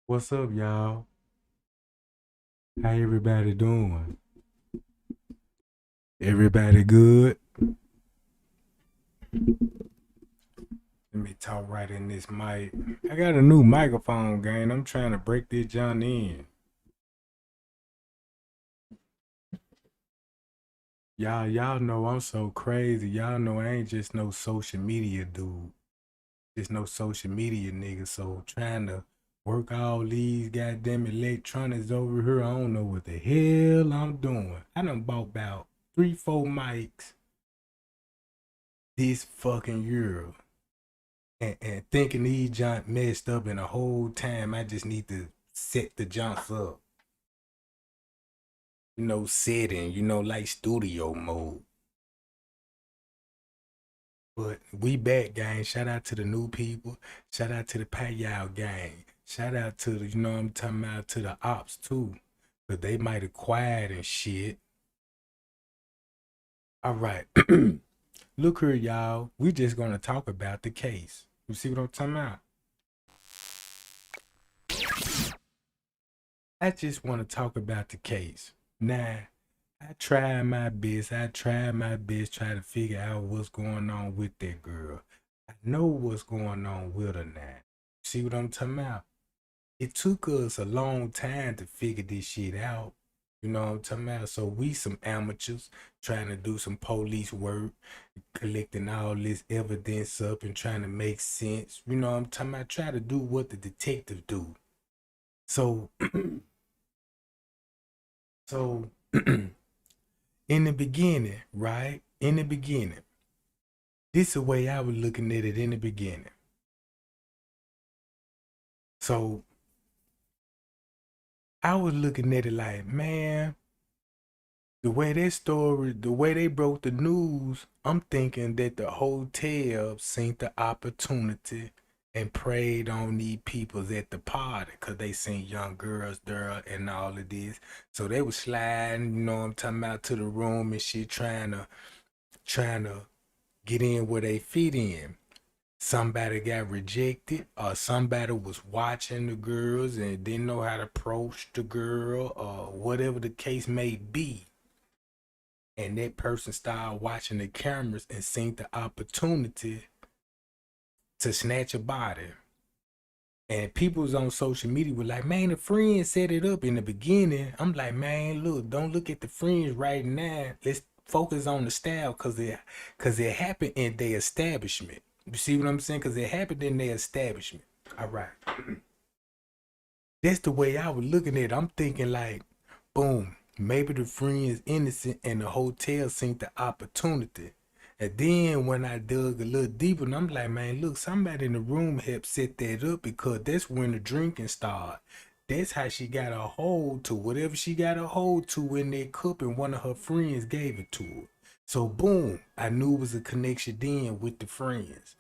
What's up, y'all? How everybody doing? Everybody good? Let me talk right in this mic. I got a new microphone, gang. I'm trying to break this John in. Y'all know I'm so crazy. Y'all know I ain't just no social media dude. Just no social media nigga. So trying to work all these goddamn electronics over here. I don't know what the hell I'm doing. I done bought about 3, 4 mics this fucking year. And thinking these junk messed up in the whole time, I just need to set the jumps up. Setting, like studio mode. But we back, gang. Shout out to the new people. Shout out to the payout gang. Shout out to the, what I'm talking about, to the ops too. But they might have quiet and shit. All right. Look here, y'all. We just gonna talk about the case. You see what I'm talking about? I just want to talk about the case. Now, I tried my best trying to figure out what's going on with that girl. I know what's going on with her now. See what I'm talking about? It took us a long time to figure this shit out. You know what I'm talking about? So we some amateurs trying to do some police work, collecting all this evidence up and trying to make sense. You know what I'm talking about? Try to do what the detectives do. So so in the beginning, right? In the beginning, this is the way I was looking at it in the beginning. So I was looking at it like, man, the way they broke the news, I'm thinking that the hotel seen the opportunity and preyed on these peoples at the party because they seen young girls there and all of this. So they was sliding, I'm talking about, to the room and shit, trying to get in where they fit in. Somebody got rejected, or somebody was watching the girls and didn't know how to approach the girl, or whatever the case may be. And that person started watching the cameras and seen the opportunity to snatch a body. And people was on social media were like, man, the friends set it up in the beginning. I'm like, man, look, don't look at the friends right now. Let's focus on the style because it happened in their establishment. You see what I'm saying? Because it happened in their establishment. All right. That's the way I was looking at it. I'm thinking like, boom, maybe the friend's innocent and the hotel seen the opportunity. And then when I dug a little deeper, and I'm like, man, look, somebody in the room helped set that up because that's when the drinking started. That's how she got a hold to whatever she got a hold to in that cup, and one of her friends gave it to her. So boom, I knew it was a connection then with the friends.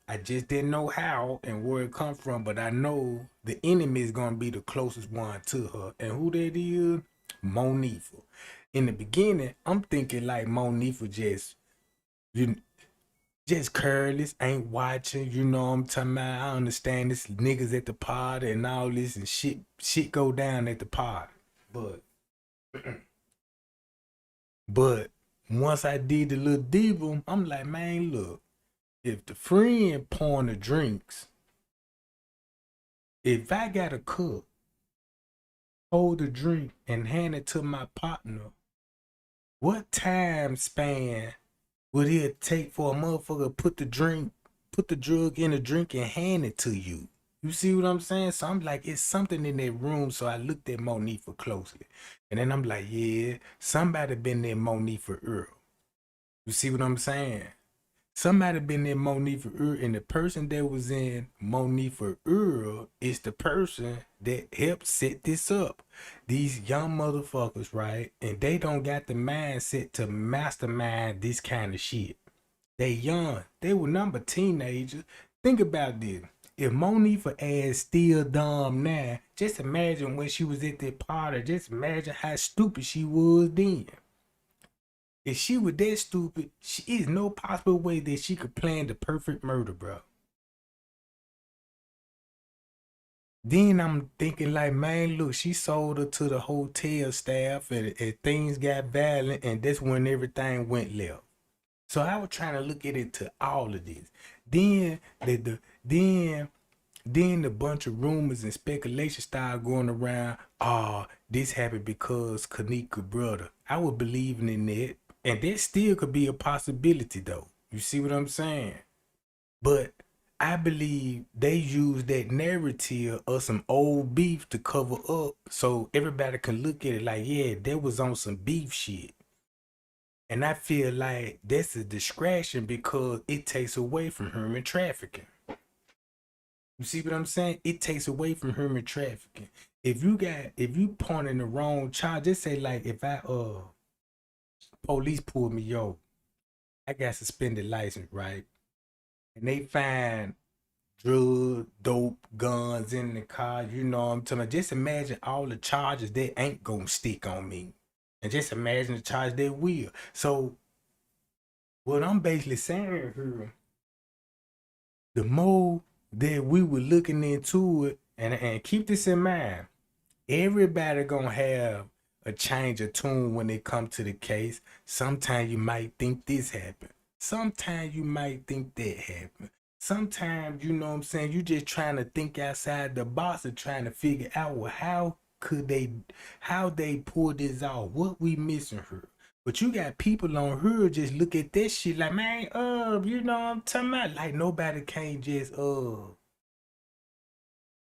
I just didn't know how and where it come from, but I know the enemy is gonna be the closest one to her. And who that is? Monifa. In the beginning, I'm thinking like Monifa you just careless, ain't watching, you know what I'm talking about. I understand this niggas at the party and all this and shit go down at the party. But but once I did the little deeper, I'm like, man, look, if the friend pouring the drinks, if I got a cup, hold the drink and hand it to my partner, what time span would it take for a motherfucker to put the drug in the drink and hand it to you? You see what I'm saying? So I'm like, it's something in that room. So I looked at Monifa closely. And then I'm like, yeah, somebody been there Monifa Earl. You see what I'm saying? Somebody been in Monifa Earl, and the person that was in Monifa Earl is the person that helped set this up. These young motherfuckers, right? And they don't got the mindset to mastermind this kind of shit. They young. They were number teenagers. Think about this. If Monifa ass still dumb now, just imagine when she was at that party. Just imagine how stupid she was then. If she was that stupid, she is no possible way that she could plan the perfect murder, bro. Then I'm thinking like, man, look, she sold her to the hotel staff and things got violent, and that's when everything went left. So I was trying to look at it to all of this. Then then the bunch of rumors and speculation started going around. Oh, this happened because Kenneka brother. I was believing in that, and that still could be a possibility though. You see what I'm saying? But I believe they use that narrative of some old beef to cover up so everybody can look at it like, yeah, that was on some beef shit. And I feel like that's a distraction because it takes away from human trafficking. You see what I'm saying? It takes away from human trafficking. If you point in the wrong charge, just say like if I police pull me over, I got suspended license, right? And they find drug, dope, guns in the car. You know what I'm talking about? Just imagine all the charges that ain't gonna stick on me. And just imagine the charge that will. So what I'm basically saying here, the more that we were looking into it, and keep this in mind, everybody gonna have a change of tune when it comes to the case. Sometimes you might think this happened. Sometimes you might think that happened. Sometimes, you know what I'm saying, you just trying to think outside the box and trying to figure out, well, how they pull this off? What we missing here? But you got people on here just look at this shit like, man, you know what I'm talking about? Like nobody can't just you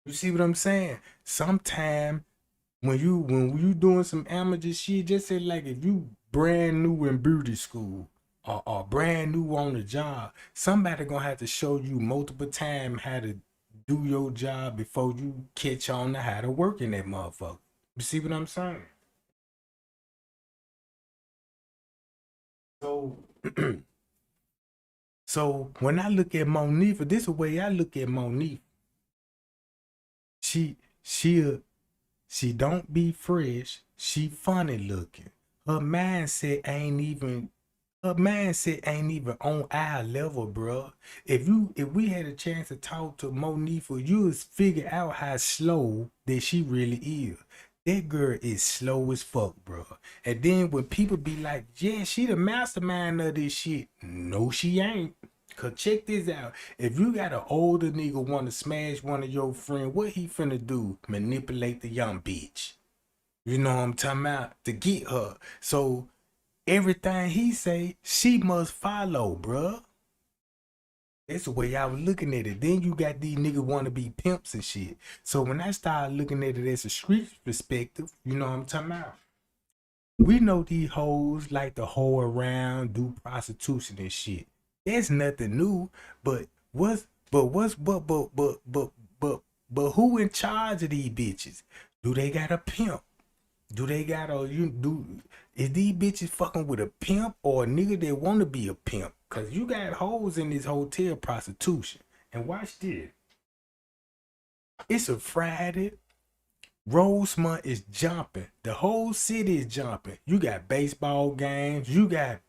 see what I'm saying? Sometimes when you doing some amateur shit, just say like if you brand new in beauty school or brand new on the job, somebody gonna have to show you multiple times how to do your job before you catch on to how to work in that motherfucker. You see what I'm saying? So so when I look at Monifa, this is the way I look at Monifa. She she she don't be fresh. She funny looking. Her mindset ain't even her mindset ain't even on our level, bro. If we had a chance to talk to Monifa, you would figure out how slow that she really is. That girl is slow as fuck, bro. And then when people be like, yeah, she the mastermind of this shit. No, she ain't. Cause check this out. If you got an older nigga want to smash one of your friends, what he finna do? Manipulate the young bitch. You know what I'm talking about? To get her. So everything he say, she must follow, bruh. That's the way I was looking at it. Then you got these niggas want to be pimps and shit. So when I started looking at it as a street perspective, you know what I'm talking about? We know these hoes like to hoe around, do prostitution and shit. That's nothing new. But what's but who in charge of these bitches? Do they got a pimp? Do they got a you do is these bitches fucking with a pimp or a nigga that wanna be a pimp? Cause you got hoes in this hotel prostitution. And watch this. It's a Friday. Rosemont is jumping. The whole city is jumping. You got baseball games. You got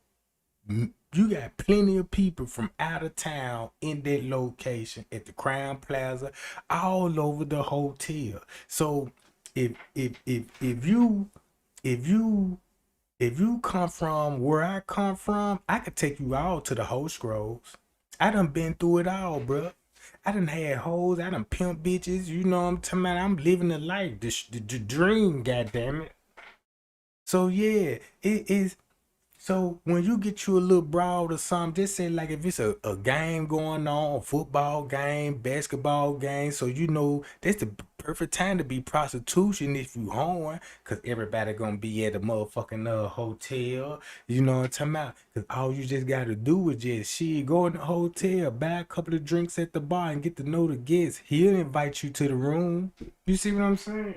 plenty of people from out of town in that location at the Crown Plaza, all over the hotel. So if you if you come from where I come from, I could take you all to the host groves. I done been through it all, bruh. I done had hoes, I done pimp bitches, you know what I'm talking about? I'm living the life, the dream, goddammit. So yeah, it is. So when you get you a little broad or something, just say like if it's a game going on, a football game, basketball game, so you know that's the perfect time to be prostitution if you horn, cause everybody gonna be at the motherfucking hotel. You know what I'm talking about? Cause all you just gotta do is just shit, go in the hotel, buy a couple of drinks at the bar and get to know the guests. He'll invite you to the room. You see what I'm saying?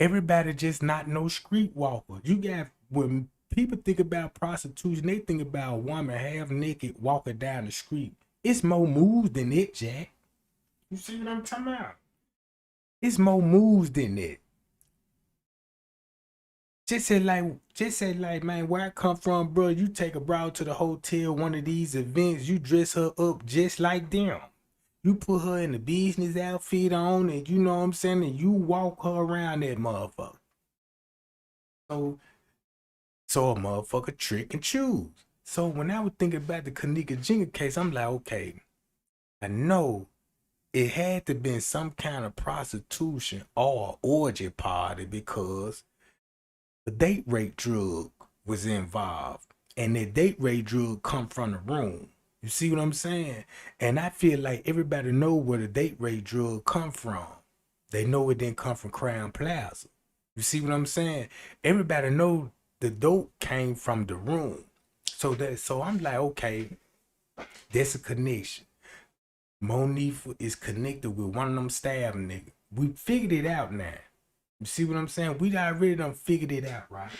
Everybody just not no street walker. You got when people think about prostitution, they think about a woman half naked walking down the street. It's more moves than it, Jack. You see what I'm talking about? It's more moves than that. Just say like, man, where I come from, bro. You take a broad to the hotel, one of these events, you dress her up just like them. You put her in the business outfit on, and you know what I'm saying, and you walk her around that motherfucker. So, so a motherfucker trick and choose. So when I was thinking about the Kenneka Jenkins case, I'm like, okay, I know it had to been some kind of prostitution or orgy party because the date rape drug was involved, and the date rape drug come from the room. You see what I'm saying? And I feel like everybody know where the date rape drug come from. They know it didn't come from Crown Plaza. You see what I'm saying? Everybody know the dope came from the room. So I'm like, okay, that's a connection. Monifa is connected with one of them stab niggas. We figured it out now. You see what I'm saying? We already done figured it out, right?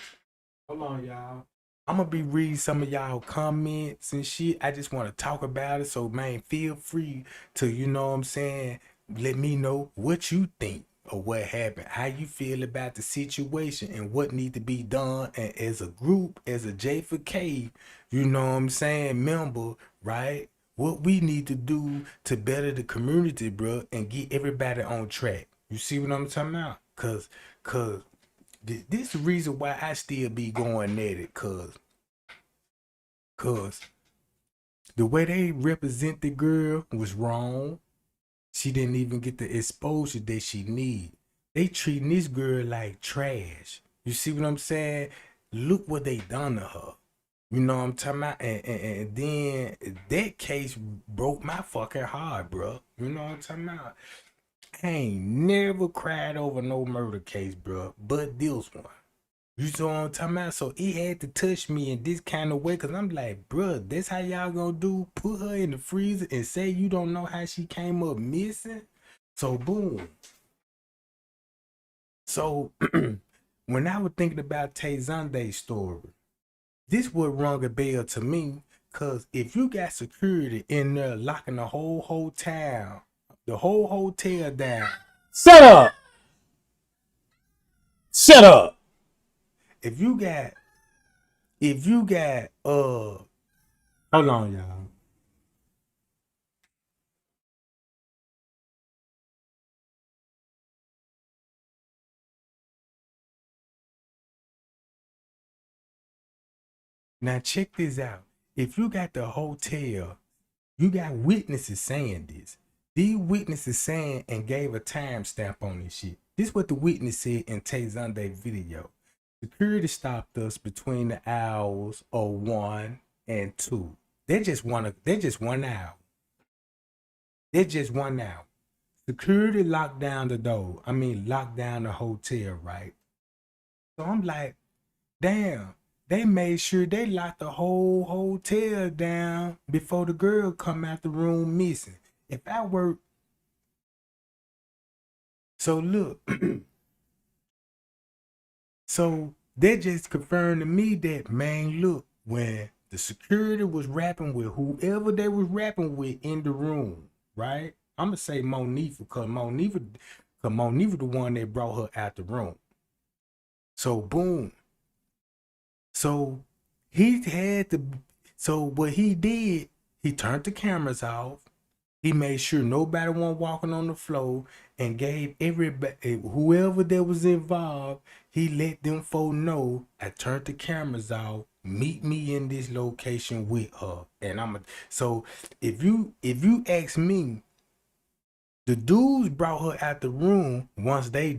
Hold on, y'all. I'm gonna be reading some of y'all comments and shit. I just want to talk about it. So man, feel free to, you know what I'm saying, let me know what you think of what happened, how you feel about the situation and what need to be done. And as a group, as a J for K, you know what I'm saying, member, right? What we need to do to better the community, bro, and get everybody on track. You see what I'm talking about? Cause this is the reason why I still be going at it, cause the way they represent the girl was wrong. She didn't even get the exposure that she need. They treating this girl like trash. You see what I'm saying? Look what they done to her. You know what I'm talking about? And then that case broke my fucking heart, bro. You know what I'm talking about? I ain't never cried over no murder case, bro, but this one. You saw what I'm talking about? So it had to touch me in this kind of way, because I'm like, bruh, this how y'all gonna do? Put her in the freezer and say you don't know how she came up missing? So boom. So when I was thinking about Tay Zonde's story, this would rung a bell to me, because if you got security in there locking the whole hotel, the whole hotel down. Shut up! Shut up! If you got, if you got, hold on, y'all. Now check this out. If you got the hotel, you got witnesses saying this. These witnesses saying and gave a timestamp on this shit. This is what the witness said in Tay Zonde's video. Security stopped us between the hours of 1 and 2. They're just 1 hour. They're just 1 hour. Security locked down the door. I mean, locked down the hotel, right? So I'm like, damn, they made sure they locked the whole hotel down before the girl come out the room missing. If I were, so look, so that just confirmed to me that, man, look, when the security was rapping with whoever they was rapping with in the room, right? I'm gonna say Monifa, cause Monifa the one that brought her out the room. So boom. So he had to. So what he did, he turned the cameras off. He made sure nobody wasn't walking on the floor, and gave everybody, whoever that was involved, he let them folk know, I turned the cameras off. Meet me in this location with her, and so if you ask me, the dudes brought her out the room once they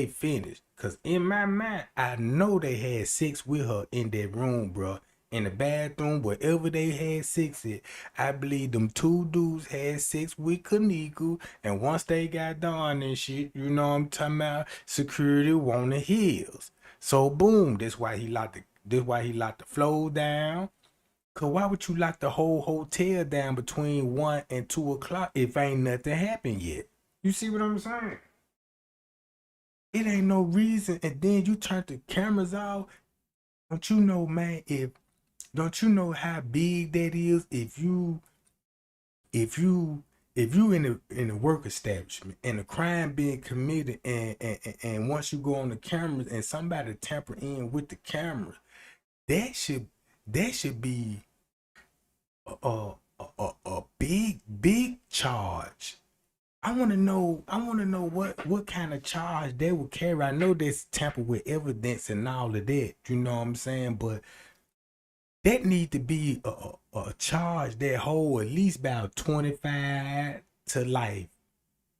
finished. Cause in my mind, I know they had sex with her in that room, bro. In the bathroom, wherever they had sex at. I believe them two dudes had sex with Kenneka, and once they got done and shit, you know what I'm talking about, security wanted his. So boom, that's why he locked the floor down. Cause why would you lock the whole hotel down between 1 and 2 o'clock if ain't nothing happened yet? You see what I'm saying? It ain't no reason. And then you turn the cameras off. Don't you know, man? Don't you know how big that is? If you in a work establishment and a crime being committed, and once you go on the cameras and somebody tamper in with the camera, that should be a, a, a big charge. I wanna know what kind of charge they would carry. I know there's tamper with evidence and all of that, you know what I'm saying? But that need to be a charge that hold at least about 25 to life.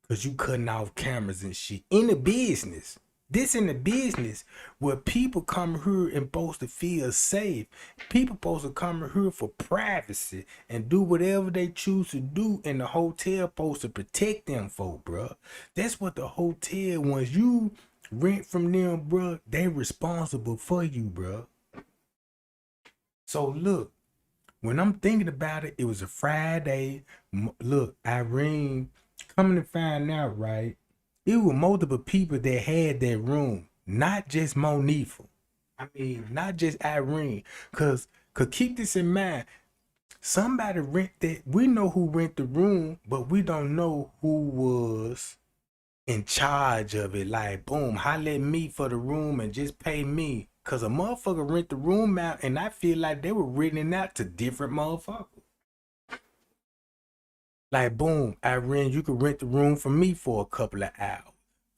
Cause you cutting off cameras and shit. In the business. This in the business where people come here and supposed to feel safe. People supposed to come here for privacy and do whatever they choose to do, and the hotel supposed to protect them for, bro. That's what the hotel, once you rent from them, bro, they responsible for you, bro. So look, when I'm thinking about it, it was a Friday. Look, Irene, coming to find out, right? It was multiple people that had that room, not just Monifa. I mean, not just Irene. Cause keep this in mind. Somebody rent that. We know who rent the room, but we don't know who was in charge of it. Like, boom, holla at me for the room and just pay me. Cause a motherfucker rent the room out, and I feel like they were renting out to different motherfuckers. Like, boom, Irene, you could rent the room for me for a couple of hours.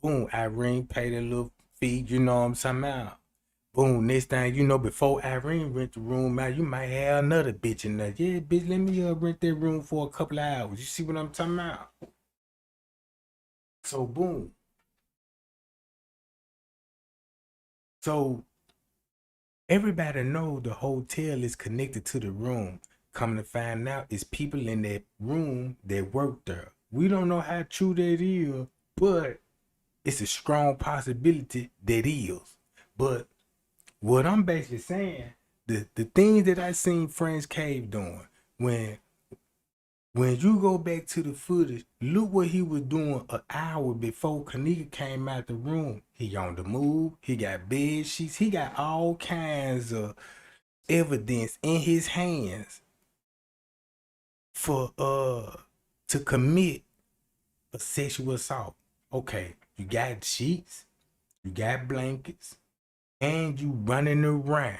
Boom, Irene paid a little fee, you know what I'm talking about? Boom, next thing you know, before Irene rent the room out, you might have another bitch in there. Yeah, bitch, let me rent that room for a couple of hours. You see what I'm talking about? So, boom. So, everybody know the hotel is connected to the room. Coming to find out, it's people in that room that work there. We don't know how true that is, but it's a strong possibility that is. But what I'm basically saying, the things that I seen Friends Cave doing, when when you go back to the footage, look what he was doing an hour before Kenneka came out the room. He on the move, he got bed sheets, he got all kinds of evidence in his hands for to commit a sexual assault. Okay, you got sheets, you got blankets, and you running around.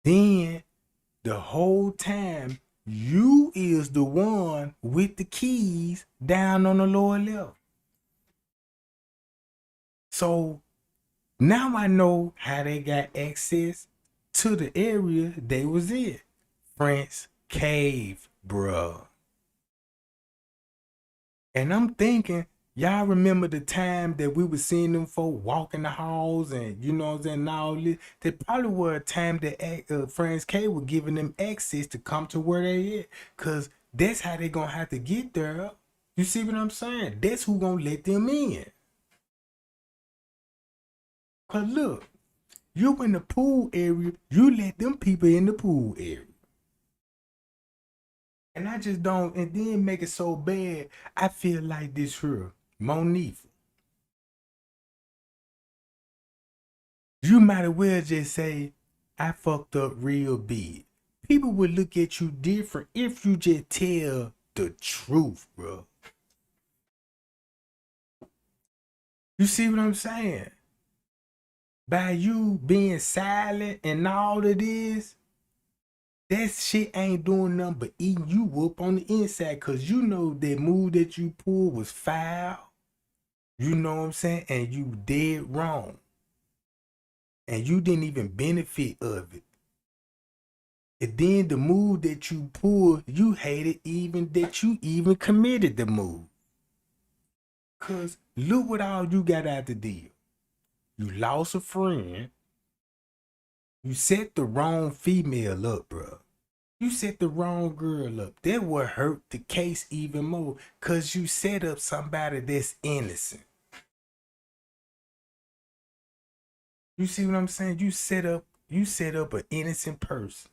Then the whole time you is the one with the keys down on the lower level. So now I know how they got access to the area they was in. Friends Cave, bruh. And I'm thinking, y'all remember the time that we was seeing them folk walking the halls and you know what I'm saying, and all this? There probably were a time that Friends K were giving them access to come to where they at. Cause that's how they gonna have to get there. You see what I'm saying? That's who gonna let them in. Cause look, you in the pool area, you let them people in the pool area. And I just don't, and then make it so bad. I feel like this here, Monifa. You might as well just say, I fucked up real big. People would look at you different if you just tell the truth, bro. You see what I'm saying? By you being silent and all of this, that shit ain't doing nothing but eating you up on the inside. Cause you know that move that you pulled was foul. You know what I'm saying? And you dead wrong. And you didn't even benefit of it. And then the move that you pulled, you hated even that you even committed the move. Cause look what all you got out the deal. You lost a friend. You set the wrong female up, bro. You set the wrong girl up. That would hurt the case even more. Cause you set up somebody that's innocent. You see what I'm saying? You set up an innocent person.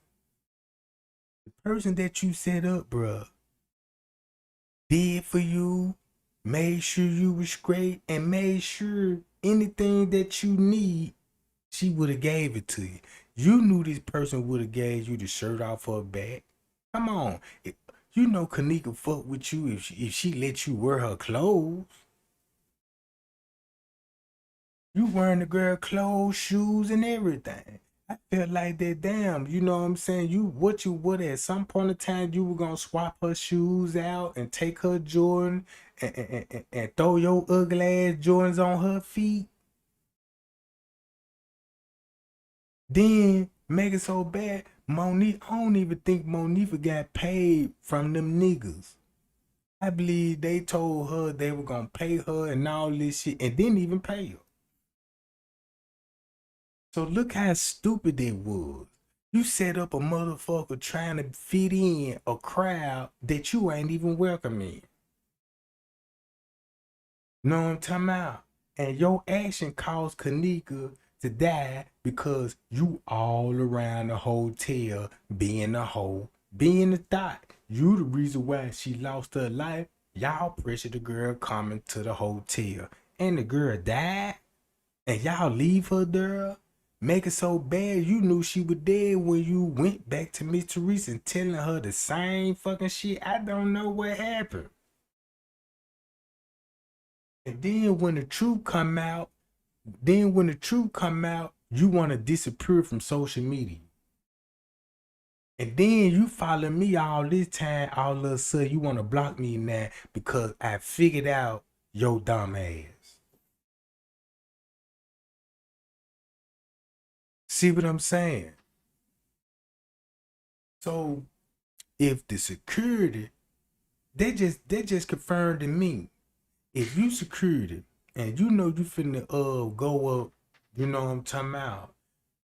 The person that you set up, bro, did for you, made sure you was great, and made sure anything that you need, she would have gave it to you. You knew this person would have gave you the shirt off her back. Come on. You know Kenneka fuck with you if she let you wear her clothes. You wearing the girl clothes, shoes, and everything. I felt like that damn, you know what I'm saying? You would at some point in time you were gonna swap her shoes out and take her Jordan and throw your ugly ass Jordans on her feet. Then make it so bad. Monique, I don't even think Monifa got paid from them niggas. I believe they told her they were gonna pay her and all this shit and didn't even pay her. So look how stupid it was. You set up a motherfucker trying to fit in a crowd that you ain't even welcoming. Know what I'm talking about? And your action caused Kenneka to die because you all around the hotel being a hoe, being a thought. You the reason why she lost her life. Y'all pressured the girl coming to the hotel. And the girl died. And y'all leave her there. Make it so bad you knew she was dead when you went back to Miss Teresa and telling her the same fucking shit. I don't know what happened. And then when the truth come out, you want to disappear from social media. And then you follow me all this time, all of a sudden you want to block me now because I figured out your dumb ass. See what I'm saying? So if the security, they just confirmed to me, if you security and you know you finna go up, you know what I'm talking about,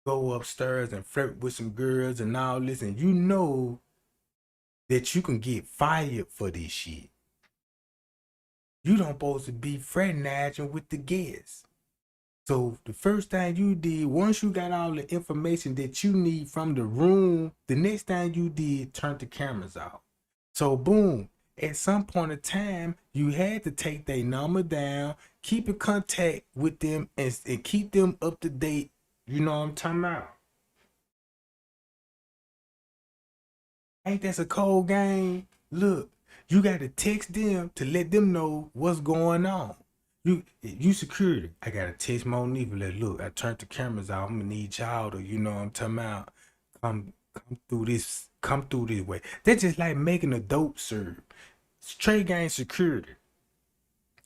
go upstairs and flirt with some girls and all this, and you know that you can get fired for this shit. You don't supposed to be fraternizing with the guests. So the first thing you did, once you got all the information that you need from the room, the next thing you did, turn the cameras off. So boom, at some point in time, you had to take their number down, keep in contact with them, and keep them up to date. You know what I'm talking about? Ain't that a cold game? Look, you got to text them to let them know what's going on. You security. I gotta text Monique and let look. I turned the cameras out. I'm gonna need y'all to, you know what I'm talking about. Come through this way. That's just like making a dope serve. Straight gang security.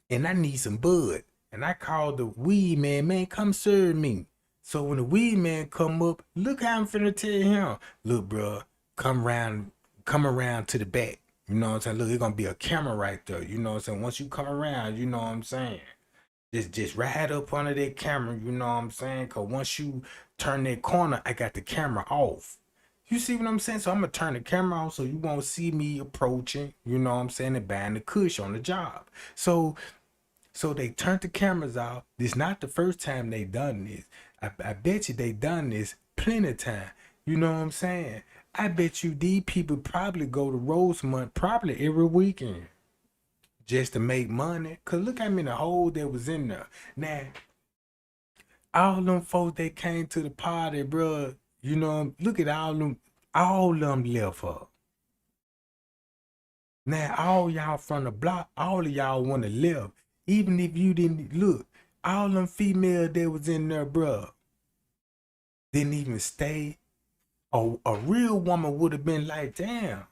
And I need some bud. And I called the weed man, come serve me. So when the weed man come up, look how I'm finna tell him. Look, bro, come around to the back. You know what I'm saying? Look, it's gonna be a camera right there. You know what I'm saying? Once you come around, you know what I'm saying? Just ride up under that camera, you know what I'm saying? Cause once you turn that corner, I got the camera off. You see what I'm saying? So I'm gonna turn the camera off so you won't see me approaching, you know what I'm saying, and buying the cush on the job. So they turned the cameras off. This not the first time they done this. I bet you they done this plenty of time. You know what I'm saying? I bet you these people probably go to Rosemont probably every weekend just to make money. Cause look how many holes that was in there. Now, all them folks that came to the party, bro, you know, look at all them left her. Now, all y'all from the block, all of y'all want to live. Even if you didn't look, all them females that was in there, bro, didn't even stay. A real woman would have been like, damn,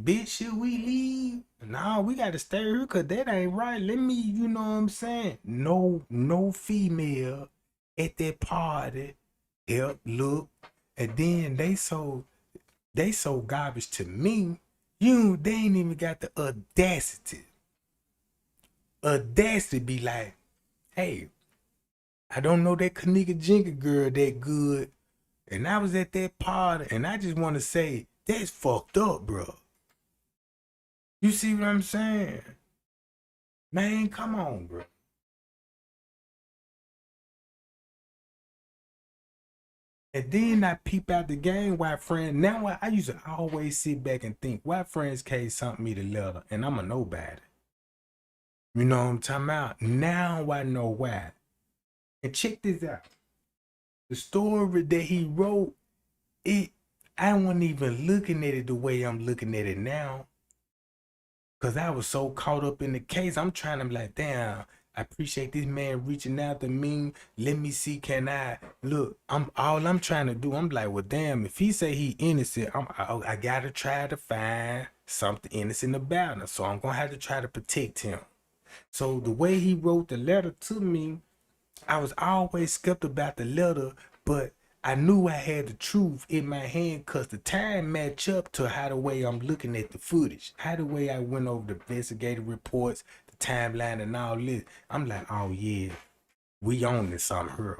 bitch, should we leave? Nah, we gotta stay here because that ain't right. Let me, you know what I'm saying? No female at that party help look. And then they so garbage to me. They ain't even got the audacity. Audacity be like, hey, I don't know that Kenneka Jenkins girl that good. And I was at that party and I just want to say, that's fucked up, bro. You see what I'm saying? Man, come on, bro. And then I peep out the game, why friend. Now I used to always sit back and think, why friends can't sent me the letter and I'm a nobody. You know what I'm talking about? Now I know why. And check this out. The story that he wrote, I wasn't even looking at it the way I'm looking at it now. Cause I was so caught up in the case. I'm trying to be like, damn, I appreciate this man reaching out to me. Let me see, can I look? I'm trying to do. I'm like, well, damn. If he say he innocent, I gotta try to find something innocent about him. So I'm gonna have to try to protect him. So the way he wrote the letter to me, I was always skeptical about the letter, but I knew I had the truth in my hand because the time matched up to how the way I'm looking at the footage, how the way I went over the investigative reports, the timeline and all this. I'm like, oh yeah, we on this something here.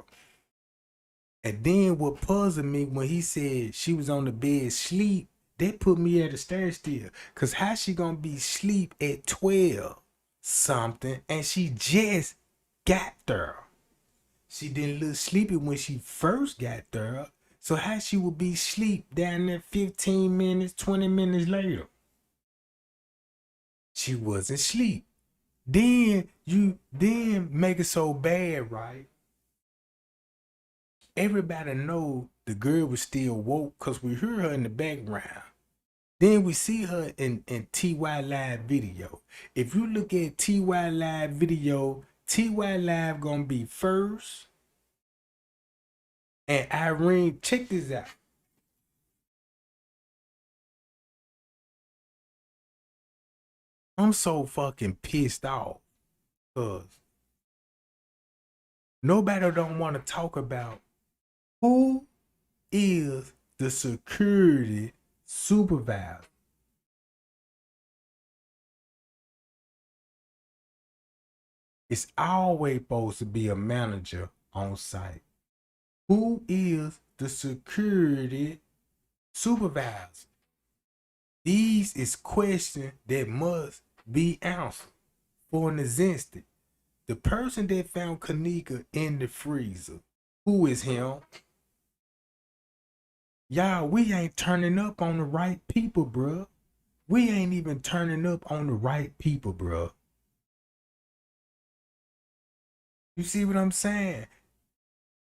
And then what puzzled me when he said she was on the bed sleep, that put me at a standstill. Cause how she gonna be sleep at 12 something and she just got there? She didn't look sleepy when she first got there. So how she would be sleep down there 15 minutes, 20 minutes later? She wasn't sleep. Then you make it so bad, right? Everybody know the girl was still woke because we hear her in the background. Then we see her in TY Live video. If you look at TY Live video, TY Live gonna be first. And Irene, check this out. I'm so fucking pissed off because nobody don't want to talk about who is the security supervisor. It's always supposed to be a manager on site. Who is the security supervisor? These is questions that must be answered. For an instant, the person that found Kenneka in the freezer, who is him? Y'all, we ain't turning up on the right people, bruh. We ain't even turning up on the right people, bruh. You see what I'm saying?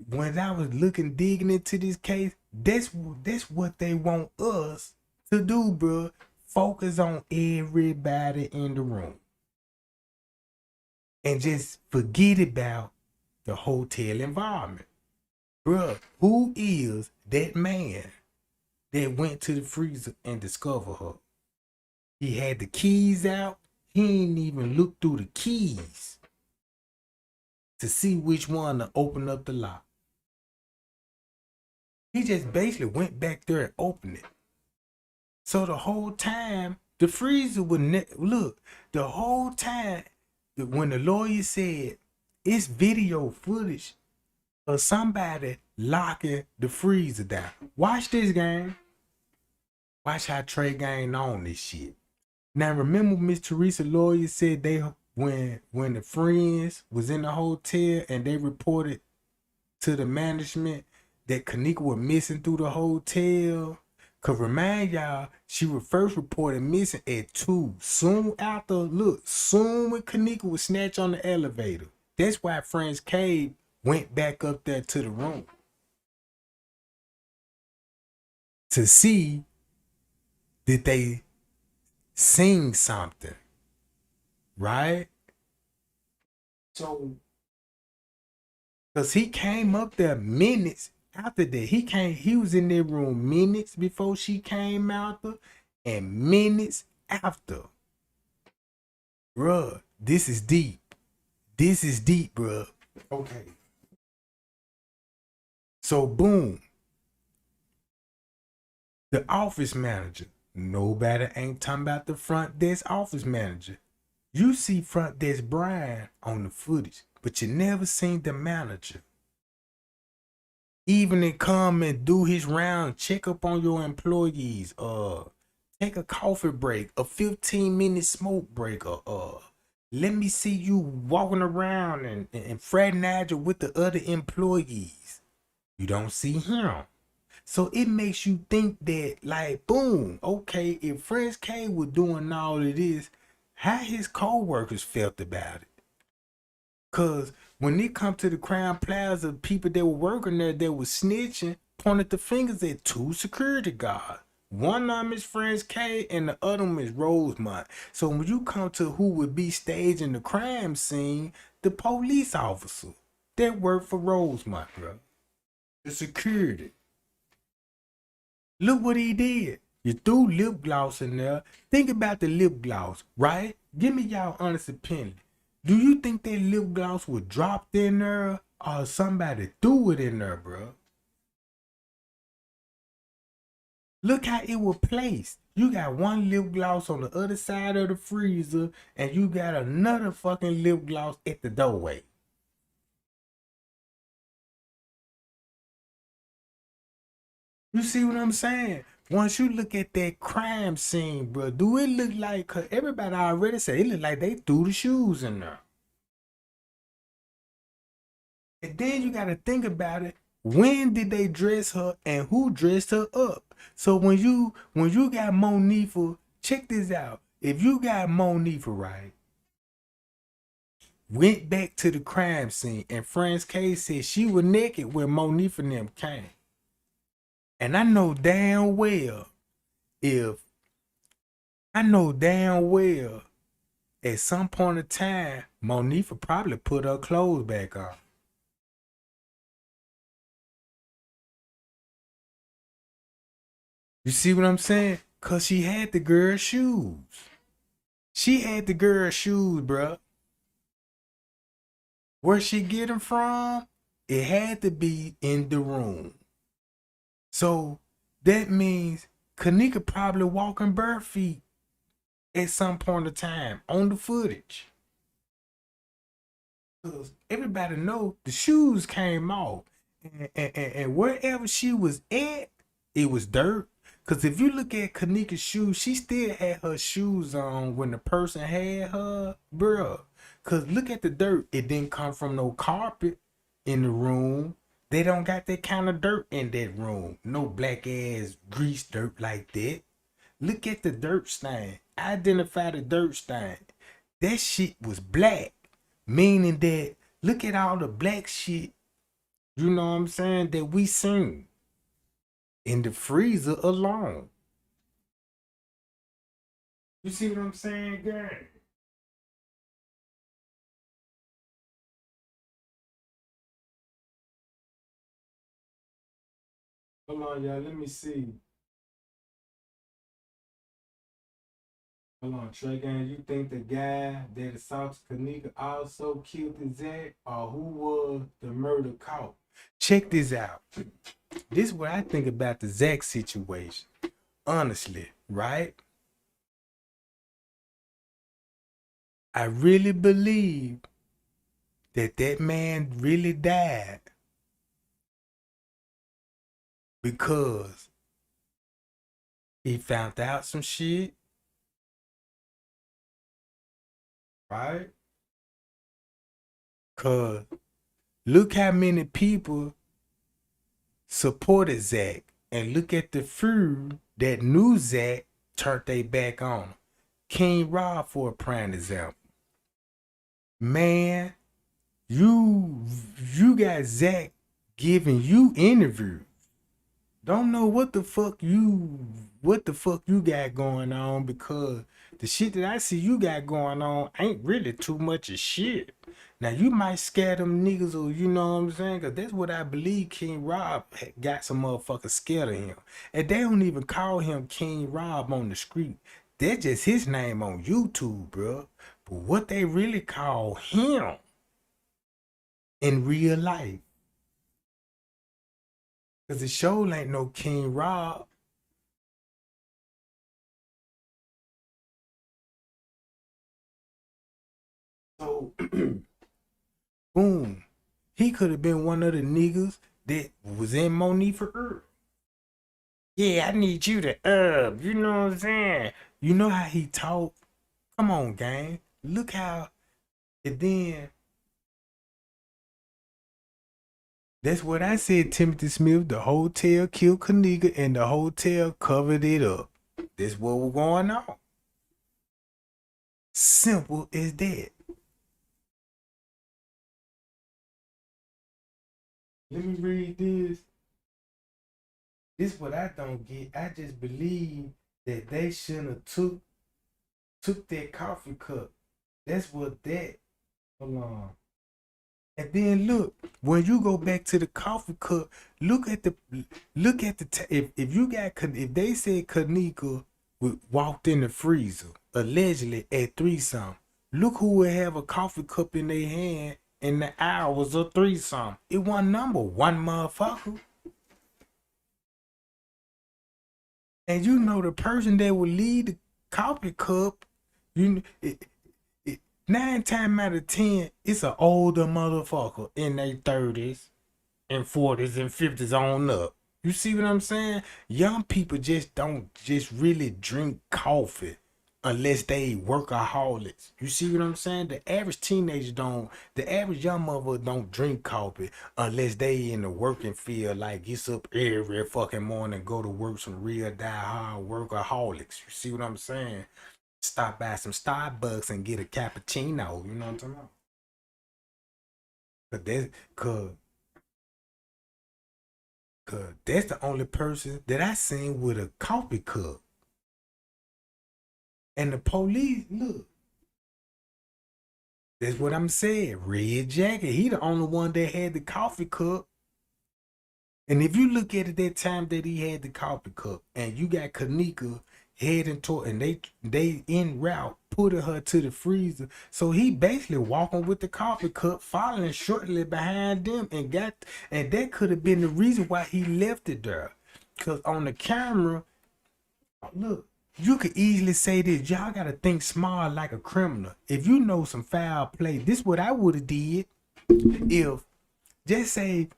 When I was digging into this case, that's what they want us to do, bruh. Focus on everybody in the room. And just forget about the hotel environment. Bruh, who is that man that went to the freezer and discovered her? He had the keys out. He ain't even looked through the keys to see which one to open up the lock. He just basically went back there and opened it. So the whole time, the freezer would look, the whole time, when the lawyer said it's video footage of somebody locking the freezer down. Watch this, game. Watch how Trey Gang on this shit. Now remember Miss Teresa lawyer said they when the friends was in the hotel and they reported to the management that Kenneka was missing through the hotel. Cause remind y'all, she was first reported missing at 2. Soon when Kenneka was snatched on the elevator. That's why Franz Cave went back up there to the room. To see that they sing something. Right? So, cause he came up there minutes after that. He was in their room minutes before she came out there and minutes after. Bruh, this is deep. This is deep, bruh. Okay. So boom. The office manager. Nobody ain't talking about the front desk office manager. You see front desk Brian on the footage, but you never seen the manager. Even to come and do his round, check up on your employees, take a coffee break, a 15-minute smoke break, let me see you walking around and fraternizing with the other employees. You don't see him. So it makes you think that, like, boom, okay, if Franz K was doing all of this, how his co-workers felt about it. Cause when it come to the Crown Plaza, people that were working there that was snitching pointed the fingers at 2 security guards. One of them is Friends K and the other one is Rosemont. So when you come to who would be staging the crime scene, the police officer that worked for Rosemont, bro. The security. Look what he did. You threw lip gloss in there. Think about the lip gloss, right? Give me y'all honest opinion. Do you think that lip gloss was dropped in there or somebody threw it in there, bro? Look how it was placed. You got one lip gloss on the other side of the freezer, and you got another fucking lip gloss at the doorway. You see what I'm saying? Once you look at that crime scene, bro, do it look like, cause everybody already said it look like they threw the shoes in there. And then you gotta think about it. When did they dress her and who dressed her up? So when you got Monifa, check this out. If you got Monifa right, went back to the crime scene and Franz K said she was naked when Monifa and them came. And I know damn well if at some point in time, Monifa probably put her clothes back on. You see what I'm saying? Cause she had the girl's shoes. She had the girl's shoes, bruh. Where she get them from? It had to be in the room. So that means Kenneka probably walking bare feet at some point in time on the footage. Cause everybody know the shoes came off. And wherever she was at, it was dirt. Cause if you look at Kenneka's shoes, she still had her shoes on when the person had her, bruh. Cause look at the dirt. It didn't come from no carpet in the room. They don't got that kind of dirt in that room. No black ass grease dirt like that. Look at the dirt stain. Identify the dirt stain. That shit was black. Meaning that look at all the black shit, you know what I'm saying, that we seen in the freezer alone. You see what I'm saying, gang? Hold on, y'all. Let me see. Hold on, Trey Gang. You think the guy that assaulted Kenneka also killed the Zach, or who was the murder caught? Check this out. This is what I think about the Zach situation. Honestly, right? I really believe that that man really died because he found out some shit, right? Cause look how many people supported Zach, and look at the few that knew Zach turned their back on him. King Rob for a prime example. Man, you got Zach giving you interviews. Don't know what the fuck you got going on, because the shit that I see you got going on ain't really too much of shit. Now you might scare them niggas, or you know what I'm saying, cause that's what I believe King Rob got some motherfuckers scared of him. And they don't even call him King Rob on the street. That's just his name on YouTube, bro. But what they really call him in real life, cause the show ain't no King Rob. So boom. He could have been one of the niggas that was in Monique for Earth. Yeah, I need you to you know what I'm saying? You know how he talk? Come on, gang. Look how, and then that's what I said, Timothy Smith. The hotel killed Kenneka and the hotel covered it up. That's what was going on. Simple as that. Let me read this. This what I don't get. I just believe that they shouldn't have took that coffee cup. That's what that. Hold on. And then look, when you go back to the coffee cup, look at the if you got if they said Kenneka walked in the freezer allegedly at 3 something, look who would have a coffee cup in their hand in the hours of 3 something. It wasn't number one motherfucker. And you know the person that would lead the coffee cup, you it, 9 times out of 10, it's an older motherfucker in their 30s and 40s and 50s on up. You see what I'm saying? Young people just don't just really drink coffee unless they workaholics. You see what I'm saying? The average teenager don't, the average young mother don't drink coffee unless they in the working field, like gets up every fucking morning, go to work, some real die hard workaholics. You see what I'm saying? Stop by some Starbucks and get a cappuccino. You know what I'm talking about? Cause that's, cause, cause that's the only person that I seen with a coffee cup. And the police, look, that's what I'm saying. Red Jacket, he the only one that had the coffee cup. And if you look at it that time that he had the coffee cup, and you got Kenneka heading toward, and they en route putting her to the freezer, so he basically walking with the coffee cup, following shortly behind them, and that could have been the reason why he left it there, cause on the camera, look. You could easily say this. Y'all gotta think smart like a criminal. If you know some foul play, this what I would have did. If just say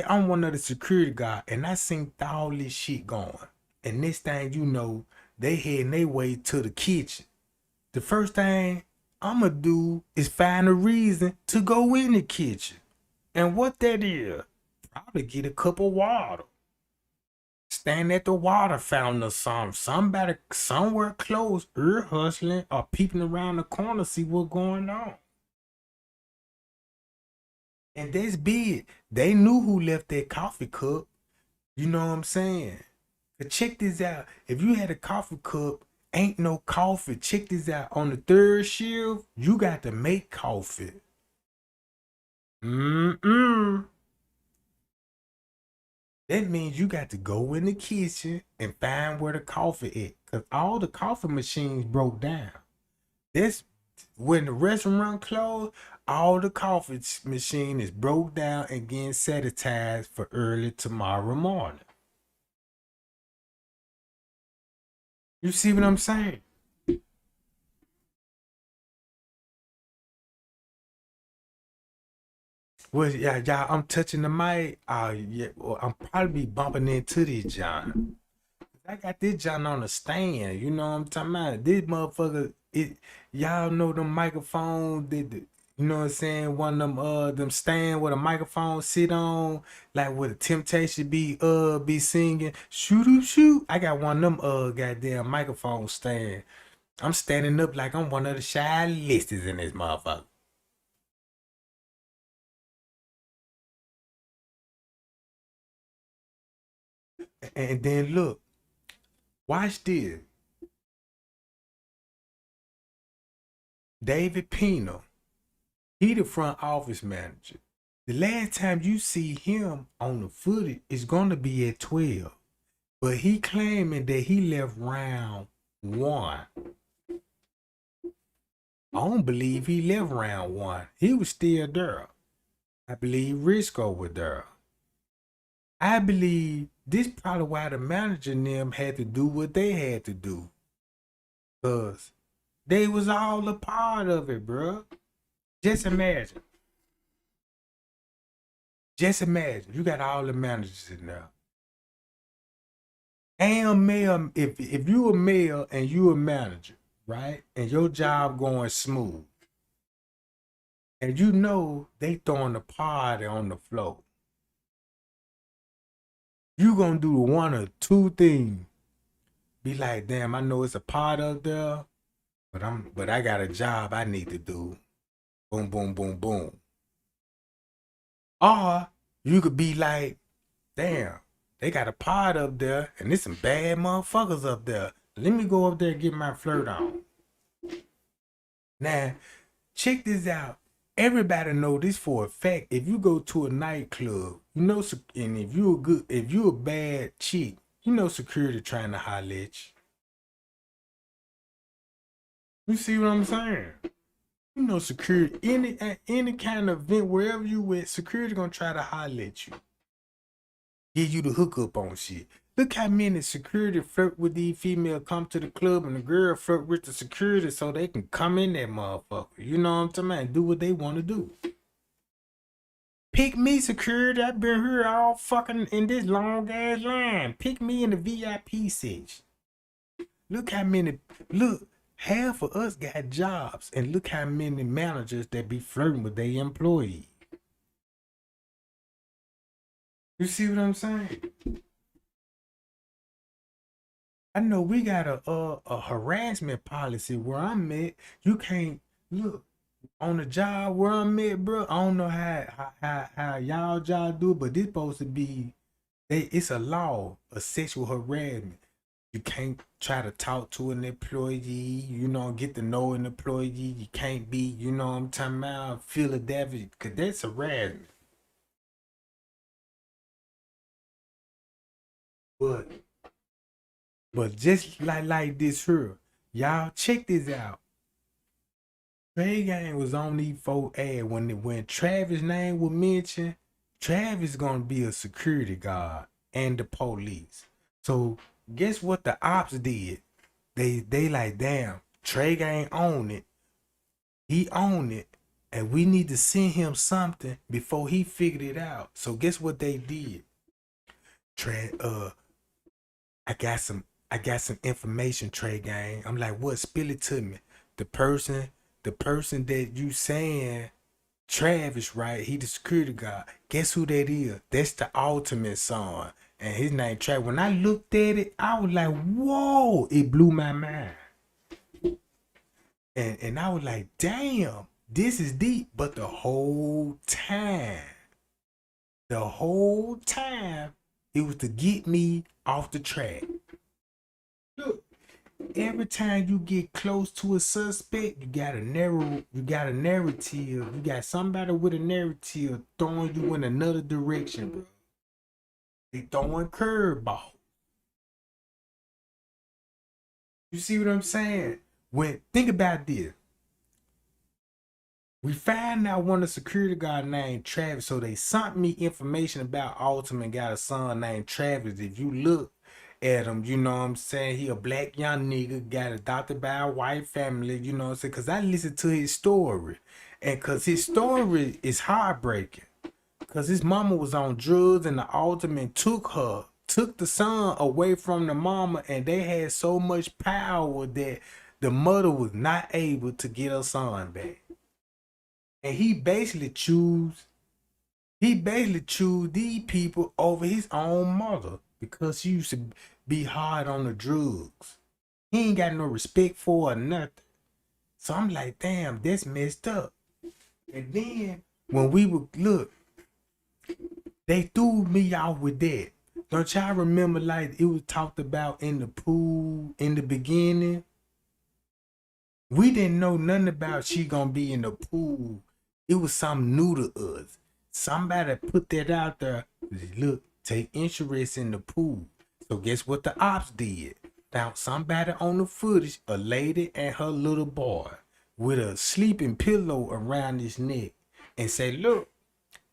I'm one of the security guard and I seen all this shit going. And next thing you know, they heading their way to the kitchen. The first thing I'ma do is find a reason to go in the kitchen. And what that is, probably get a cup of water. Stand at the water fountain or something. Somebody somewhere close, ear hustling or peeping around the corner, see what's going on. And that's big. They knew who left that coffee cup. You know what I'm saying? But check this out. If you had a coffee cup, ain't no coffee. Check this out. On the third shift, you got to make coffee. Mm-mm. That means you got to go in the kitchen and find where the coffee is. Because all the coffee machines broke down. This when the restaurant closed, all the coffee machine is broke down and getting sanitized for early tomorrow morning. You see what I'm saying? Well, yeah, y'all, I'm touching the mic. Yeah, well, I'm probably bumping into this John. I got this John on the stand. You know what I'm talking about? This motherfucker, y'all know them microphones you know what I'm saying? One of them stand where the microphone sit on, like where the Temptation be singing, shoot. I got one of them goddamn microphone stand. I'm standing up like I'm one of the shy listers in this motherfucker. And then look, watch this. David Pena, he the front office manager. The last time you see him on the footage is gonna be at 12. But he claiming that he left round 1. I don't believe he left round 1. He was still there. I believe Risco was there. I believe this probably why the manager and them had to do what they had to do. Cause they was all a part of it, bro. Just imagine. Just imagine. You got all the managers in there. And a male, if you a male and you a manager, right? And your job going smooth. And you know they throwing the party on the floor. You gonna do one or two things. Be like, damn, I know it's a part up there, but I got a job I need to do. Boom, boom, boom, boom. Or you could be like, damn, They got a pod up there, and there's some bad motherfuckers up there. Let me go up there and get my flirt on. Now, check this out. Everybody know this for a fact. If you go to a nightclub, you know, and if you a bad chick, you know security trying to holler at you. You see what I'm saying? You know security, any kind of event, wherever you at, security gonna try to holler at you. Give you the hookup on shit. Look how many security flirt with these females come to the club and the girl flirt with the security so they can come in that motherfucker. You know what I'm talking about? Do what they want to do. Pick me, security. I've been here all fucking in this long ass line. Pick me in the VIP section. Look how many, look, half of us got jobs, and look how many managers that be flirting with their employees. You see what I'm saying? I know we got a harassment policy where I'm at. You can't look on the job where I'm at, bro. I don't know how y'all job do it, but this supposed to be it's a law of sexual harassment. You can't try to talk to an employee, you know, get to know an employee. You can't be, you know what I'm talking about, Philadelphia, because that's harassment. But just like this here, y'all check this out. Trey Gang was on these folk ad when Travis' name was mentioned. Travis gonna be a security guard and the police. So guess what the ops did? They like, damn, Trey Gang own it. He owned it, and we need to send him something before he figured it out. So guess what they did? Trey, I got some information, Trey Gang. I'm like, what? Spill it to me. The person that you saying Travis, right? He the security guard. Guess who that is? That's the ultimate son. And his name Travis. When I looked at it, I was like, whoa, it blew my mind. And I was like, damn, this is deep. But the whole time, it was to get me off the track. Look, every time you get close to a suspect, you got a narrative. You got somebody with a narrative throwing you in another direction, bro. They throwing curveball. You see what I'm saying? Think about this. We find out one of the security guard named Travis, so they sent me information about Ultimate got a son named Travis. If you look at him, you know what I'm saying? He a black young nigga, got adopted by a white family, you know what I'm saying? Because I listened to his story. And because his story is heartbreaking. Because his mama was on drugs and the Ultimate took the son away from the mama, and they had so much power that the mother was not able to get her son back. And he basically choose these people over his own mother because she used to be hard on the drugs. He ain't got no respect for her or nothing. So I'm like, damn, that's messed up. And then when we would look, they threw me off with that. Don't y'all remember, like, it was talked about in the pool in the beginning? We didn't know nothing about she gonna be in the pool. It was something new to us. Somebody put that out there. Look, take interest in the pool. So guess what the ops did? Found somebody on the footage, a lady and her little boy, with a sleeping pillow around his neck, and say, look,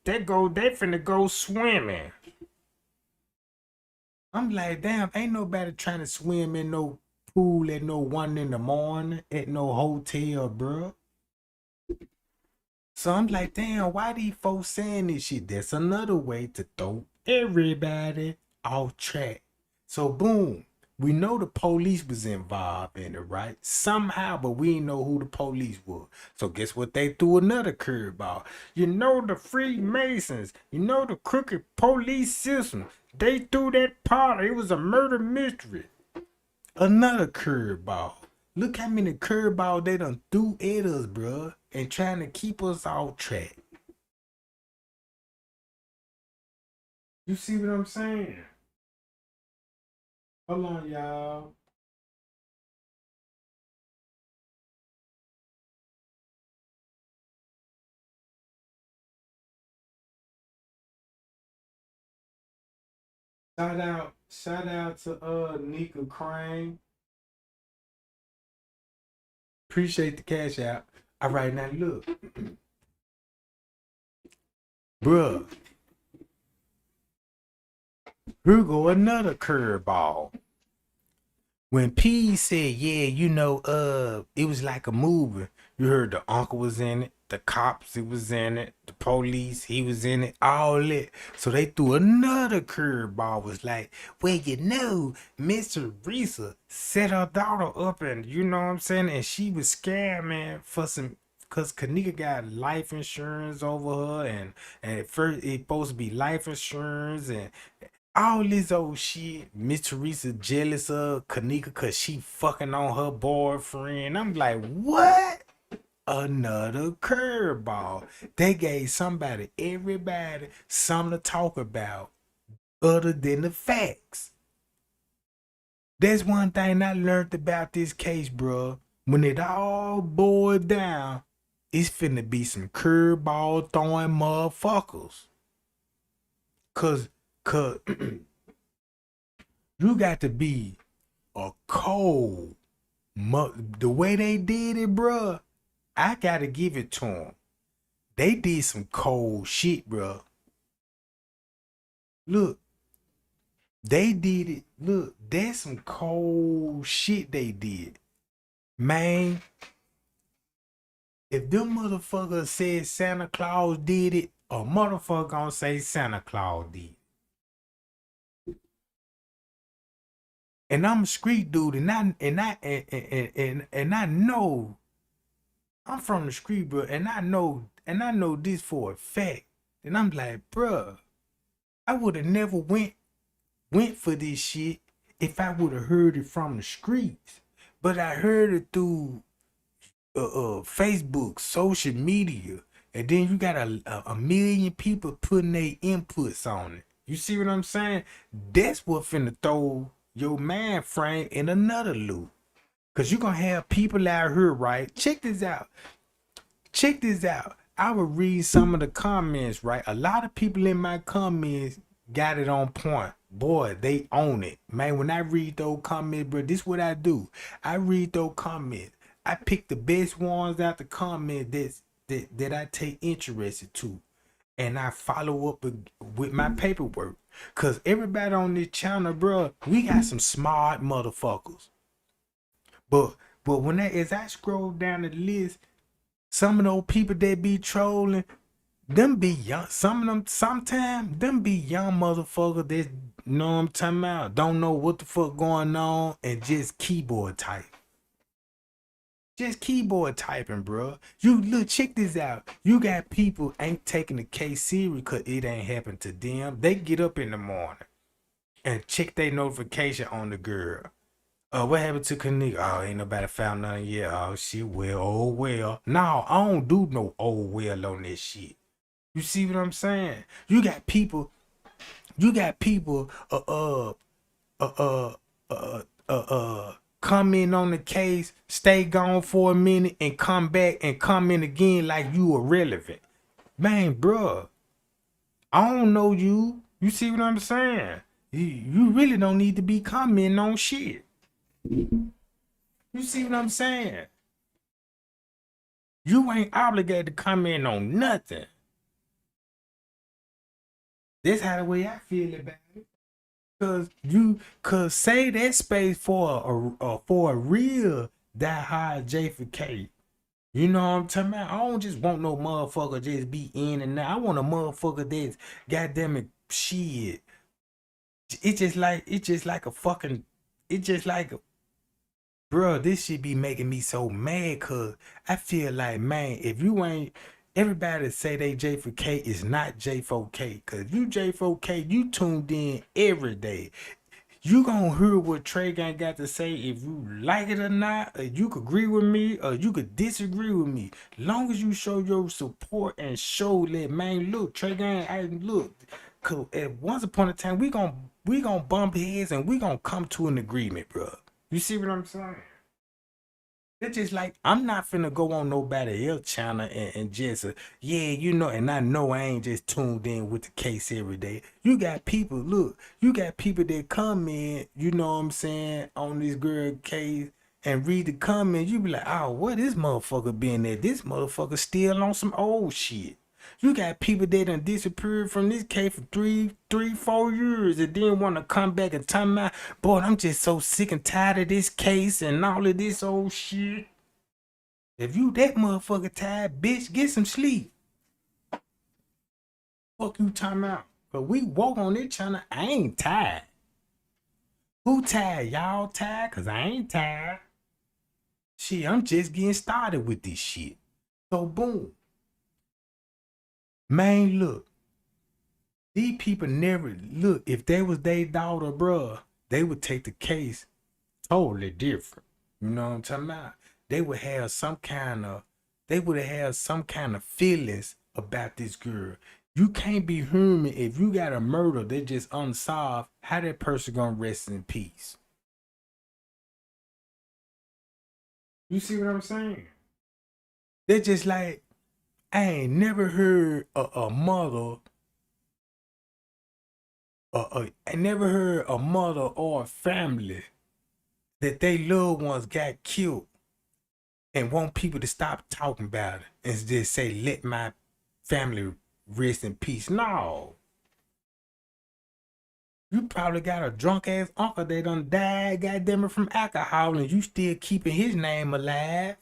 they finna go swimming. I'm like, damn, ain't nobody trying to swim in no pool at no 1 in the morning at no hotel, bro. So I'm like, damn, why these folks saying this shit? That's another way to throw everybody off track. So boom, we know the police was involved in it, right? Somehow, but we didn't know who the police was. So guess what? They threw another curveball. You know the Freemasons, you know the crooked police system. They threw that part. It was a murder mystery. Another curveball. Look how many curveballs they done threw at us, bruh, and trying to keep us off track. You see what I'm saying? Hold on, y'all. Shout out to Nika Crane. Appreciate the cash out. All right, now look, bruh. Here go another curveball. When P said, yeah, it was like a movie. You heard the uncle was in it, the cops, he was in it, the police, he was in it, all that. So they threw another curveball. Was like, well, Mr. Risa set her daughter up and you know what I'm saying? And she was scamming for some, cause Kenneka got life insurance over her, and at first it supposed to be life insurance and all this old shit. Miss Teresa jealous of Kenneka cause she fucking on her boyfriend. I'm like, what? Another curveball. They gave everybody something to talk about other than the facts. That's one thing I learned about this case, bro. When it all boiled down, it's finna be some curveball throwing motherfuckers. Cause you got to be a cold the way they did it, bruh. I gotta give it to them. They did some cold shit, bruh. Look, they did it. Look, that's some cold shit they did. Man, if them motherfuckers said Santa Claus did it, a motherfucker gonna say Santa Claus did. And I'm a street dude, and I know I'm from the street, bro, and I know this for a fact. And I'm like, bruh, I would have never went for this shit if I would have heard it from the streets. But I heard it through Facebook, social media, and then you got a million people putting their inputs on it. You see what I'm saying? That's what finna throw your man frame in another loop. Cause you gonna have people out here, right? Check this out. I would read some of the comments, right? A lot of people in my comments got it on point. Boy, they own it. Man, when I read those comments, bro, this is what I do. I read those comments. I pick the best ones out the comments that I take interested to. And I follow up with my paperwork. Cause everybody on this channel, bro, we got some smart motherfuckers. But as I scroll down the list, some of those people that be trolling, them be young. Some of them, sometimes, them be young motherfuckers that, you know what I'm talking about, don't know what the fuck going on and just keyboard type. Just keyboard typing, bro. You look, check this out. You got people ain't taking the case serious because it ain't happened to them. They get up in the morning and check their notification on the girl. What happened to Kenneka? Oh, ain't nobody found nothing yet. Oh, she well, oh well. No, I don't do no oh well on this shit. You see what I'm saying? You got people come in on the case, stay gone for a minute, and come back and come in again like you irrelevant. Man, bruh, I don't know you. You see what I'm saying? You really don't need to be commenting on shit. You see what I'm saying? You ain't obligated to comment on nothing. That's how the way I feel about it. Cause say that space for a real die hard J for K. You know what I'm talking about? I don't just want no motherfucker just be in and out. I want a motherfucker that's goddamn it shit. It's just like a fucking. It's just like bro, this shit be making me so mad cause I feel like, man, if you ain't, everybody say they J4K is not J4K. Cause if you J4K, you tuned in every day. You gonna hear what Trey Gang got to say if you like it or not, or you could agree with me, or you could disagree with me. Long as you show your support and show that, man, look, Trey Gang, look, Cause at once upon a time we gonna bump heads and we gonna come to an agreement, bro. You see what I'm saying? It's just like I'm not finna go on nobody else channel and just yeah, you know, and I know I ain't just tuned in with the case every day. You got people, look, you got people that come in, you know what I'm saying, on this girl case and read the comments, you be like, oh, what this motherfucker been at? This motherfucker still on some old shit. You got people that done disappeared from this case for 4 years and then want to come back and tell me, boy, I'm just so sick and tired of this case and all of this old shit. If you that motherfucker tired, bitch, get some sleep. Fuck you talking about? But we walk on this channel, I ain't tired. Who tired? Y'all tired? Cause I ain't tired. Shit, I'm just getting started with this shit. So boom. Man, look. These people never look. If they was their daughter, bruh, they would take the case totally different. You know what I'm talking about? They would have some kind of, feelings about this girl. You can't be human if you got a murder that just unsolved. How that person gonna rest in peace? You see what I'm saying? They're just like, I ain't never heard a mother. I never heard a mother or a family that they loved ones got killed and want people to stop talking about it and just say, let my family rest in peace. No. You probably got a drunk ass uncle that done died, goddamn it, from alcohol, and you still keeping his name alive.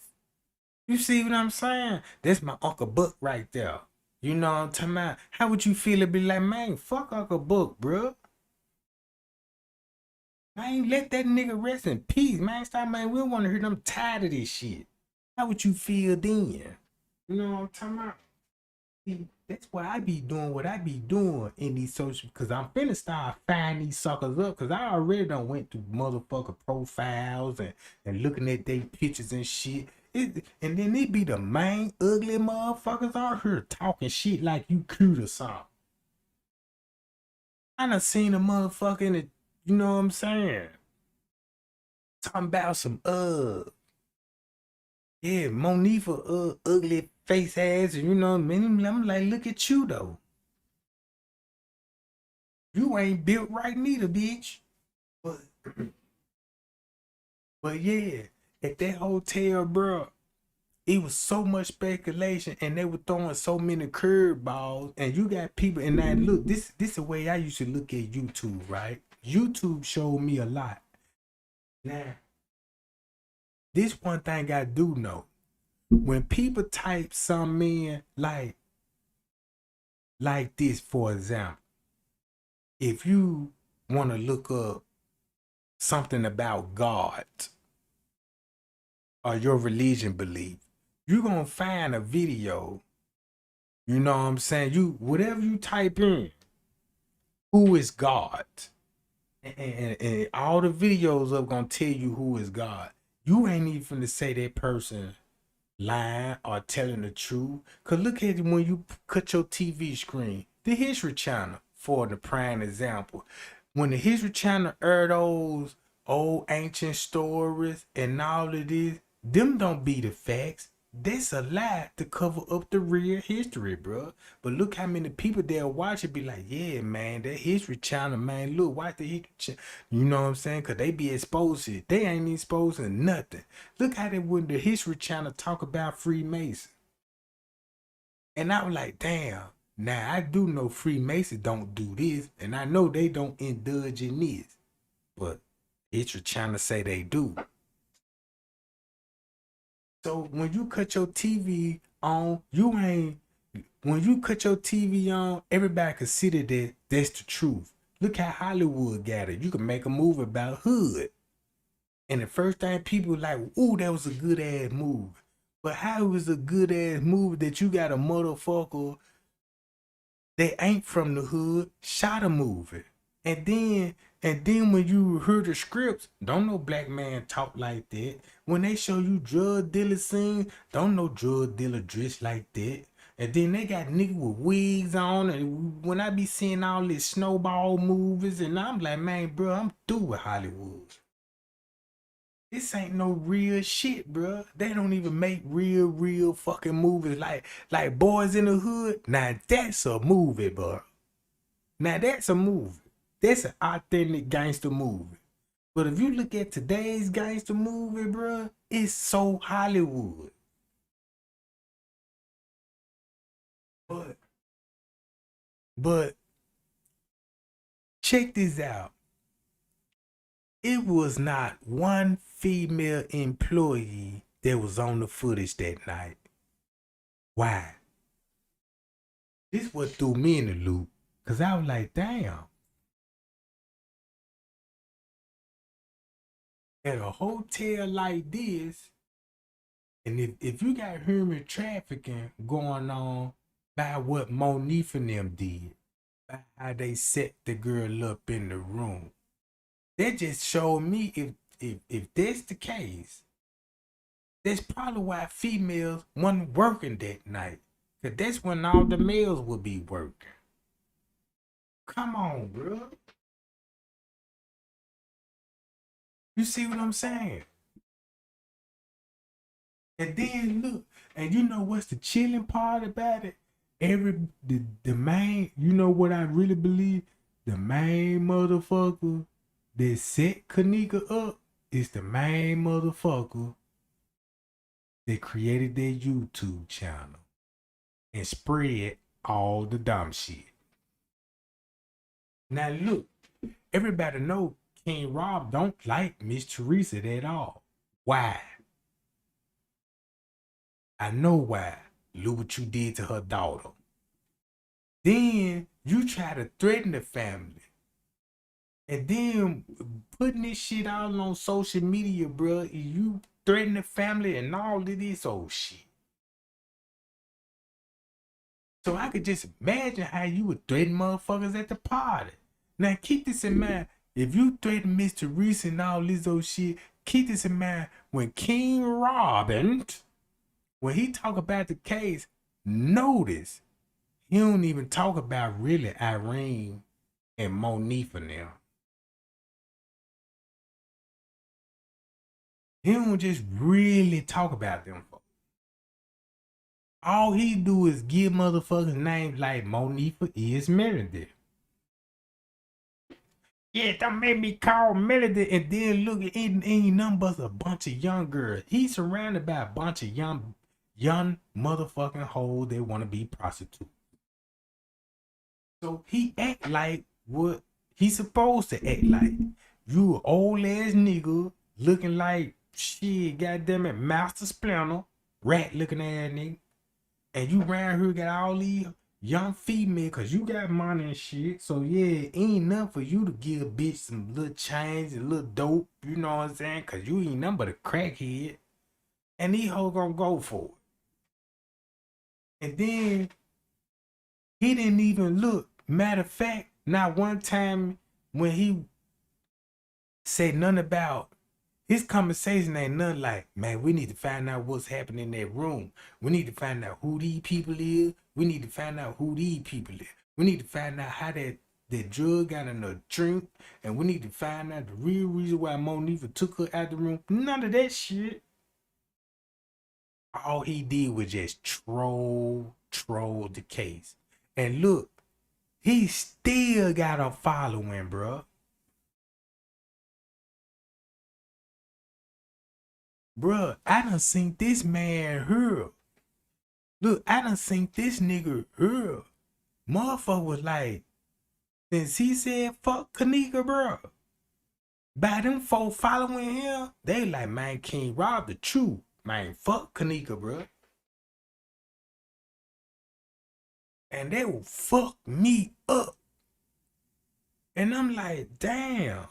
You see what I'm saying? That's my Uncle Buck right there. You know what I'm talking about? How would you feel to be like, man, fuck Uncle Buck, bro? Man, let that nigga rest in peace, man. Stop, man. We don't want to hear them tired of this shit. How would you feel then? You know what I'm talking about? See, that's why I be doing what I be doing in these social, because I'm finna start finding these suckers up, because I already done went through motherfucker profiles and looking at their pictures and shit. And then it be the main ugly motherfuckers out here talking shit like you cute or something. I done seen a motherfucker in the, you know what I'm saying? Talking about some yeah, Monifa ugly face ass, and you know what I mean? I'm like, look at you though. You ain't built right neither, bitch. But but yeah, at that hotel, bro, it was so much speculation and they were throwing so many curveballs, and you got people, and now look, this the way I used to look at YouTube, right? YouTube showed me a lot. Now, this one thing I do know. When people type some in like this, for example, if you want to look up something about God or your religion belief, you're gonna find a video. You know what I'm saying? You whatever you type in, who is God? And all the videos are gonna tell you who is God. You ain't even to say that person lying or telling the truth. Cause look at it when you cut your TV screen. The History Channel, for the prime example. When the History Channel air those old ancient stories and all of this, them don't be the facts. That's a lie to cover up the real history, bro. But look how many people they'll watch it be like, yeah, man, that History Channel, man, look, watch the History Channel. You know what I'm saying? Because they be exposed to it. They ain't exposing nothing. Look how they when the History Channel talk about Freemason. And I was like, damn, now I do know Freemasons don't do this, and I know they don't indulge in this. But History Channel say they do. So when you cut your TV on, when you cut your TV on, everybody consider that that's the truth. Look how Hollywood got it. You can make a movie about hood. And the first thing people were like, ooh, that was a good ass movie. But how was a good ass movie that you got a motherfucker that ain't from the hood shot a movie? And then when you hear the scripts, don't no black man talk like that. When they show you drug dealer scenes, don't no drug dealer dress like that. And then they got niggas with wigs on, and when I be seeing all these snowball movies, and I'm like, man, bro, I'm through with Hollywood. This ain't no real shit, bro. They don't even make real fucking movies like Boys in the Hood. Now that's a movie, bro. Now that's a movie. That's an authentic gangster movie. But if you look at today's gangster movie, bro, it's so Hollywood. But check this out. It was not one female employee that was on the footage that night. Why? This what threw me in the loop. Cause I was like, damn. At a hotel like this, and if you got human trafficking going on by what Monique and them did, by how they set the girl up in the room, that just showed me if that's the case, that's probably why females wasn't working that night. Cause that's when all the males would be working. Come on, bro. You see what I'm saying? And then look, and you know what's the chilling part about it? The main, you know what I really believe? The main motherfucker that set Kenneka up is the main motherfucker that created their YouTube channel and spread all the dumb shit. Now look, everybody know King Rob don't like Miss Teresa at all. Why? I know why. Look what you did to her daughter. Then you try to threaten the family. And then putting this shit out on social media, bro, you threaten the family and all of this old shit. So I could just imagine how you would threaten motherfuckers at the party. Now keep this in mind. If you threaten Miss Teresa and all this old shit, keep this in mind. When King Robin, when he talk about the case, notice he don't even talk about really Irene and Monique now. He don't just really talk about them folks. All he do is give motherfuckers names like Monique is Meredith. Yeah, don't make me call Meredith, and then look, it ain't nothing but a bunch of young girls. He's surrounded by a bunch of young motherfucking hoes that want to be prostitutes. So he act like what he supposed to act like. You an old ass nigga looking like shit, goddamn it, Master Splinter, rat looking ass nigga. And you around here got all these young female cause you got money and shit. So yeah, ain't nothing for you to give a bitch some little change and little dope, you know what I'm saying? Cause you ain't nothing but a crackhead. And these hoes gonna go for it. And then he didn't even look. Matter of fact, not one time when he said nothing about his conversation ain't nothing like, man, we need to find out what's happening in that room. We need to find out who these people is. We need to find out who these people is. We need to find out how that drug got in the drink. And we need to find out the real reason why Monifa took her out the room. None of that shit. All he did was just troll the case. And look, he still got a following, bro. Bruh, I done seen this man here. Look, I done seen this nigga here. Motherfucker was like, since he said fuck Kenneka, bro. By them folk following him, they like, man, King Rob the truth. Man, fuck Kenneka, bro. And they will fuck me up. And I'm like, damn.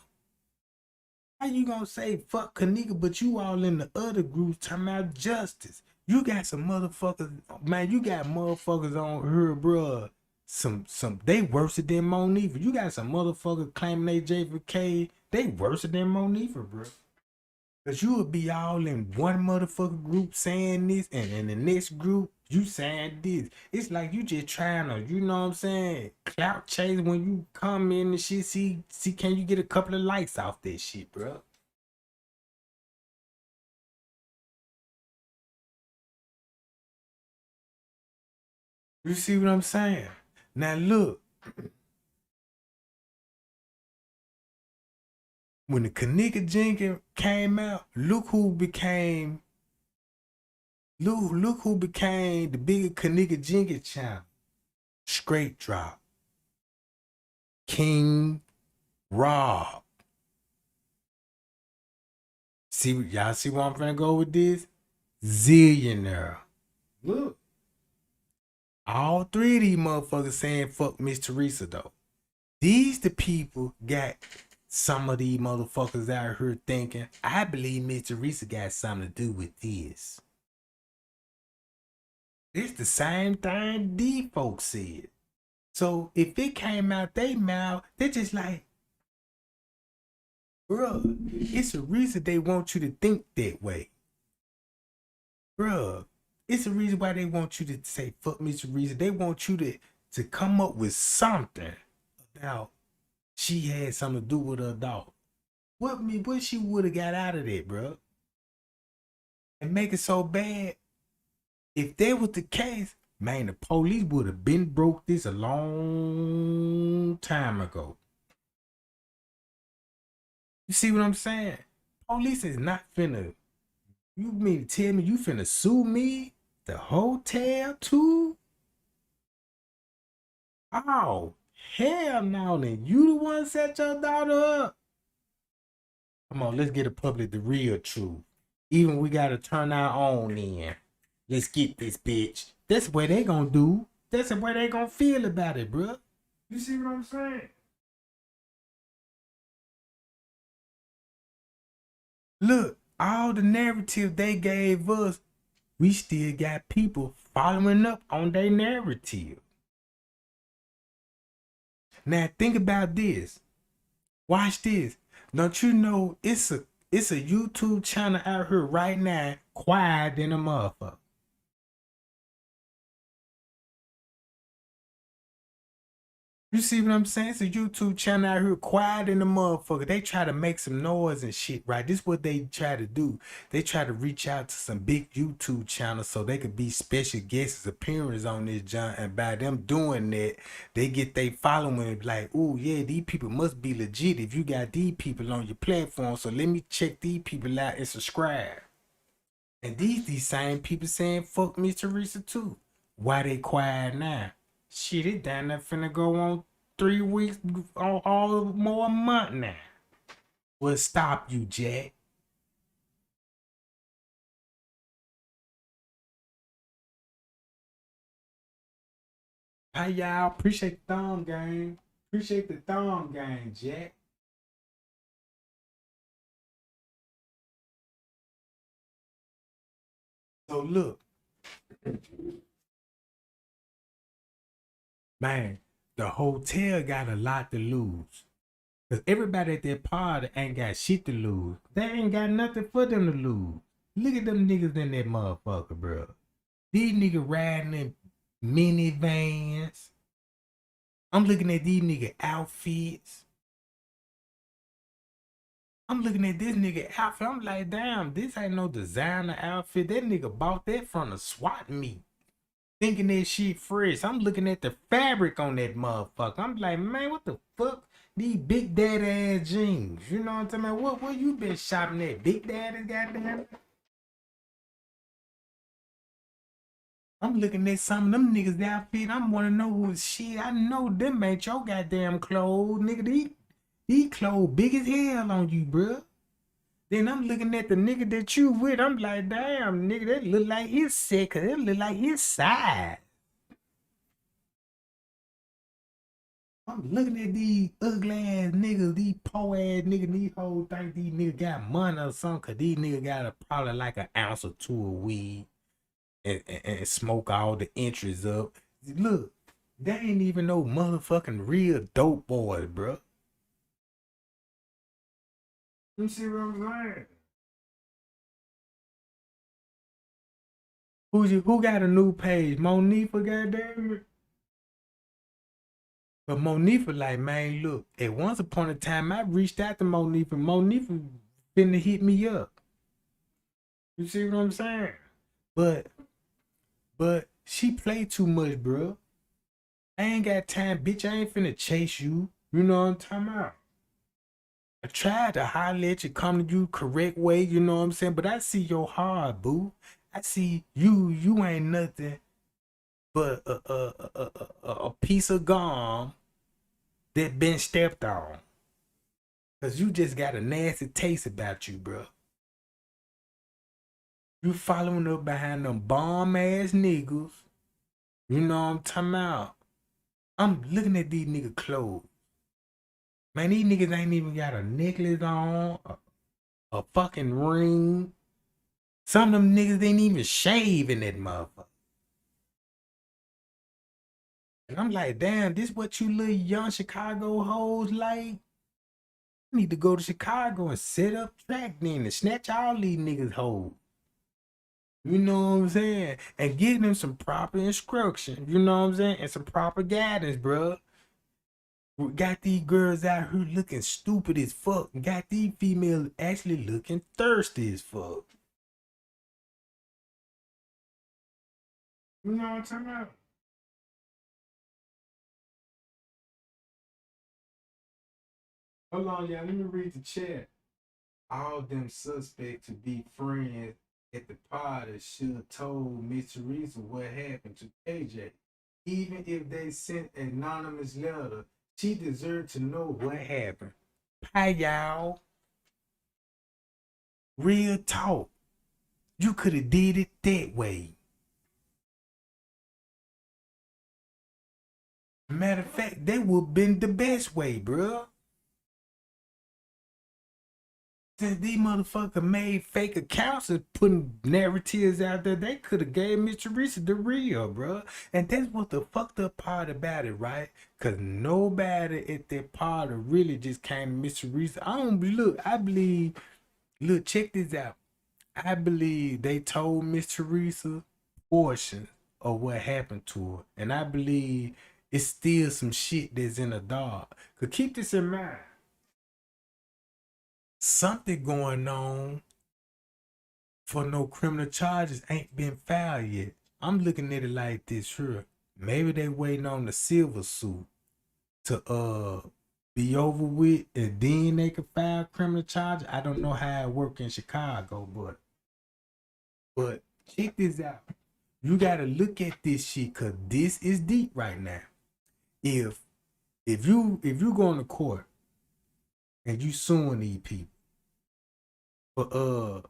How you gonna say fuck Kenneka, but you all in the other groups talking about justice? You got some motherfuckers, man. You got motherfuckers on here, bro. They worse than Monifa. You got some motherfuckers claiming they JFK. They worse than Monifa, bro. Cause you would be all in one motherfucker group saying this, and in the next group You saying this. It's like you just trying to, you know what I'm saying, clout chase when you come in and shit. See, can you get a couple of likes off that shit, bro? You see what I'm saying? Now look, when the Kenneka Jenkins came out, look who became the bigger Kenneka Jenkins channel. Straight Drop, King Rob. See, y'all see where I'm finna go with this? Zillionaire. Look, all three of these motherfuckers saying fuck Miss Teresa though. These the people got some of these motherfuckers out here thinking, I believe Miss Teresa got something to do with this. It's the same thing these folks said. So if it came out they mouth, they just like, bruh, it's a reason they want you to think that way. Bruh, it's a reason why they want you to say fuck Miss Teresa. They want you to come up with something about she had something to do with her dog. What she would have got out of that, bro? And make it so bad. If that was the case, man, the police would have been broke this a long time ago. You see what I'm saying? Police is not finna. You mean to tell me you finna sue me? The hotel too? Oh, hell no, then you the one set your daughter up. Come on, let's get a public the real truth. Even we gotta turn our own in. Let's get this bitch. That's what they gonna do. That's the way they gonna feel about it, bro. You see what I'm saying? Look, all the narrative they gave us, we still got people following up on their narrative. Now think about this. Watch this. Don't you know it's a YouTube channel out here right now, quiet than a motherfucker. You see what I'm saying? It's a YouTube channel out here quiet in the motherfucker. They try to make some noise and shit, right? This is what they try to do. They try to reach out to some big YouTube channels so they could be special guests appearances on this joint. And by them doing that, they get they following like, oh yeah, these people must be legit if you got these people on your platform. So let me check these people out and subscribe. And these same people saying fuck Miss Teresa too. Why they quiet now? Shit, it down there finna go on 3 weeks, all more a month now. What stop you, Jack? Hey y'all, appreciate the thumb game. Appreciate the thumb game, Jack. So look, man, the hotel got a lot to lose. Cause everybody at that party ain't got shit to lose. They ain't got nothing for them to lose. Look at them niggas in that motherfucker, bro. These niggas riding in minivans. I'm looking at these nigga outfits. I'm looking at this nigga outfit. I'm like, damn, this ain't no designer outfit. That nigga bought that from the swap meet. Thinking that shit fresh. I'm looking at the fabric on that motherfucker. I'm like, man, what the fuck? These big daddy ass jeans. You know what I'm talking about? What you been shopping at? Big daddy, goddamn. I'm looking at some of them niggas outfit. I'm wanna know who shit. I know them ain't your goddamn clothes, nigga. These clothes big as hell on you, bruh. Then I'm looking at the nigga that you with. I'm like, damn, nigga, that look like his set, cause it look like his size. I'm looking at these ugly ass niggas, these poor ass niggas, these whole think these niggas got money or something, cause these niggas got probably like an ounce or two of weed and smoke all the entries up. Look, they ain't even no motherfucking real dope boys, bro. You see what I'm saying? Who got a new page? Monifa, goddamn it. But Monifa, like, man, look, at once upon a time, I reached out to Monifa. Monifa finna hit me up. You see what I'm saying? But she play too much, bro. I ain't got time, bitch. I ain't finna chase you. You know what I'm talking about? I tried to holler at you, come to you correct way, you know what I'm saying? But I see your heart, boo. I see you ain't nothing but a piece of gum that been stepped on. Cause you just got a nasty taste about you, bro. You following up behind them bomb ass niggas. You know what I'm talking about? I'm looking at these niggas clothes. Man, these niggas ain't even got a necklace on, a fucking ring. Some of them niggas ain't even shaving that motherfucker. And I'm like, damn, this what you little young Chicago hoes like? I need to go to Chicago and set up track then and snatch all these niggas hoes. You know what I'm saying? And give them some proper instruction. You know what I'm saying? And some proper guidance, bro. We got these girls out here looking stupid as fuck. And got these females actually looking thirsty as fuck. You know what I'm talking about? Hold on, y'all. Let me read the chat. All them suspects to be friends at the party should have told Miss Teresa what happened to KJ. Even if they sent an anonymous letter, she deserved to know what happened. Hi, y'all. Real talk. You could have did it that way. Matter of fact, that would have been the best way, bruh. Since these motherfuckers made fake accounts and putting narratives out there, they could have gave Miss Teresa the real, bro. And that's what the fucked up part about it, right? Cause nobody at that party really just came to Miss Teresa. I believe, look, check this out. I believe they told Miss Teresa portion of what happened to her. And I believe it's still some shit that's in the dark. Cause keep this in mind. Something going on for no criminal charges ain't been filed yet. I'm looking at it like this here. Maybe they waiting on the silver suit to be over with and then they can file criminal charges. I don't know how it work in Chicago, but check this out. You gotta look at this shit cause this is deep right now. If you going to court and you suing these people for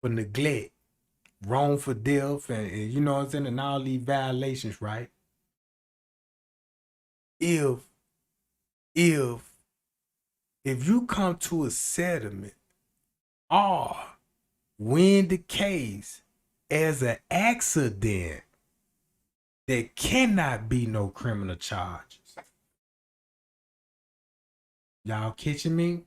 neglect, wrongful death, and you know what I'm saying, and all these violations, right? If if if you come to a settlement or win the case as an accident, there cannot be no criminal charges. Y'all catching me?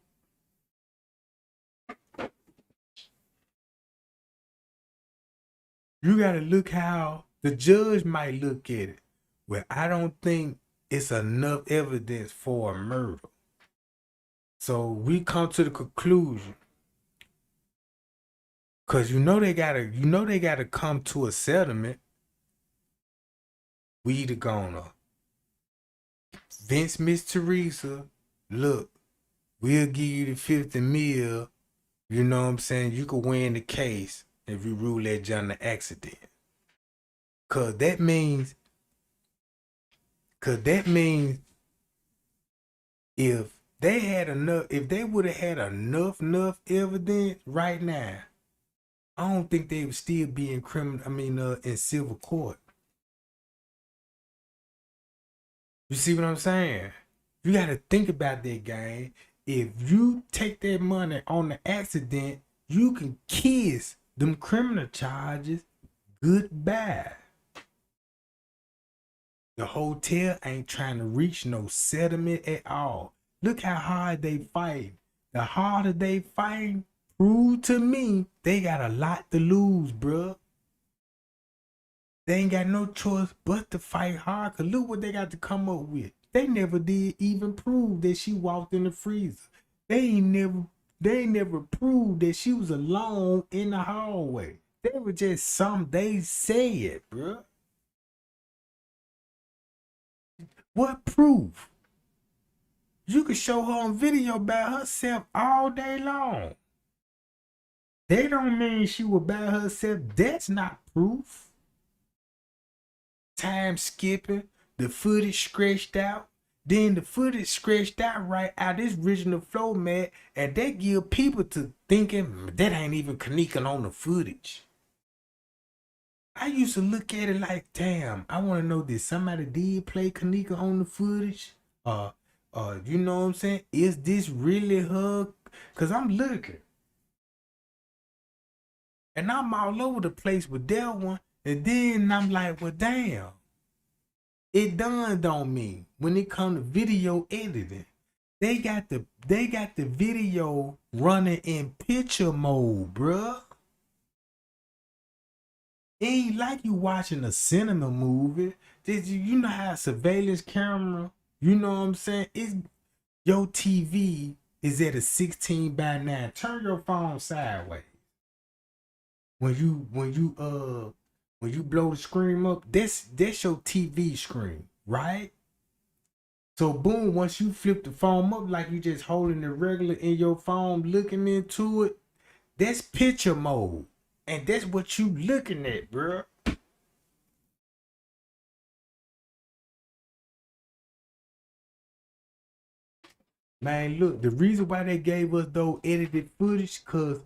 You gotta look how the judge might look at it. Well, I don't think it's enough evidence for a murder. So we come to the conclusion, cause you know they gotta come to a settlement. We either gonna Vince Miss Teresa, look, we'll give you the 50 mil. You know what I'm saying? You could win the case if you rule that John an accident. Cause that means if they would have had enough evidence right now, I don't think they would still be in civil court. You see what I'm saying? You got to think about that, gang. If you take that money on the accident, you can kiss them criminal charges goodbye. The hotel ain't trying to reach no settlement at all. Look how hard they fight. The harder they fight, prove to me they got a lot to lose, bruh. They ain't got no choice but to fight hard. Cause look what they got to come up with. They never did even prove that she walked in the freezer. They ain't never proved that she was alone in the hallway. They were just something they said, bro. What proof? You could show her on video by herself all day long. They don't mean she was by herself. That's not proof. Time skipping, the footage scratched out. Then the footage scratched out right out this original flow mat, and they give people to thinking that ain't even Kenneka on the footage. I used to look at it like, damn, I want to know, did somebody did play Kenneka on the footage? You know what I'm saying? Is this really her? Cause I'm looking. And I'm all over the place with that one. And then I'm like, well, damn. It dawned on me when it come to video editing. They got the video running in picture mode, bruh. It ain't like you watching a cinema movie. You know how a surveillance camera, you know what I'm saying? It's your TV is at a 16:9. Turn your phone sideways. When you blow the screen up, that's your TV screen, right? So boom, once you flip the phone up like you just holding it regular in your phone, looking into it, that's picture mode. And that's what you looking at, bro. Man, look, the reason why they gave us those edited footage, cause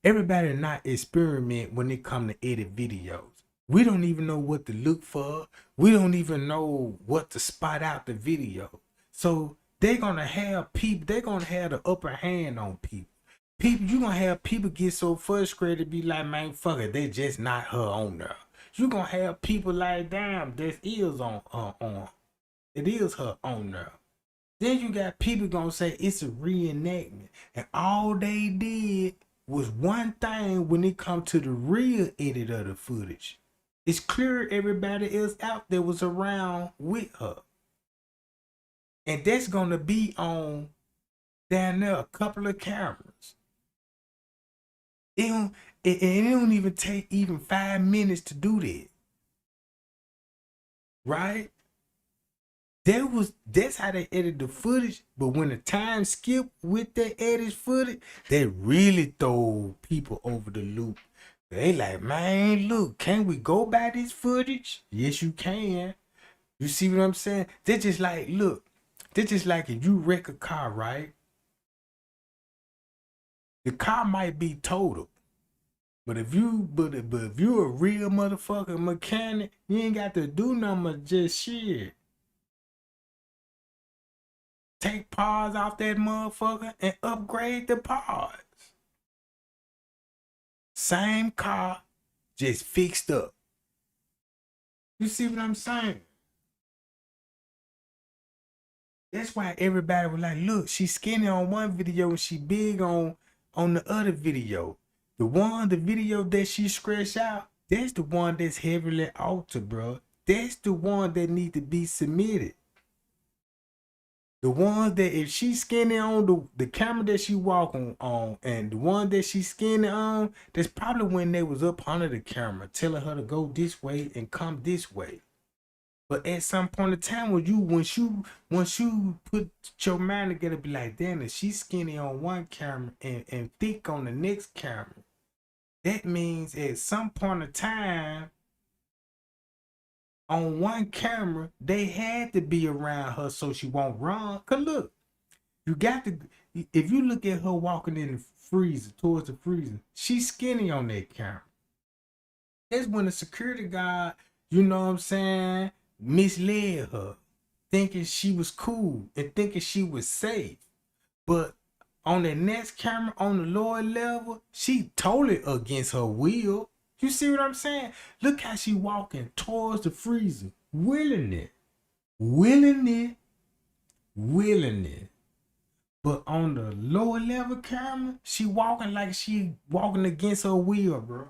everybody not experiment when it come to edit videos. We don't even know what to look for. We don't even know what to spot out the video. So they're gonna have the upper hand on people. You gonna have people get so frustrated, be like, man, fuck it, they just not her on there. You gonna have people like, damn, this is on it is her on there. Then you got people gonna say it's a reenactment, and all they did was one thing when it come to the real edit of the footage. It's clear everybody else out there was around with her, and that's gonna be on down there a couple of cameras. It don't even take even 5 minutes to do that, right? That's how they edit the footage. But when the time skip with that edit footage, they really throw people over the loop. They like, man, look, can we go by this footage? Yes, you can. You see what I'm saying? They're just like, look, they're just like if you wreck a car, right? The car might be total. But if you a real motherfucking mechanic, you ain't got to do nothing but just shit. Take parts off that motherfucker and upgrade the parts. Same car, just fixed up. You see what I'm saying? That's why everybody was like, look, she's skinny on one video and she big on the other video. The video that she scratched out, that's the one that's heavily altered, bro. That's the one that need to be submitted. The ones that if she's skinny on the camera that she walking on, and the one that she's skinny on, that's probably when they was up under the camera telling her to go this way and come this way. But at some point in time, once you put your mind together, be like, damn, if she's skinny on one camera and thick on the next camera, that means at some point in time on one camera, they had to be around her so she won't run. Cause look, you got to, if you look at her walking in the freezer, towards the freezer, she's skinny on that camera. That's when the security guard, you know what I'm saying, misled her, thinking she was cool and thinking she was safe. But on the next camera, on the lower level, she totally against her will. You see what I'm saying? Look how she walking towards the freezer, willing it. But on the lower level camera, she walking like she walking against her will, bro.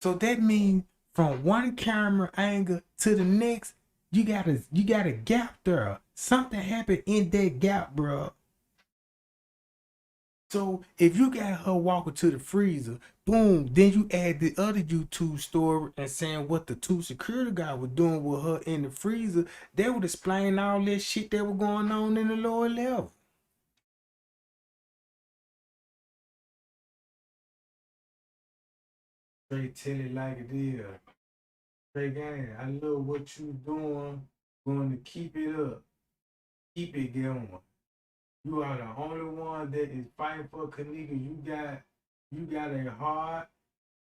So that means from one camera angle to the next, you got a gap there. Something happened in that gap, bro. So if you got her walking to the freezer, boom, then you add the other YouTube story and saying what the two security guys were doing with her in the freezer, they would explain all that shit that was going on in the lower level. Straight tell it like it is. Straight gang, I love what you doing. Going to keep it up. Keep it going. You are the only one that is fighting for Kenneka. You got a heart.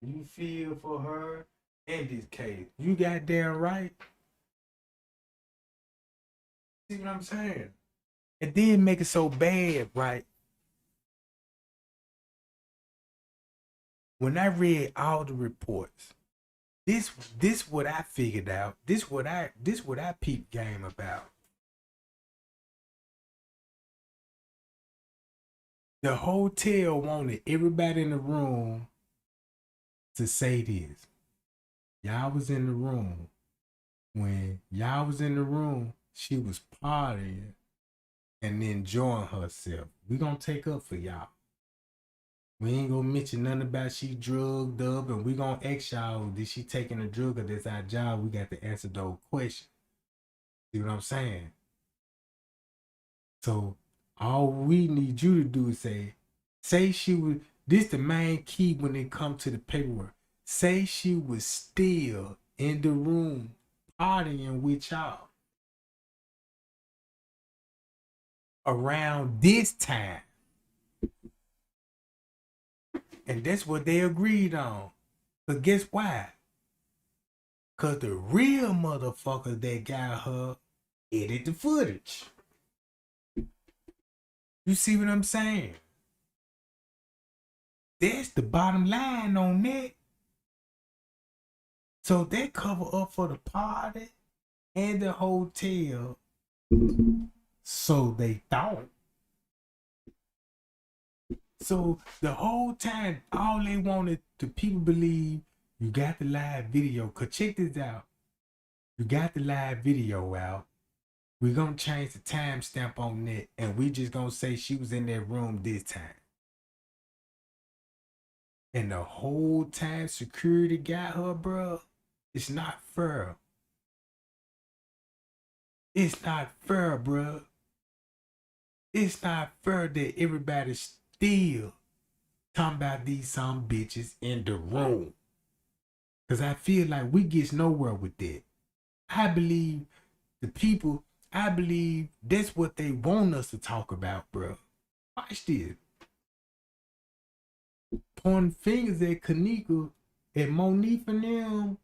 You feel for her in this case. You got damn right. See what I'm saying? And then make it so bad, right? When I read all the reports, this what I figured out. This what I peep game about. The hotel wanted everybody in the room to say this. Y'all was in the room. When y'all was in the room, she was partying and enjoying herself. We gonna take up for y'all. We ain't gonna mention nothing about she drugged up, and we gonna ask y'all, did she taking a drug, or that's our job? We got to answer those questions. See what I'm saying? So all we need you to do is say she was, this the main key when it comes to the paperwork. Say she was still in the room partying with y'all around this time. And that's what they agreed on. But guess why? Because the real motherfucker that got her edited the footage. You see what I'm saying? That's the bottom line on that. So they cover up for the party and the hotel. So they thought. So the whole time, all they wanted the people believe, you got the live video. Cause check this out. You got the live video out. We're gonna change the timestamp on that, and we just gonna say she was in that room this time. And the whole time security got her, bro. It's not fair. It's not fair, bro. It's not fair that everybody's still talking about these some bitches in the room. Cause I feel like we get nowhere with that. I believe the people, I believe that's what they want us to talk about, bro. Watch this. Pointing fingers at Kenneka, at Monique and them.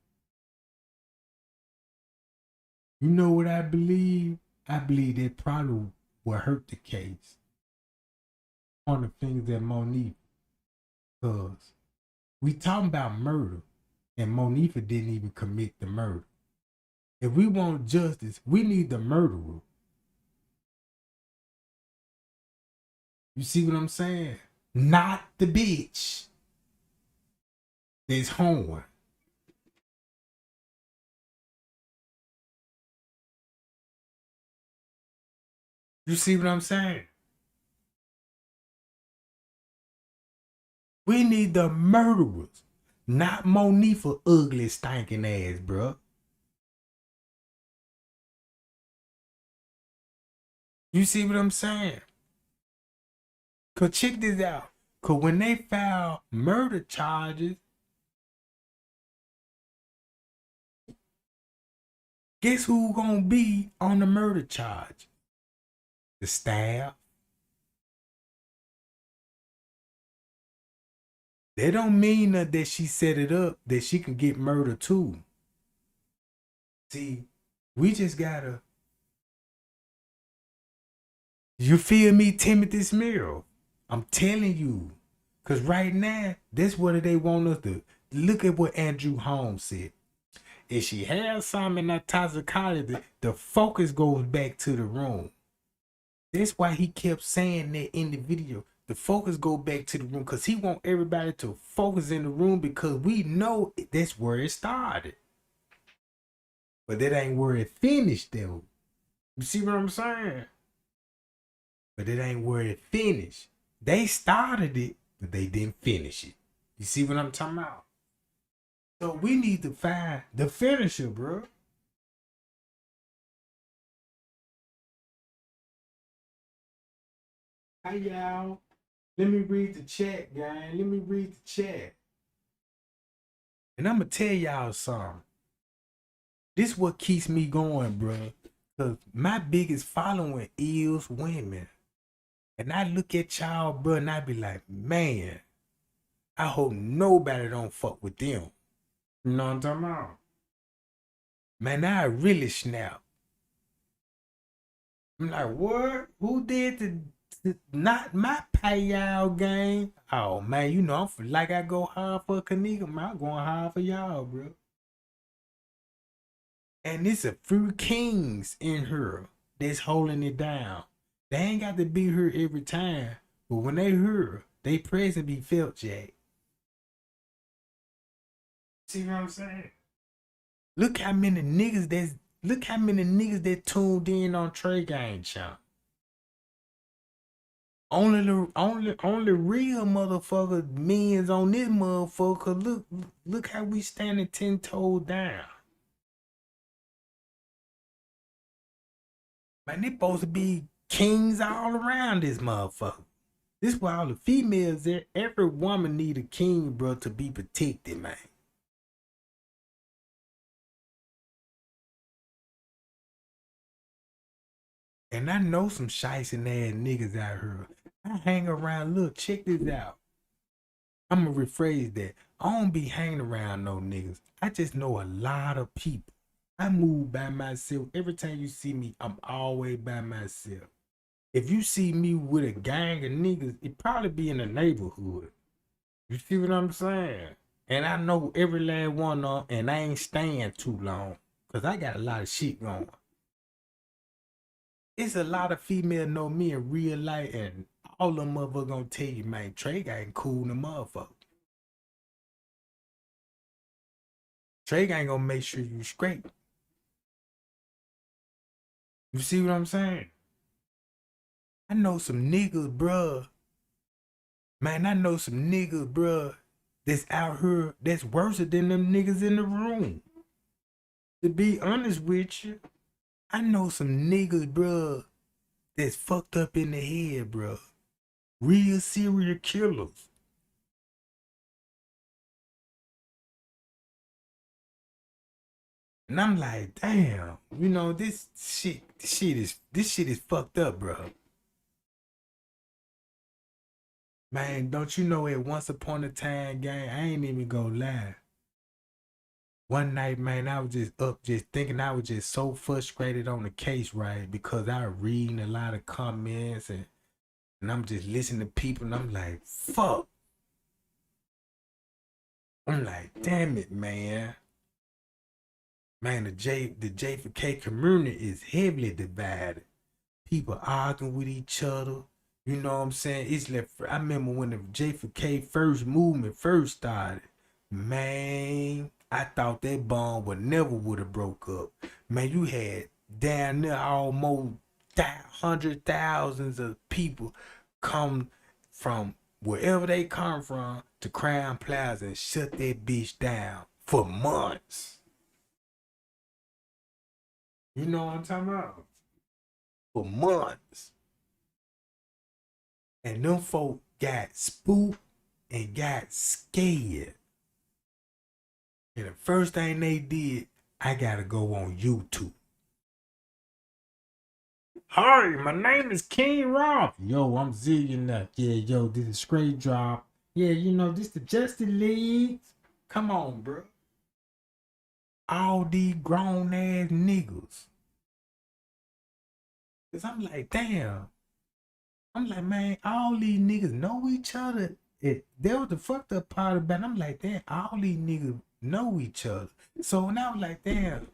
You know what I believe? I believe that probably will hurt the case. Pointing fingers at Monique. Cause we talking about murder, and Monique didn't even commit the murder. If we want justice, we need the murderer. You see what I'm saying? Not the bitch that's home. You see what I'm saying? We need the murderers, not Monifa ugly stinking ass, bro. You see what I'm saying? Cause check this out. Cause when they file murder charges, guess who gonna be on the murder charge? The staff. They don't mean that she set it up that she can get murdered too. See, we just gotta. You feel me, Timothy Smith? I'm telling you. Cause right now, that's what they want us to look at what Andrew Holmes said. If she has something in that toxicology, the focus goes back to the room. That's why he kept saying that in the video. the focus go back to the room because he want everybody to focus in the room because we know that's where it started. But that ain't where it finished though. You see what I'm saying? But it ain't where it finished. They started it, but they didn't finish it. You see what I'm talking about? So we need to find the finisher, bro. Hi, y'all. Let me read the chat, gang. Let me read the chat. And I'm going to tell y'all something. This is what keeps me going, bro. Because my biggest following is women. And I look at y'all, bro, and I be like, man, I hope nobody don't fuck with them. You know what I'm talking about? Man, I really snap. I'm like, what? Who did not my payout game? Oh, man, you know, like I go hard for Kenneka, man. I'm going hard for y'all, bro. And it's a few kings in her that's holding it down. They ain't got to be here every time, but when they here, they presence be felt, Jack. See what I'm saying? Look how many niggas that tuned in on Trey Gang Champ. Only real motherfucker men's on this motherfucker. Look how we standing 10 toes down. Man, they supposed to be kings all around this motherfucker. This why all the females there, every woman need a king, bro, to be protected, man. And I know some shicing ass niggas out here. I hang around, look, check this out. I'm gonna rephrase that. I don't be hanging around no niggas. I just know a lot of people. I move by myself. Every time you see me, I'm always by myself. If you see me with a gang of niggas, it probably be in the neighborhood. You see what I'm saying? And I know every last one of them, and I ain't staying too long. Cause I got a lot of shit going. It's a lot of female know me in real life, and all them motherfuckers gonna tell you, man, Trey ain't cool in the motherfucker. Trey ain't gonna make sure you straight. You see what I'm saying? I know some niggas, bruh. Man, I know some niggas, bruh, that's out here that's worse than them niggas in the room. To be honest with you, I know some niggas, bruh, that's fucked up in the head, bruh. Real serial killers. And I'm like, damn, you know, this shit is fucked up, bro. Man, don't you know it once upon a time, gang, I ain't even gonna lie. One night, man, I was just up just thinking I was just so frustrated on the case, right? Because I was reading a lot of comments and I'm just listening to people and I'm like, fuck. I'm like, damn it, man. Man, the J4K community is heavily divided. People arguing with each other. You know what I'm saying? It's like, I remember when the J4K first movement first started. Man, I thought that bomb would have broke up. Man, you had down there almost hundred thousands of people come from wherever they come from to Crown Plaza and shut that bitch down for months. You know what I'm talking about? For months. And them folk got spooked and got scared. And the first thing they did, I gotta go on YouTube. Hi, my name is King Roth. Yo, I'm Zillionaire. Yeah, yo, this is Straight Drop. Yeah, you know, this the Justice League. Come on, bro. All these grown ass niggas. Cause I'm like, damn. I'm like, man, all these niggas know each other. That was the fucked up part about it. I'm like, damn, all these niggas know each other. So when I was like, damn,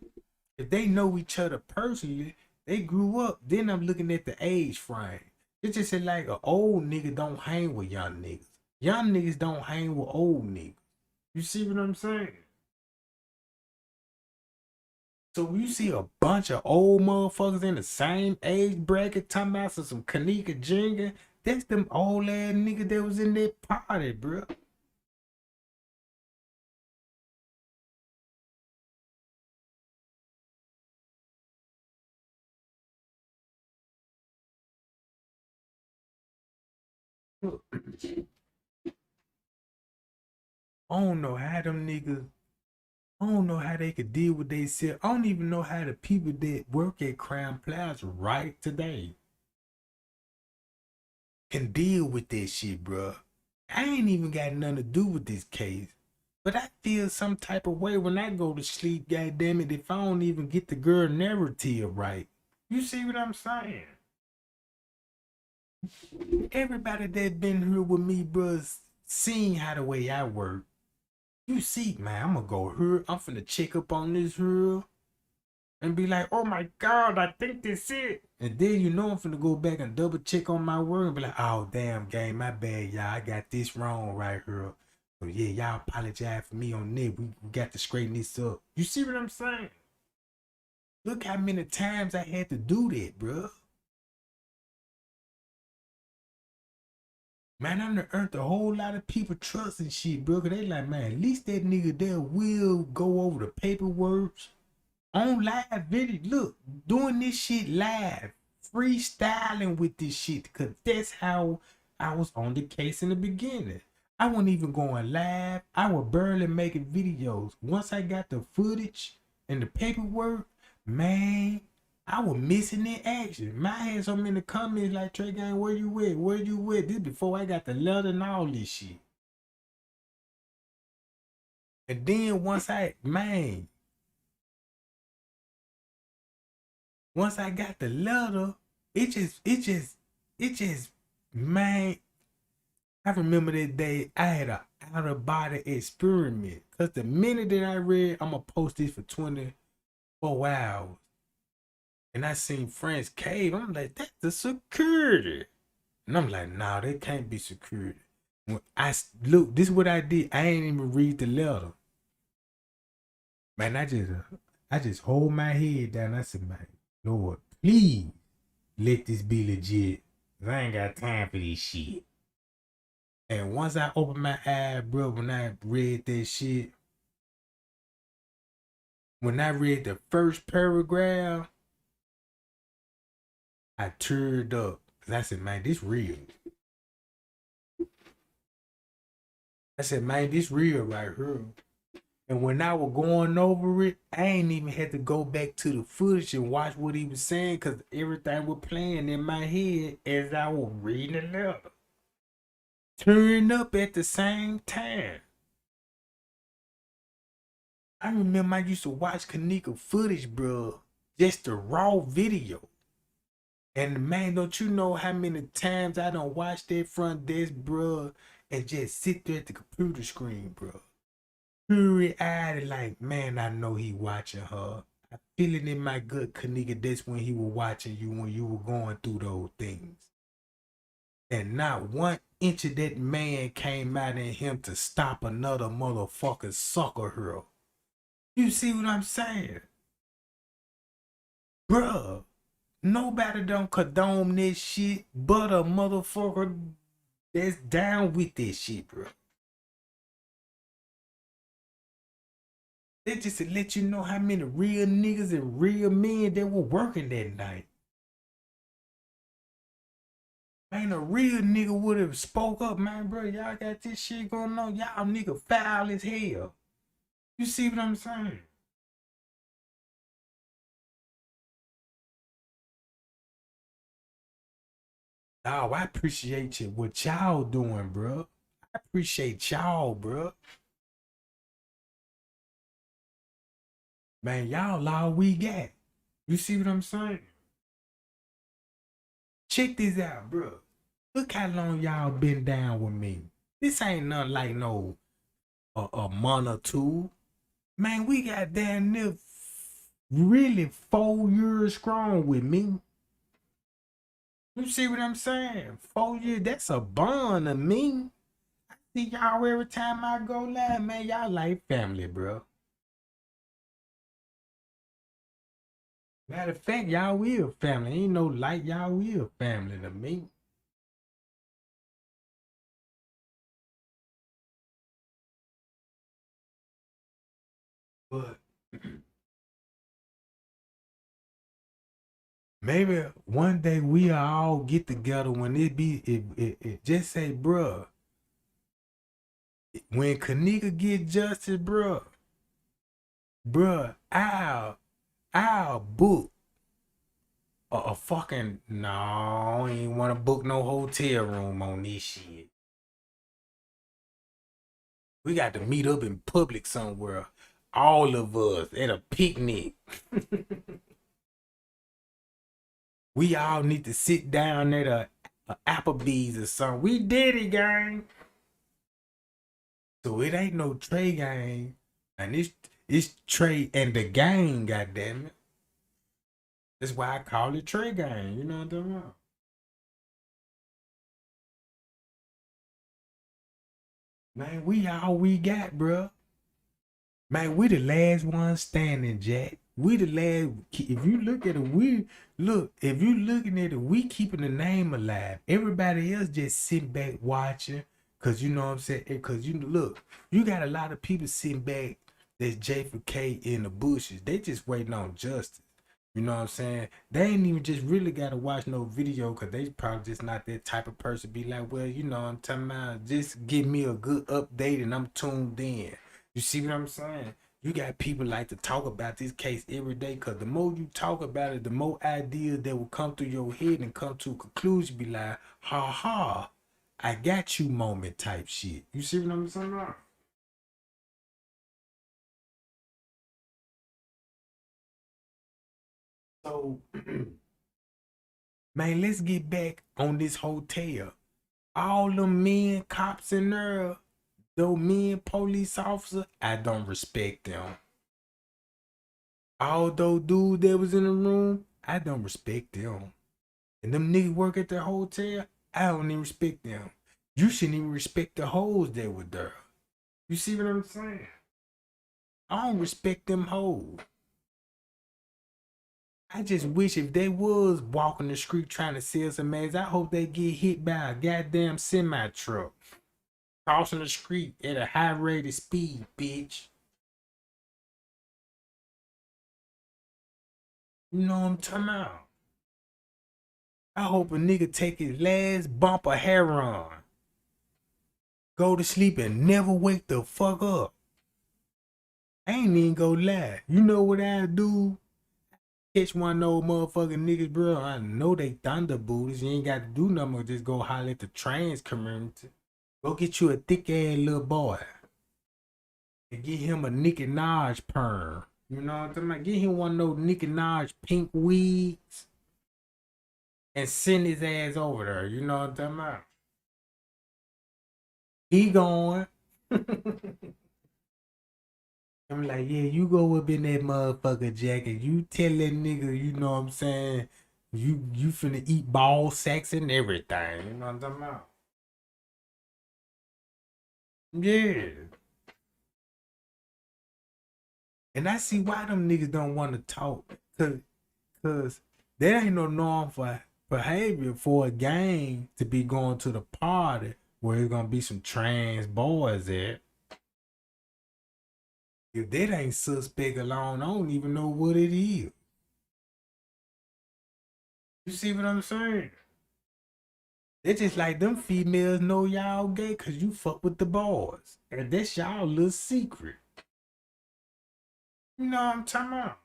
if they know each other personally, they grew up. Then I'm looking at the age frame. It's just like an old nigga don't hang with young niggas. Young niggas don't hang with old niggas. You see what I'm saying? So you see a bunch of old motherfuckers in the same age bracket talking about some Kenneka Jenkins. That's them old ass niggas that was in that party, bro. I don't know how them niggas. I don't know how they could deal with they self. I don't even know how the people that work at Crown Plaza right today can deal with that shit, bro. I ain't even got nothing to do with this case. But I feel some type of way when I go to sleep, goddamn it, if I don't even get the girl narrative right. You see what I'm saying? Everybody that been here with me, bro, seen how the way I work. You see, man, I'm gonna go here. I'm finna check up on this here and be like, oh my God, I think this it. And then you know I'm finna go back and double check on my work and be like, oh damn, game, my bad, y'all. I got this wrong right here. So yeah, y'all apologize for me on that. We got to straighten this up. You see what I'm saying? Look how many times I had to do that, bro. Man, I done earned a whole lot of people trust and shit, bro. Cause they like, man, at least that nigga there will go over the paperwork on live video. Look, doing this shit live, freestyling with this shit. Cause that's how I was on the case in the beginning. I wasn't even going live. I was barely making videos. Once I got the footage and the paperwork, man, I was missing in action. My had so many comments like, Trey Gang, where you at? Where you at? This before I got the letter and all this shit. And then once I got the letter, it just, man, I remember that day I had a out of body experiment. Cause the minute that I read, I'm gonna post this for 24 hours. And I seen Friends Cave. I'm like, that's the security. And I'm like, nah, that can't be security. When look, this is what I did. I ain't even read the letter. Man, I just hold my head down. I said, man, Lord, please let this be legit. I ain't got time for this shit. And once I opened my eye, bro, when I read that shit, when I read the first paragraph, I teared up. Cause I said, man, this real. I said, man, this real right here. And when I was going over it, I ain't even had to go back to the footage and watch what he was saying because everything was playing in my head as I was reading the letter. Turning up at the same time. I remember I used to watch Kenneka footage, bro, just the raw video. And man, don't you know how many times I don't watch that front desk, bro, and just sit there at the computer screen, bro. Teary-eyed, like, man, I know he watching her. I feel it in my gut, Kenneka. That's when he was watching you when you were going through those things. And not 1 inch of that man came out in him to stop another motherfucking sucker girl. You see what I'm saying? Bruh, nobody don't condone this shit but a motherfucker that's down with this shit, bro. They just to let you know how many real niggas and real men that were working that night. Man, a real nigga would have spoke up, man, bro. Y'all got this shit going on. Y'all nigga foul as hell. You see what I'm saying? Dawg, I appreciate you. What y'all doing, bro? I appreciate y'all, bro. Man, y'all all we got. You see what I'm saying? Check this out, bro. Look how long y'all been down with me. This ain't nothing like no a month or two. Man, we got damn near really 4 years strong with me. You see what I'm saying? 4 years, that's a bond to me. See y'all every time I go live, man. Y'all like family, bro. Matter of fact, y'all will family. Ain't no like y'all will family to me. But maybe one day we all get together when it just say, bruh, when Kenneka get justice, bruh, I'll book a fucking no, I ain't wanna book no hotel room on this shit. We got to meet up in public somewhere. All of us at a picnic. We all need to sit down at a Applebee's or something. We did it, gang. So it ain't no Trey gang. And it's Trey and the gang, goddamn it. That's why I call it Trey gang. You know what I'm talking about? Man, we all we got, bro. Man, we the last one standing, Jack. We the last. If you look at it, we look. If you looking at it, we keeping the name alive. Everybody else just sitting back watching, cause you know what I'm saying. Cause you look, you got a lot of people sitting back. That's J for K in the bushes. They just waiting on justice. You know what I'm saying? They ain't even just really gotta watch no video, cause they probably just not that type of person. Be like, well, you know what I'm talking about. Just give me a good update and I'm tuned in. You see what I'm saying? You got people like to talk about this case every day, cause the more you talk about it, the more ideas that will come through your head and come to a conclusion. Be like, ha ha, I got you moment type shit. You see what I'm saying? So, man, let's get back on this hotel. All them men, cops in there, those men, police officer, I don't respect them. All those dudes that was in the room, I don't respect them. And them niggas work at the hotel, I don't even respect them. You shouldn't even respect the hoes that were there. You see what I'm saying? I don't respect them hoes. I just wish if they was walking the street trying to sell some ass, I hope they get hit by a goddamn semi truck. Crossing the street at a high rate of speed, bitch. You know what I'm talking about? I hope a nigga take his last bump of heroin, go to sleep and never wake the fuck up. I ain't even gonna lie. You know what I do? Catch one of those motherfucking niggas, bro. I know they thunderbolts. You ain't got to do nothing but just go holler at the trans community. Go get you a thick ass little boy and get him a Nicki Minaj perm. You know what I'm talking about? Get him one of those Nicki Minaj pink wigs and send his ass over there. You know what I'm talking about? He going. I'm like, yeah, you go up in that motherfucker jacket. You tell that nigga, you know what I'm saying? You finna eat ball sacks and everything. You know what I'm talking about? Yeah. And I see why them niggas don't want to talk. Cause there ain't no norm for behavior for a gang to be going to the party where it's gonna be some trans boys at. If that ain't suspect alone, I don't even know what it is. You see what I'm saying? It's just like them females know y'all gay cause you fuck with the boys. And that's y'all little secret. You know what I'm talking about?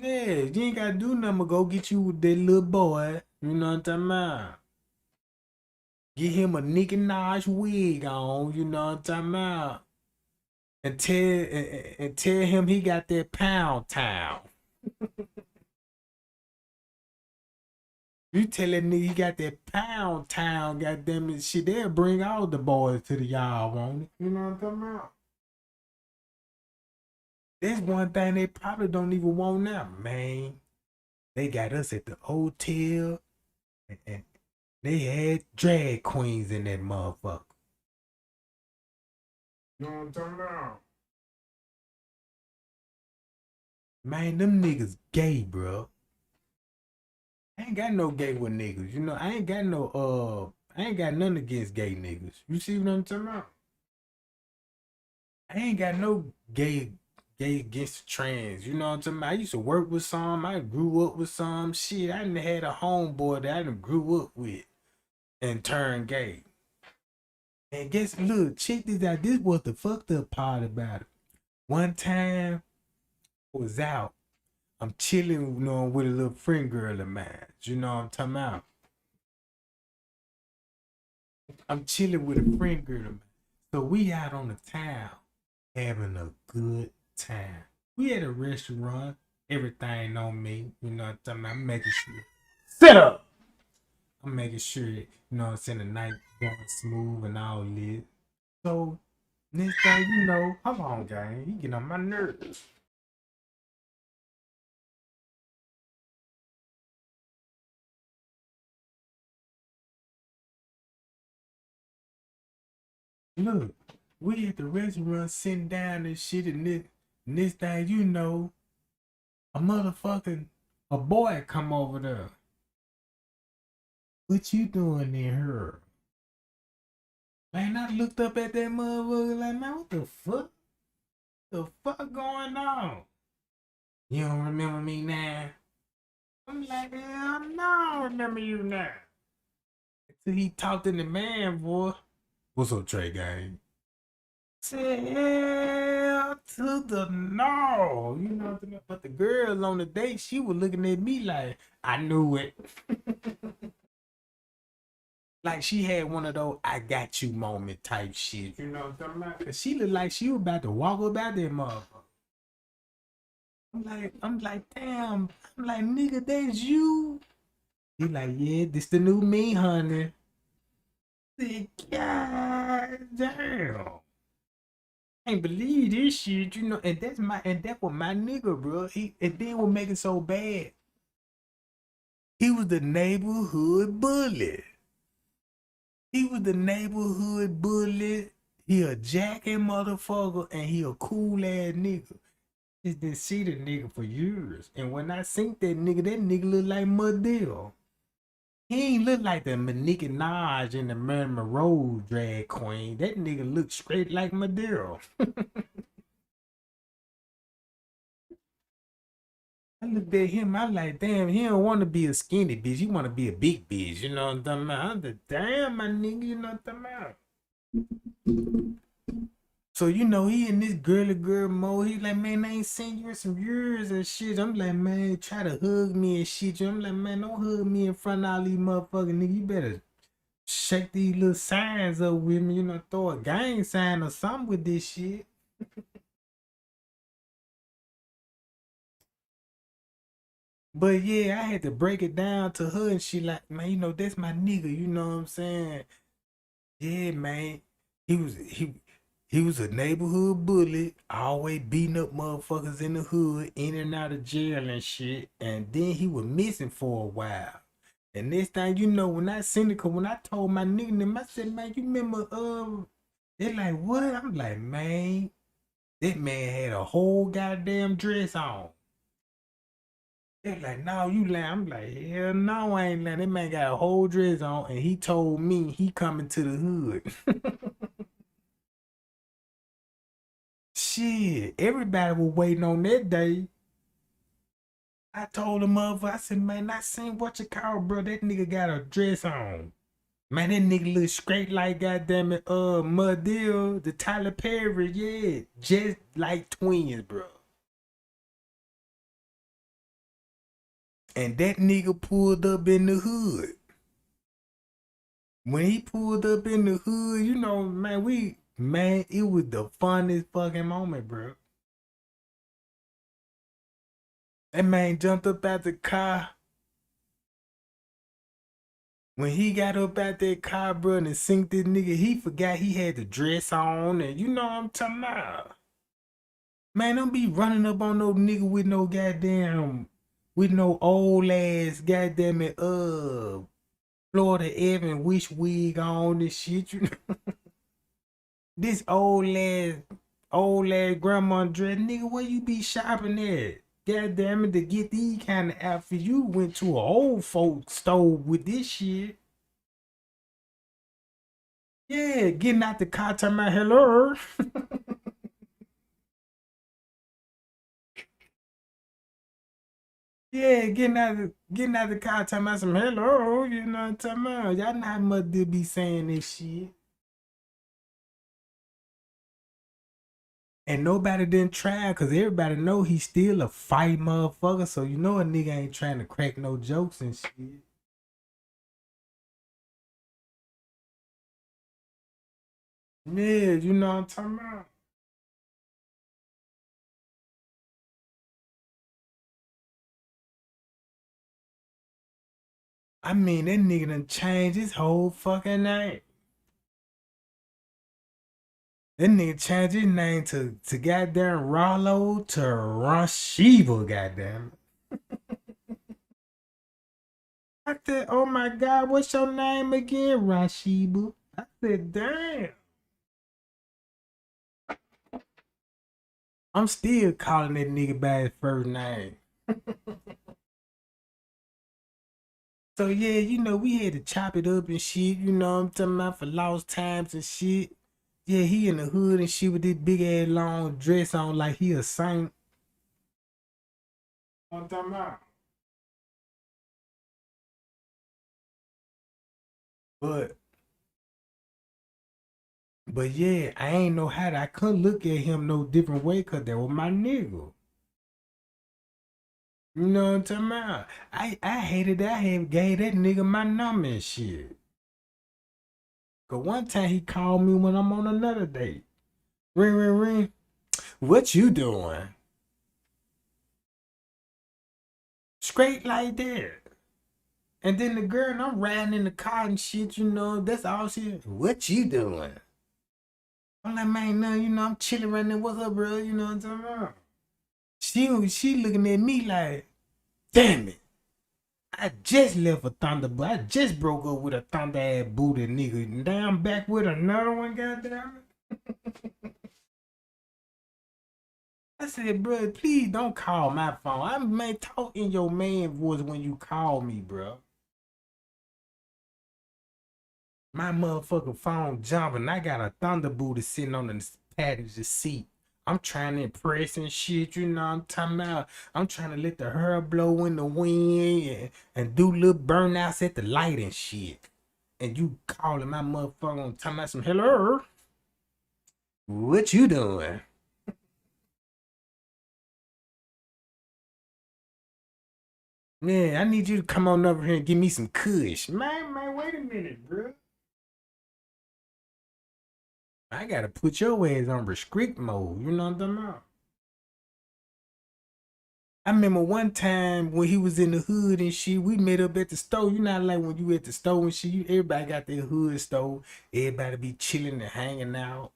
Yeah, you ain't gotta do nothing but go get you with that little boy. You know what I'm talking about? Get him a Nicki Minaj wig on, you know what I'm talking about? And tell him he got that pound town. You tell that nigga he got that pound town, goddamn it, shit, they'll bring all the boys to the yard, won't it? You know what I'm talking about? That's one thing they probably don't even want now, man. They got us at the hotel, and they had drag queens in that motherfucker. You know what I'm talking about? Man, them niggas gay, bro. I ain't got no gay with niggas. You know, I ain't got nothing against gay niggas. You see what I'm talking about? I ain't got no gay against trans. You know what I'm talking about? I used to work with some. I grew up with some. Shit, I done had a homeboy that I done grew up with and turned gay. And guess, look, check this out. This was the fucked up part about it. One time, I was out. I'm chilling, you know, with a little friend girl of mine. You know what I'm talking about? I'm chilling with a friend girl of mine. So we out on the town having a good time. We at a restaurant, everything on me. You know what I'm talking about? I'm making sure. Sit up! I'm making sure, you know what I'm saying, the night going smooth and all this. So, next thing you know, hold on, gang. You getting on my nerves. Look, we at the restaurant sitting down and shit, and this thing you know, a motherfucking a boy come over there. What you doing in here? Man, I looked up at that motherfucker like, man, what the fuck? The fuck going on? You don't remember me now? I'm like, hell no, I don't remember you now. Until he talked in the man, boy. What's up, Trey Gang? Said hell to the no. You know what I mean? But the girl on the date, she was looking at me like, I knew it. Like she had one of those I got you moment type shit. You know what I'm talking about? Cause she looked like she was about to walk up out that motherfucker. I'm like, damn. I'm like, nigga, that's you. He like, yeah, this the new me, honey. Said, God damn. I ain't believe this shit, you know. And that was my nigga, bro. And then what make it so bad? He was the neighborhood bully. He was the neighborhood bully. He a jacking motherfucker and he a cool ass nigga. Just didn't see the nigga for years. And when I seen that nigga look like Madeo. He ain't look like the Nicki Minaj and the Marilyn Monroe drag queen. That nigga look straight like Madeo. I looked at him, I like, damn, he don't want to be a skinny bitch. He want to be a big bitch. You know what I'm talking about? I'm the damn, my nigga, you know what I'm talking about? So, you know, he in this girly girl mode. He like, man, I ain't seen you in some years and shit. I'm like, man, try to hug me and shit. I'm like, man, don't hug me in front of all these motherfucking niggas. You better shake these little signs up with me. You know, throw a gang sign or something with this shit. But yeah, I had to break it down to her and she like, man, you know, that's my nigga. You know what I'm saying? Yeah, man. He was he he was a neighborhood bully, always beating up motherfuckers in the hood, in and out of jail and shit. And then he was missing for a while. And next thing you know, when I seen it, cause when I told my nigga them, I said, man, you remember they like what? I'm like, man, that man had a whole goddamn dress on. They like, no, you lying. I'm like, hell no, I ain't lying. That man got a whole dress on and he told me he coming to the hood. Shit, everybody was waiting on that day. I told the motherfucker, I said, man, I seen what you call, bro. That nigga got a dress on. Man, that nigga look straight like goddamn it, Muddill, the Tyler Perry, yeah. Just like twins, bro. And that nigga pulled up in the hood. When he pulled up in the hood, you know, man, it was the funniest fucking moment, bro. That man jumped up out the car. When he got up out that car, bro, and synced this nigga, he forgot he had the dress on, and you know what I'm talking about. Man, don't be running up on no nigga with no goddamn with no old ass goddamn it Florida Evan wish wig on this shit. You know? This old ass grandma dress, nigga. Where you be shopping at? God damn it, to get these kind of outfits, you went to an old folk store with this shit. Yeah, getting out the car, talking about hello. Yeah, getting out the car, talking about some hello. You know what I'm talking about? Y'all not much to be saying this shit. And nobody didn't try because everybody know he's still a fight motherfucker. So you know a nigga ain't trying to crack no jokes and shit. Yeah, you know what I'm talking about. I mean, that nigga done changed his whole fucking name. That nigga changed his name to goddamn Rollo to Rashiva, goddamn. I said, oh my God, what's your name again, Rashiba? I said, damn. I'm still calling that nigga by his first name. So yeah, we had to chop it up and shit, I'm talking about for lost times and shit. Yeah, he in the hood and shit with this big ass long dress on like he a saint. I'm talking about. But but yeah, I ain't know how I couldn't look at him no different way cause that was my nigga. You know what I'm talking about? I hated that I had gave that nigga my number and shit. Cause one time he called me when I'm on another date. Ring ring ring. What you doing? Straight like that. And then the girl and I'm riding in the car and shit, that's all she. What you doing? I'm like, man, no, I'm chilling right now. What's up, bro? You know what I'm talking about? She looking at me like, damn it. I just left a thunder, but I just broke up with a thunder ass booty nigga. Now I'm back with another one, goddamn it. I said, bro, please don't call my phone. I may talk in your man voice when you call me, bro. My motherfucking phone jumping. I got a thunder booty sitting on the passenger seat. I'm trying to impress and shit, I'm talking about. I'm trying to let the hair blow in the wind and do little burnouts at the light and shit. And you calling my motherfucker talking about some hello? What you doing? Man, I need you to come on over here and give me some kush. Man, wait a minute, bro. I gotta put your ass on restrict mode. You know what I'm talking about? I remember one time when he was in the hood and shit, we met up at the store. You know, like when you at the store and shit, everybody got their hood store. Everybody be chilling and hanging out.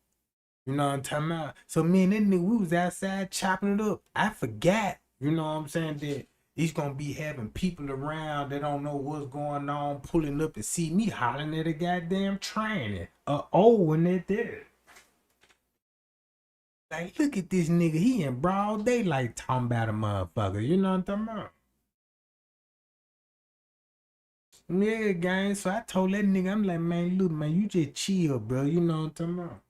You know what I'm talking about? So me and that nigga, we was outside chopping it up. I forgot, you know what I'm saying, that he's gonna be having people around that don't know what's going on, pulling up and see me hollering at a goddamn train. Oh, and that there. Like, look at this nigga. He in broad daylight talking about a motherfucker. You know what I'm talking about? Yeah, gang. So I told that nigga, I'm like, man, look, man, you just chill, bro. You know what I'm talking about?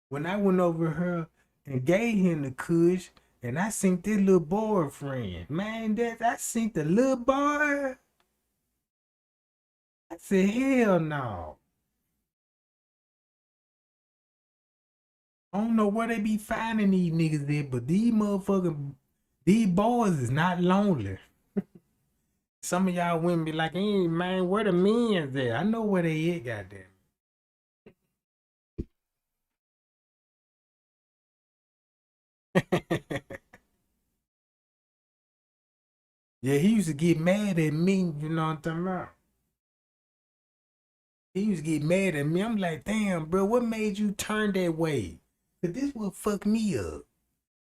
When I went over her and gave him the kush, and I seen this little boyfriend, man, I seen the little boy. I said, hell no. I don't know where they be finding these niggas at, but these boys is not lonely. Some of y'all women be like, hey, man, where the men's at? I know where they at, goddamn. Yeah, he used to get mad at me, you know what I'm talking about? He used to get mad at me. I'm like, damn, bro, what made you turn that way? Cause this will fuck me up.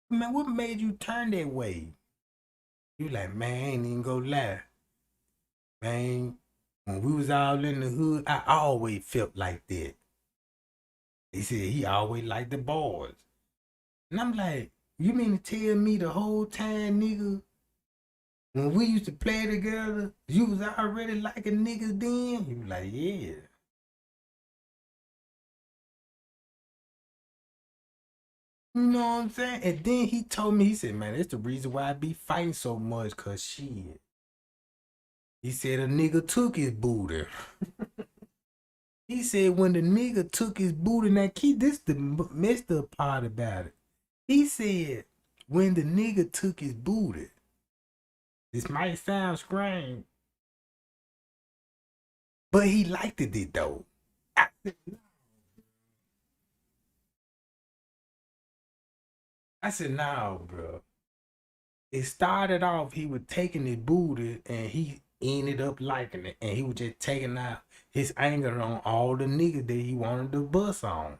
Man, what made you turn that way? He was like, man, I ain't even gonna lie. Man, when we was all in the hood, I always felt like that. He said he always liked the boys. And I'm like, you mean to tell me the whole time, nigga, when we used to play together, you was already liking niggas then? He was like, yeah. You know what I'm saying? And then he told me, he said, man, that's the reason why I be fighting so much, cause shit. He said a nigga took his booty. He said when the nigga took his booty, now keep this the messed up part about it. He said when the nigga took his booty, this might sound strange, but he liked it though. I said, I said, no, bro. It started off, he was taking his booty and he ended up liking it. And he was just taking out his anger on all the niggas that he wanted to bust on.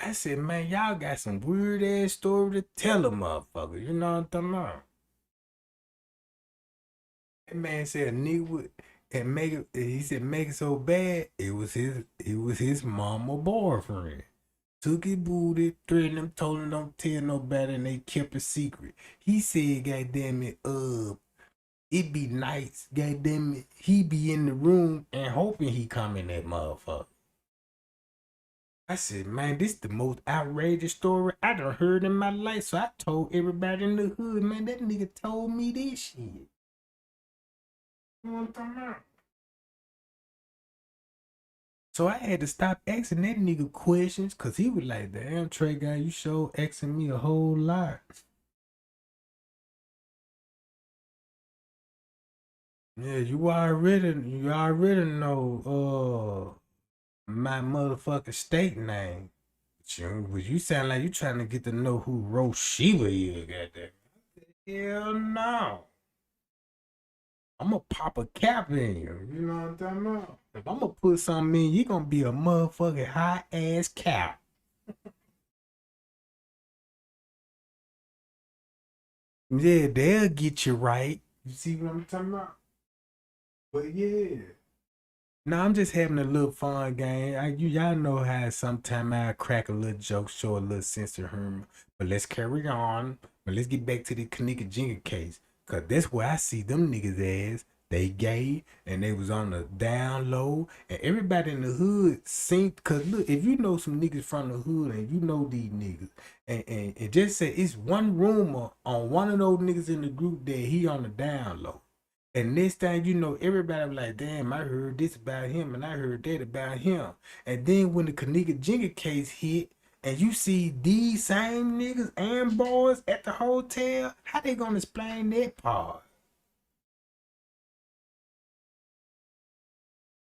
I said, man, y'all got some weird ass story to tell a motherfucker. You know what I'm talking about? That man said a nigga would and make it. He said make it so bad. It was his mama boyfriend. Took his booty, threatened him, told him don't tell nobody, and they kept a secret. He said, "Goddamn it, it be nice, goddamn it, he be in the room and hoping he come in that motherfucker." I said, man, this the most outrageous story I done heard in my life. So I told everybody in the hood, man, that nigga told me this shit. You know what I'm talking about? So I had to stop asking that nigga questions because he was like, damn, Trey guy, you sure asking me a whole lot. Yeah, you already know my motherfucking state name. But you sound like you trying to get to know who Rose Shiva is, goddamn. Hell no. I'm gonna pop a cap in you. You know what I'm talking about? If I'm gonna put something in, you gonna be a motherfucking high ass cap. Yeah, they'll get you right. You see what I'm talking about? But yeah. No, I'm just having a little fun game. Y'all know how sometimes I crack a little joke, show a little sense of humor. But let's carry on. But let's get back to the Kenneka Jenkins case. Cause that's where I see them niggas as. They gay and they was on the down low. And everybody in the hood seen, cause look, if you know some niggas from the hood and you know these niggas, and just say it's one rumor on one of those niggas in the group that he on the down low. And next thing you know, everybody was like, damn, I heard this about him and I heard that about him. And then when the Kenneka Jenkins case hit, and you see these same niggas and boys at the hotel, how they gonna explain that part?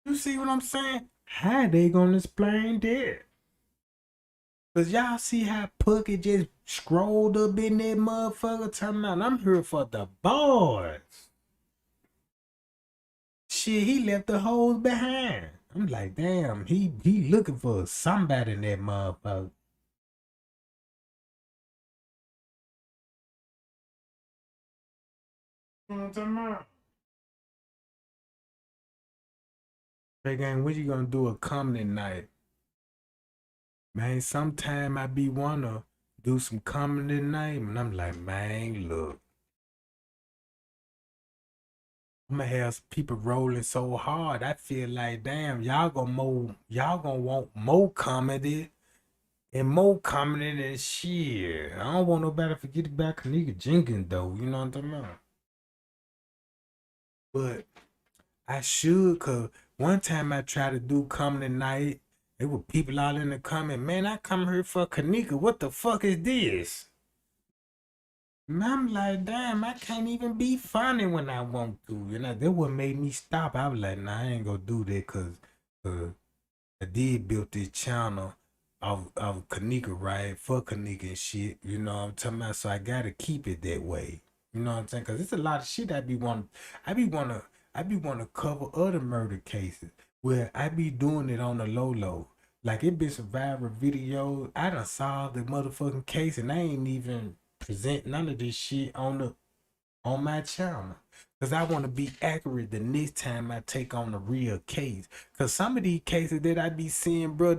You see what I'm saying? How they gonna explain that? Cause y'all see how Puckett just scrolled up in that motherfucker talking about, I'm here for the boys. Shit, he left the hoes behind. I'm like, damn, he looking for somebody in that motherfucker. You know what I'm talking about? Hey gang, when you gonna do a comedy night? Man, sometime I be wanna do some comedy night, and I'm like, man, look, I'm gonna have some people rolling so hard. I feel like, damn, y'all gonna want more comedy and more comedy than shit. I don't want nobody to forget about Kenneka Jenkins though. You know what I'm talking about? But I should, cause one time I tried to do comedy night, there were people out in the comment, man, I come here for Kenneka. What the fuck is this? And I'm like, damn, I can't even be funny when I want to. You know, that what made me stop. I was like, nah, I ain't gonna do that because I did build this channel of Kenneka, right? For Kenneka and shit. You know what I'm talking about? So I gotta keep it that way. You know what I'm saying? Cause it's a lot of shit I be wanna I be wanna cover other murder cases where I be doing it on the low low. Like it been survivor videos. I done solved the motherfucking case and I ain't even present none of this shit on my channel. Cause I want to be accurate the next time I take on a real case. Cause some of these cases that I be seeing, bro,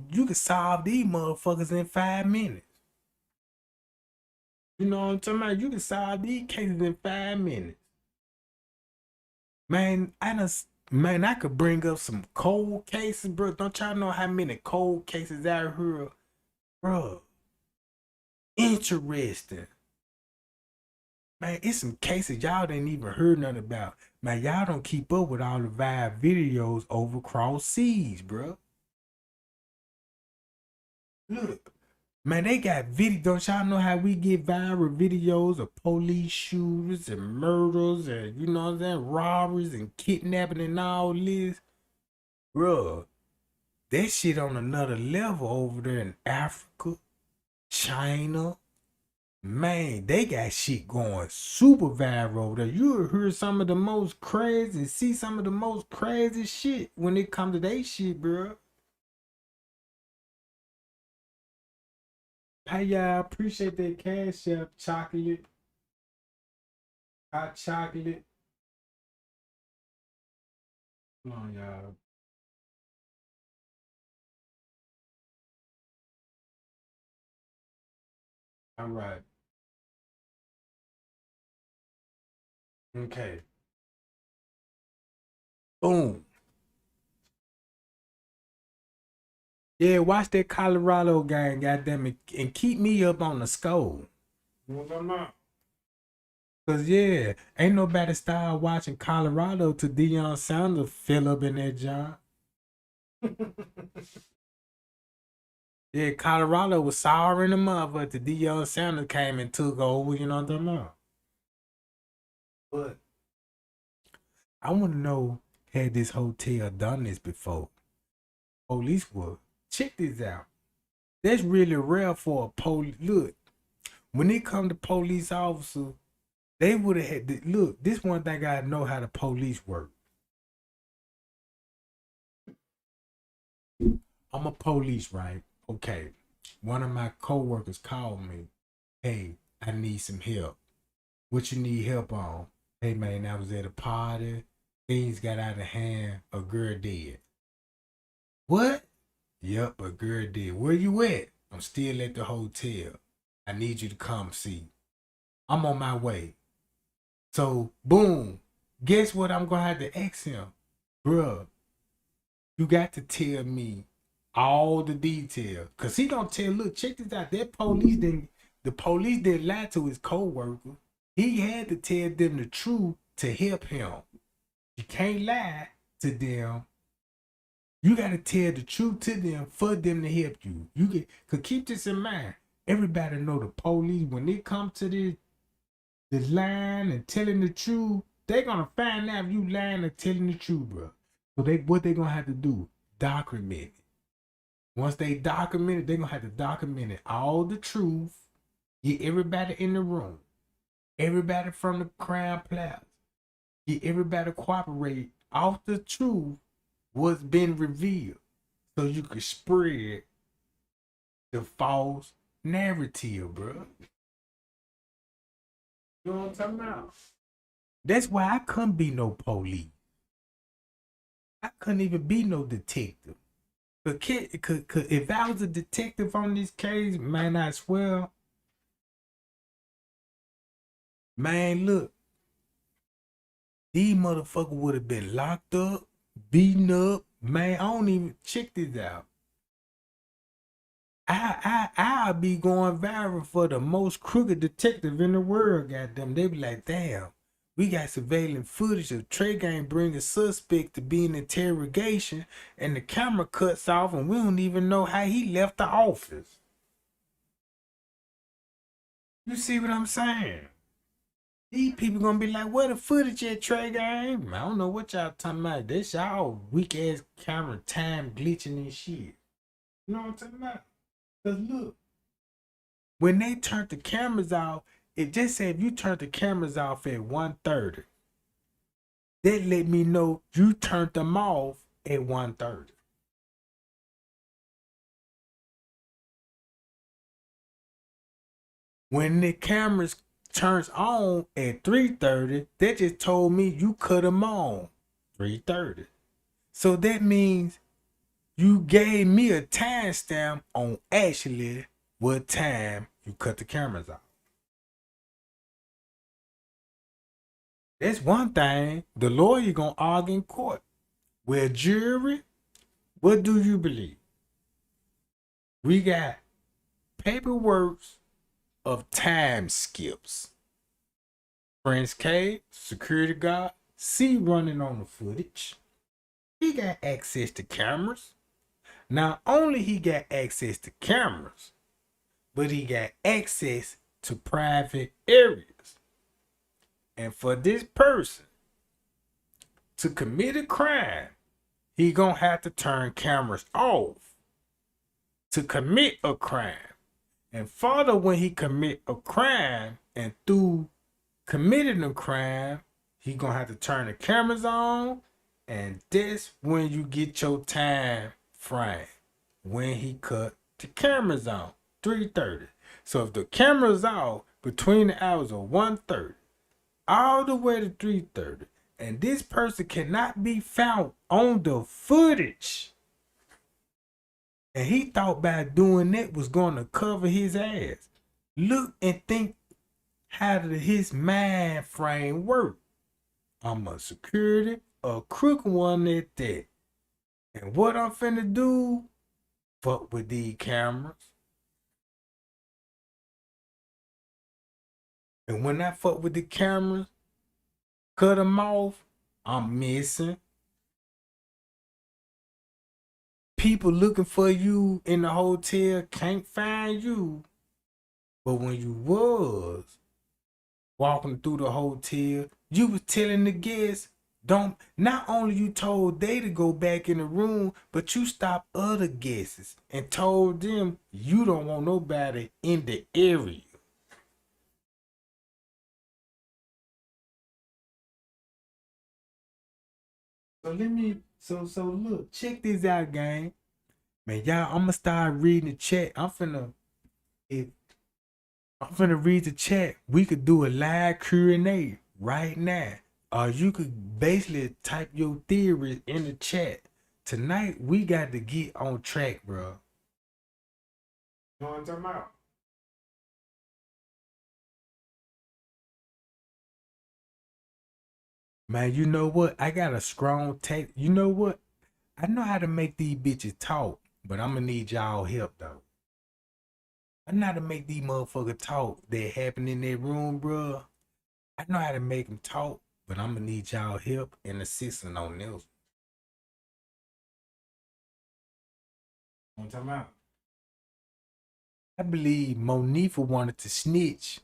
you can solve these motherfuckers in 5 minutes. You know what I'm talking about? You can solve these cases in 5 minutes. Man, I could bring up some cold cases, bro. Don't y'all know how many cold cases out here, bro? Interesting. Man, it's some cases y'all didn't even heard nothing about. Man, y'all don't keep up with all the vibe videos over cross seas, bro. Look, man, they got video. Don't y'all know how we get viral videos of police shooters and murders and you know what I'm saying, robberies and kidnapping and all this, bro? That shit on another level over there in Africa, China. Man, they got shit going super viral over there. You'll hear some of the most crazy, see some of the most crazy shit when it comes to that shit, bro. Hey, y'all, appreciate that cash app, chocolate, hot chocolate. Come on, y'all. All right. Okay. Boom. Yeah, watch that Colorado game, goddamn it, and keep me up on the score. You know what I'm talking about? Cause yeah, ain't nobody start watching Colorado till Deion Sanders fell up in that job. Yeah, Colorado was sour in the mother, but the Deion Sanders came and took over. You know what I'm talking about? But I want to know, had this hotel done this before? Police would check this out. That's really rare for a police. Look, when it come to police officers, they would have had. Look, this one thing I know how the police work. I'm a police, right? Okay. One of my coworkers called me. Hey, I need some help. What you need help on? Hey man, I was at a party. Things got out of hand. A girl dead. What? Yep, a girl dead. Where you at? I'm still at the hotel. I need you to come see. I'm on my way. So, boom. Guess what I'm gonna have to ask him? Bruh, you got to tell me all the details. Cause he gonna tell, look, check this out. The police didn't lie to his co-worker. He had to tell them the truth to help him. You can't lie to them. You gotta tell the truth to them for them to help you. Cause keep this in mind. Everybody know the police when they come to the line and telling the truth, they gonna find out if you lying or telling the truth, bro. So what they gonna have to do? Document it. Once they document it, they gonna have to document it all the truth. Get everybody in the room, everybody from the Crown Plaza, get everybody cooperate off the truth, what's been revealed, so you can spread the false narrative, bro. You know what I'm talking about? That's why I couldn't be no police. I couldn't even be no detective. If I was a detective on this case, man, I swear, man, look, these motherfuckers would have been locked up, beaten up. Man, I don't even check this out. I'll be going viral for the most crooked detective in the world. Goddamn, they be like, damn, we got surveillance footage of Trey Gang bringing suspect to be in interrogation, and the camera cuts off, and we don't even know how he left the office. You see what I'm saying? These people gonna be like, where the footage at, Trey Gang? I don't know what y'all talking about. This y'all weak ass camera time glitching and shit. You know what I'm talking about? Cause look, when they turned the cameras off, It just said if you turned the cameras off at 1:30, that let me know you turned them off at 1:30. When the cameras turns on at 3:30, that just told me you cut them on 3:30. So that means you gave me a timestamp on actually what time you cut the cameras off. That's one thing the lawyer gonna argue in court. Well, jury, what do you believe? We got paperwork of time skips. Prince K, security guard, C running on the footage. He got access to cameras. Not only he got access to cameras, but he got access to private areas. And for this person to commit a crime, he gonna have to turn cameras off to commit a crime. And further, when he commit a crime and through committing a crime, he gonna have to turn the cameras on, and that's when you get your time frame. When he cut the cameras on, 3:30. So if the camera's off between the hours of 1:30 all the way to 3:30, and this person cannot be found on the footage, and he thought by doing that was going to cover his ass. Look and think how did his mind frame work. I'm a security, a crooked one at that. And what I'm finna do, fuck with these cameras. And when I fuck with the cameras, cut them off, I'm missing. People looking for you in the hotel can't find you. But when you was walking through the hotel, you was telling the guests, don't, not only you told they to go back in the room, but you stopped other guests and told them you don't want nobody in the area. So look, check this out, gang. Man, y'all, I'ma start reading the chat. If I'm finna read the chat. We could do a live Q&A right now. Or you could basically type your theories in the chat. Tonight, we got to get on track, bro. You know what I'm talking about? Man, you know what? I got a strong take. You know what? I know how to make these bitches talk, but I'm gonna need y'all help, though. I know how to make these motherfuckers talk that happen in that room, bro. I know how to make them talk, but I'm gonna need y'all help and assistance on this. You know what I'm talking about? I believe Monifa wanted to snitch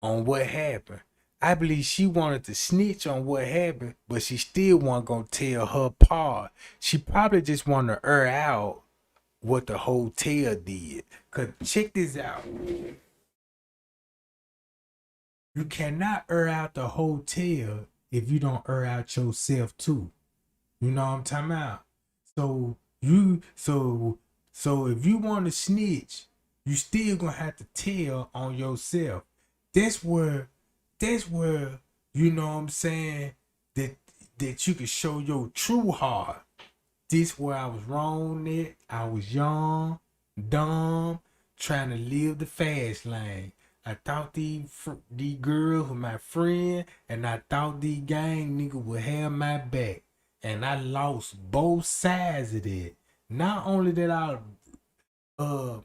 on what happened. I believe she wanted to snitch on what happened, but she still wasn't gonna tell her part. She probably just wanted to air out what the hotel did. Cause check this out. You cannot air out the hotel if you don't air out yourself too. You know what I'm talking about? So you so if you want to snitch, you still gonna have to tell on yourself. That's where you know what I'm saying that you can show your true heart. This where I was wrong at. I was young, dumb, trying to live the fast lane. I thought these girls were my friend, and I thought these gang niggas would have my back. And I lost both sides of it. Not only did I lost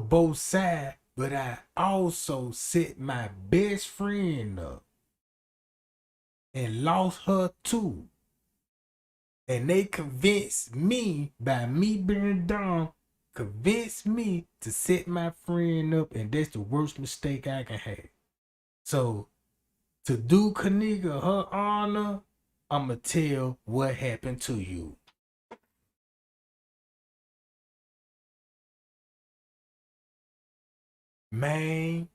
both sides, but I also set my best friend up and lost her too. And they convinced me, by me being dumb, convinced me to set my friend up, and that's the worst mistake I can have. So, to do Kenneka her honor, I'ma tell what happened to you. Man,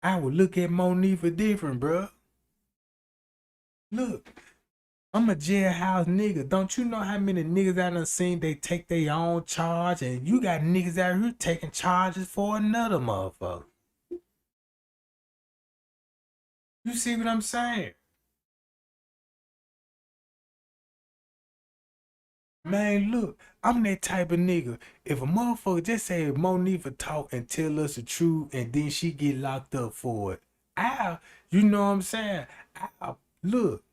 I would look at Monifa different, bruh. Look, I'm a jailhouse nigga. Don't you know how many niggas I done seen they take their own charge, and you got niggas out here taking charges for another motherfucker. You see what I'm saying? Man, look, I'm that type of nigga. If a motherfucker just say Monifa talk and tell us the truth and then she get locked up for it, you know what I'm saying? Look,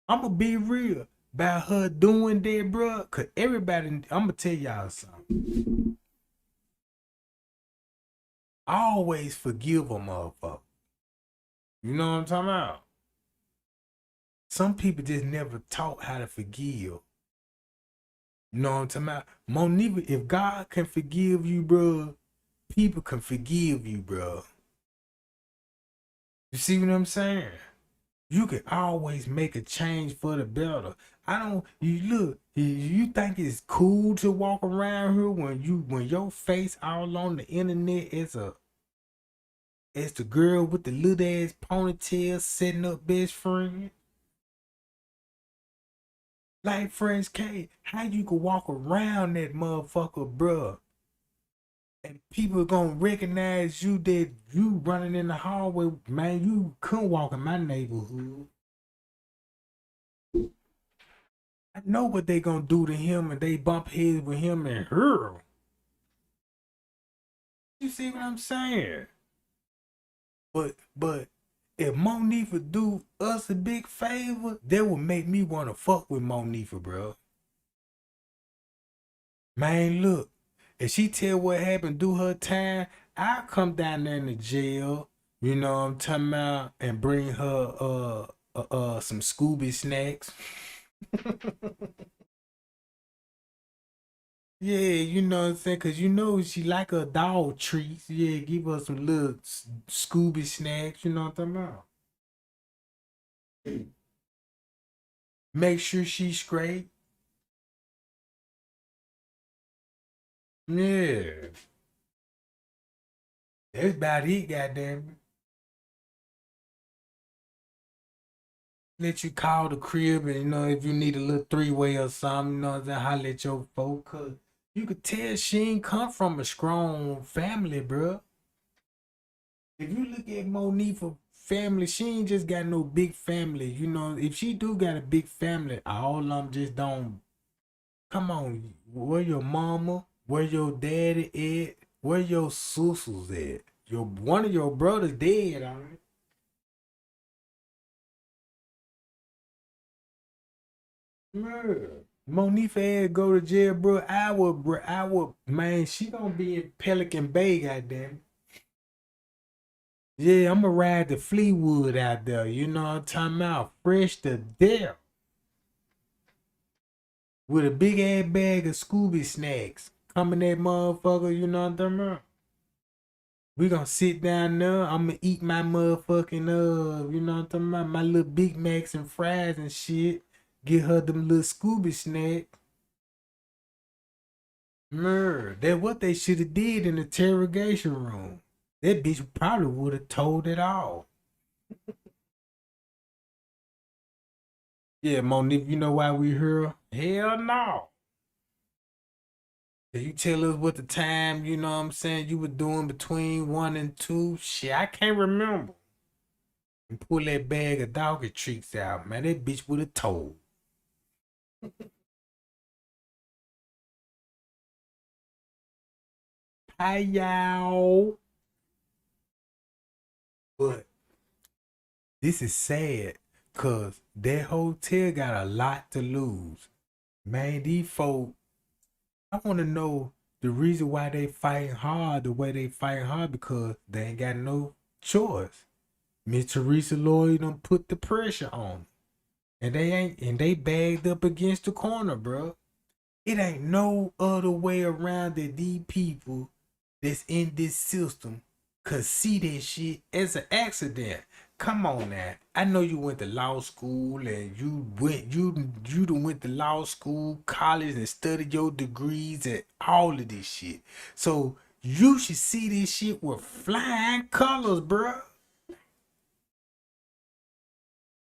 I'ma be real about her doing that, bro. Cause everybody, I'ma tell y'all something. I always forgive a motherfucker. You know what I'm talking about? Some people just never taught how to forgive. You know what I'm talking about? Monifa, if God can forgive you, bro, people can forgive you, bro. You see what I'm saying? You can always make a change for the better. I don't. You look. You think it's cool to walk around here when your face all on the internet as the girl with the little ass ponytail setting up best friend? Like French K, how you could walk around that motherfucker, bruh? And people gonna recognize you that you running in the hallway, man. You couldn't walk in my neighborhood. I know what they gonna do to him and they bump heads with him and her. You see what I'm saying? But if Monifa do us a big favor, that would make me wanna fuck with Monifa, bro. Man, look, if she tell what happened, do her time, I'll come down there in the jail, you know what I'm talking about, and bring her some Scooby snacks. Yeah, you know what I'm saying? Cause you know she like her dog treats. Yeah, give her some little Scooby snacks, you know what I'm talking about? Make sure she's straight. Yeah. That's about it, goddamn. Let you call the crib and you know if you need a little three-way or something, you know what I'm saying, holler at your folk. Cause you could tell she ain't come from a strong family, bro. If you look at Monifa family, she ain't just got no big family. You know, if she do got a big family, all of them just don't. Come on, where your mama, where your daddy at, where your sisters at? Your one of your brothers dead, already. Murder. Monifa ass go to jail, bro. I would, man. She gonna be in Pelican Bay, goddamn. Yeah, I'm gonna ride the Fleetwood out there. You know what I'm talking about? Fresh to death with a big ass bag of Scooby snacks. Coming that motherfucker, you know what I'm talking about? We gonna sit down there. I'm gonna eat my motherfucking you know what I'm talking about? My little Big Macs and fries and shit. Get her them little Scooby snack. That what they should have did in the interrogation room. That bitch probably would have told it all. Yeah, Monique, you know why we here? Hell no. Can you tell us what the time, you know what I'm saying, you were doing between 1 and 2? Shit, I can't remember. And pull that bag of doggy treats out, man. That bitch would have told. Hi, y'all. But this is sad, cause that hotel got a lot to lose. Man, these folks, I want to know the reason why they fighting hard the way they fighting hard because they ain't got no choice. Miss Teresa Lloyd done put the pressure on. And they bagged up against the corner, bro. It ain't no other way around that these people that's in this system could see that shit as an accident. Come on now. I know you went to law school and you done went to law school, college and studied your degrees and all of this shit. So You should see this shit with flying colors, bro.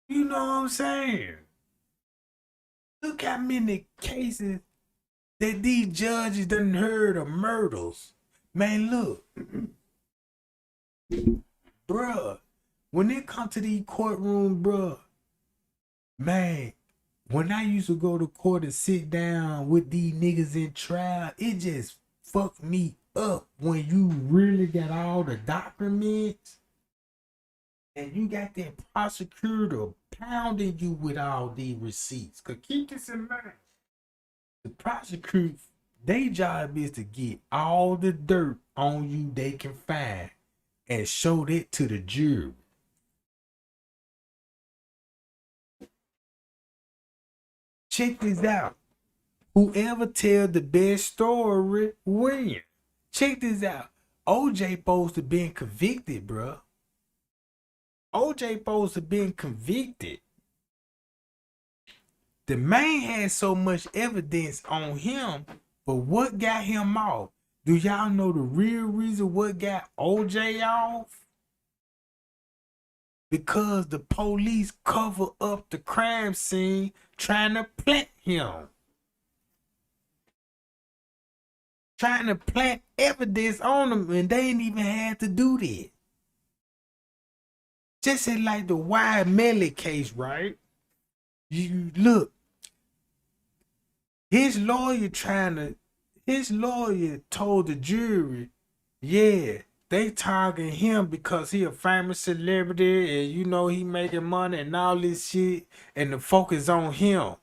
You know what I'm saying? Look how many cases that these judges done heard of murders. Man, look, bruh, when it come to these courtroom, bruh, man, when I used to go to court and sit down with these niggas in trial, it just fucked me up when you really got all the documents and you got that prosecutor pounding you with all these receipts. Cause keep this in mind. The prosecutor, their job is to get all the dirt on you they can find and show that to the jury. Check this out. Whoever tells the best story wins. Check this out. OJ supposed to been convicted, bro. OJ supposed to been convicted. The man had so much evidence on him, but what got him off? Do y'all know the real reason what got OJ off? Because the police cover up the crime scene trying to plant him. Trying to plant evidence on him, and they ain't even had to do that. Just like the Wyatt Melly case, right? You look, his lawyer told the jury, yeah, they targeting him because he a famous celebrity and you know he making money and all this shit, and the focus on him.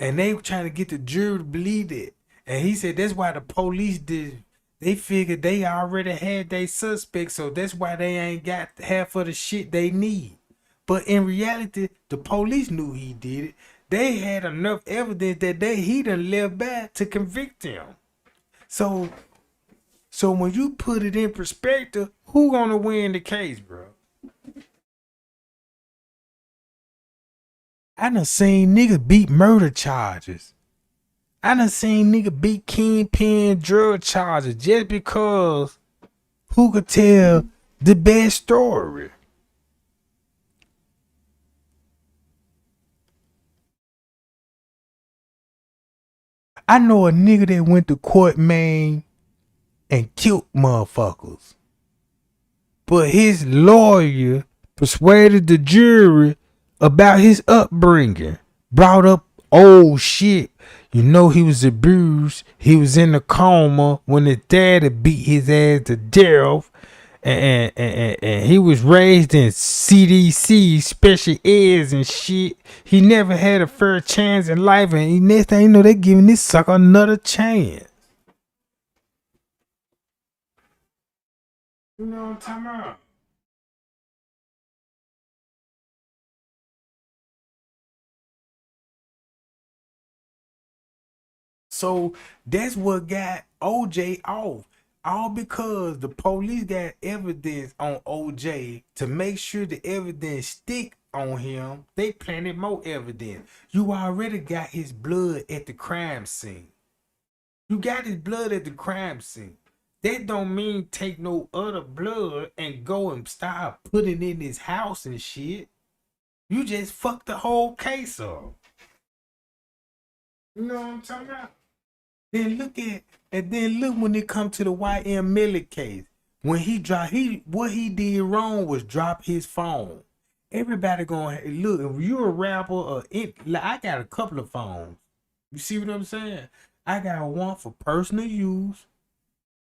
And they were trying to get the jury to believe it. And he said that's why the police did. They figured they already had their suspects, so that's why they ain't got half of the shit they need. But in reality, the police knew he did it. They had enough evidence that he done left back to convict him. So when you put it in perspective, who gonna win the case, bro? I done seen niggas beat murder charges. I done seen niggas beat kingpin drug charges just because who could tell the best story. I know a nigga that went to court, man, and killed motherfuckers. But his lawyer persuaded the jury about his upbringing. Brought up old shit. You know he was abused. He was in a coma when his daddy beat his ass to death. And he was raised in CDC, special eds and shit. He never had a fair chance in life. And next thing you know, they giving this sucker another chance. You know what I'm talking about? So that's what got OJ off. All because the police got evidence on OJ to make sure the evidence stick on him. They planted more evidence. You already got his blood at the crime scene. You got his blood at the crime scene. That don't mean take no other blood and go and start putting in his house and shit. You just fucked the whole case up. You know what I'm talking about? Then look when it come to the YM Millie case. When what he did wrong was drop his phone. Everybody going look if you're a rapper or like I got a couple of phones. You see what I'm saying? I got one for personal use.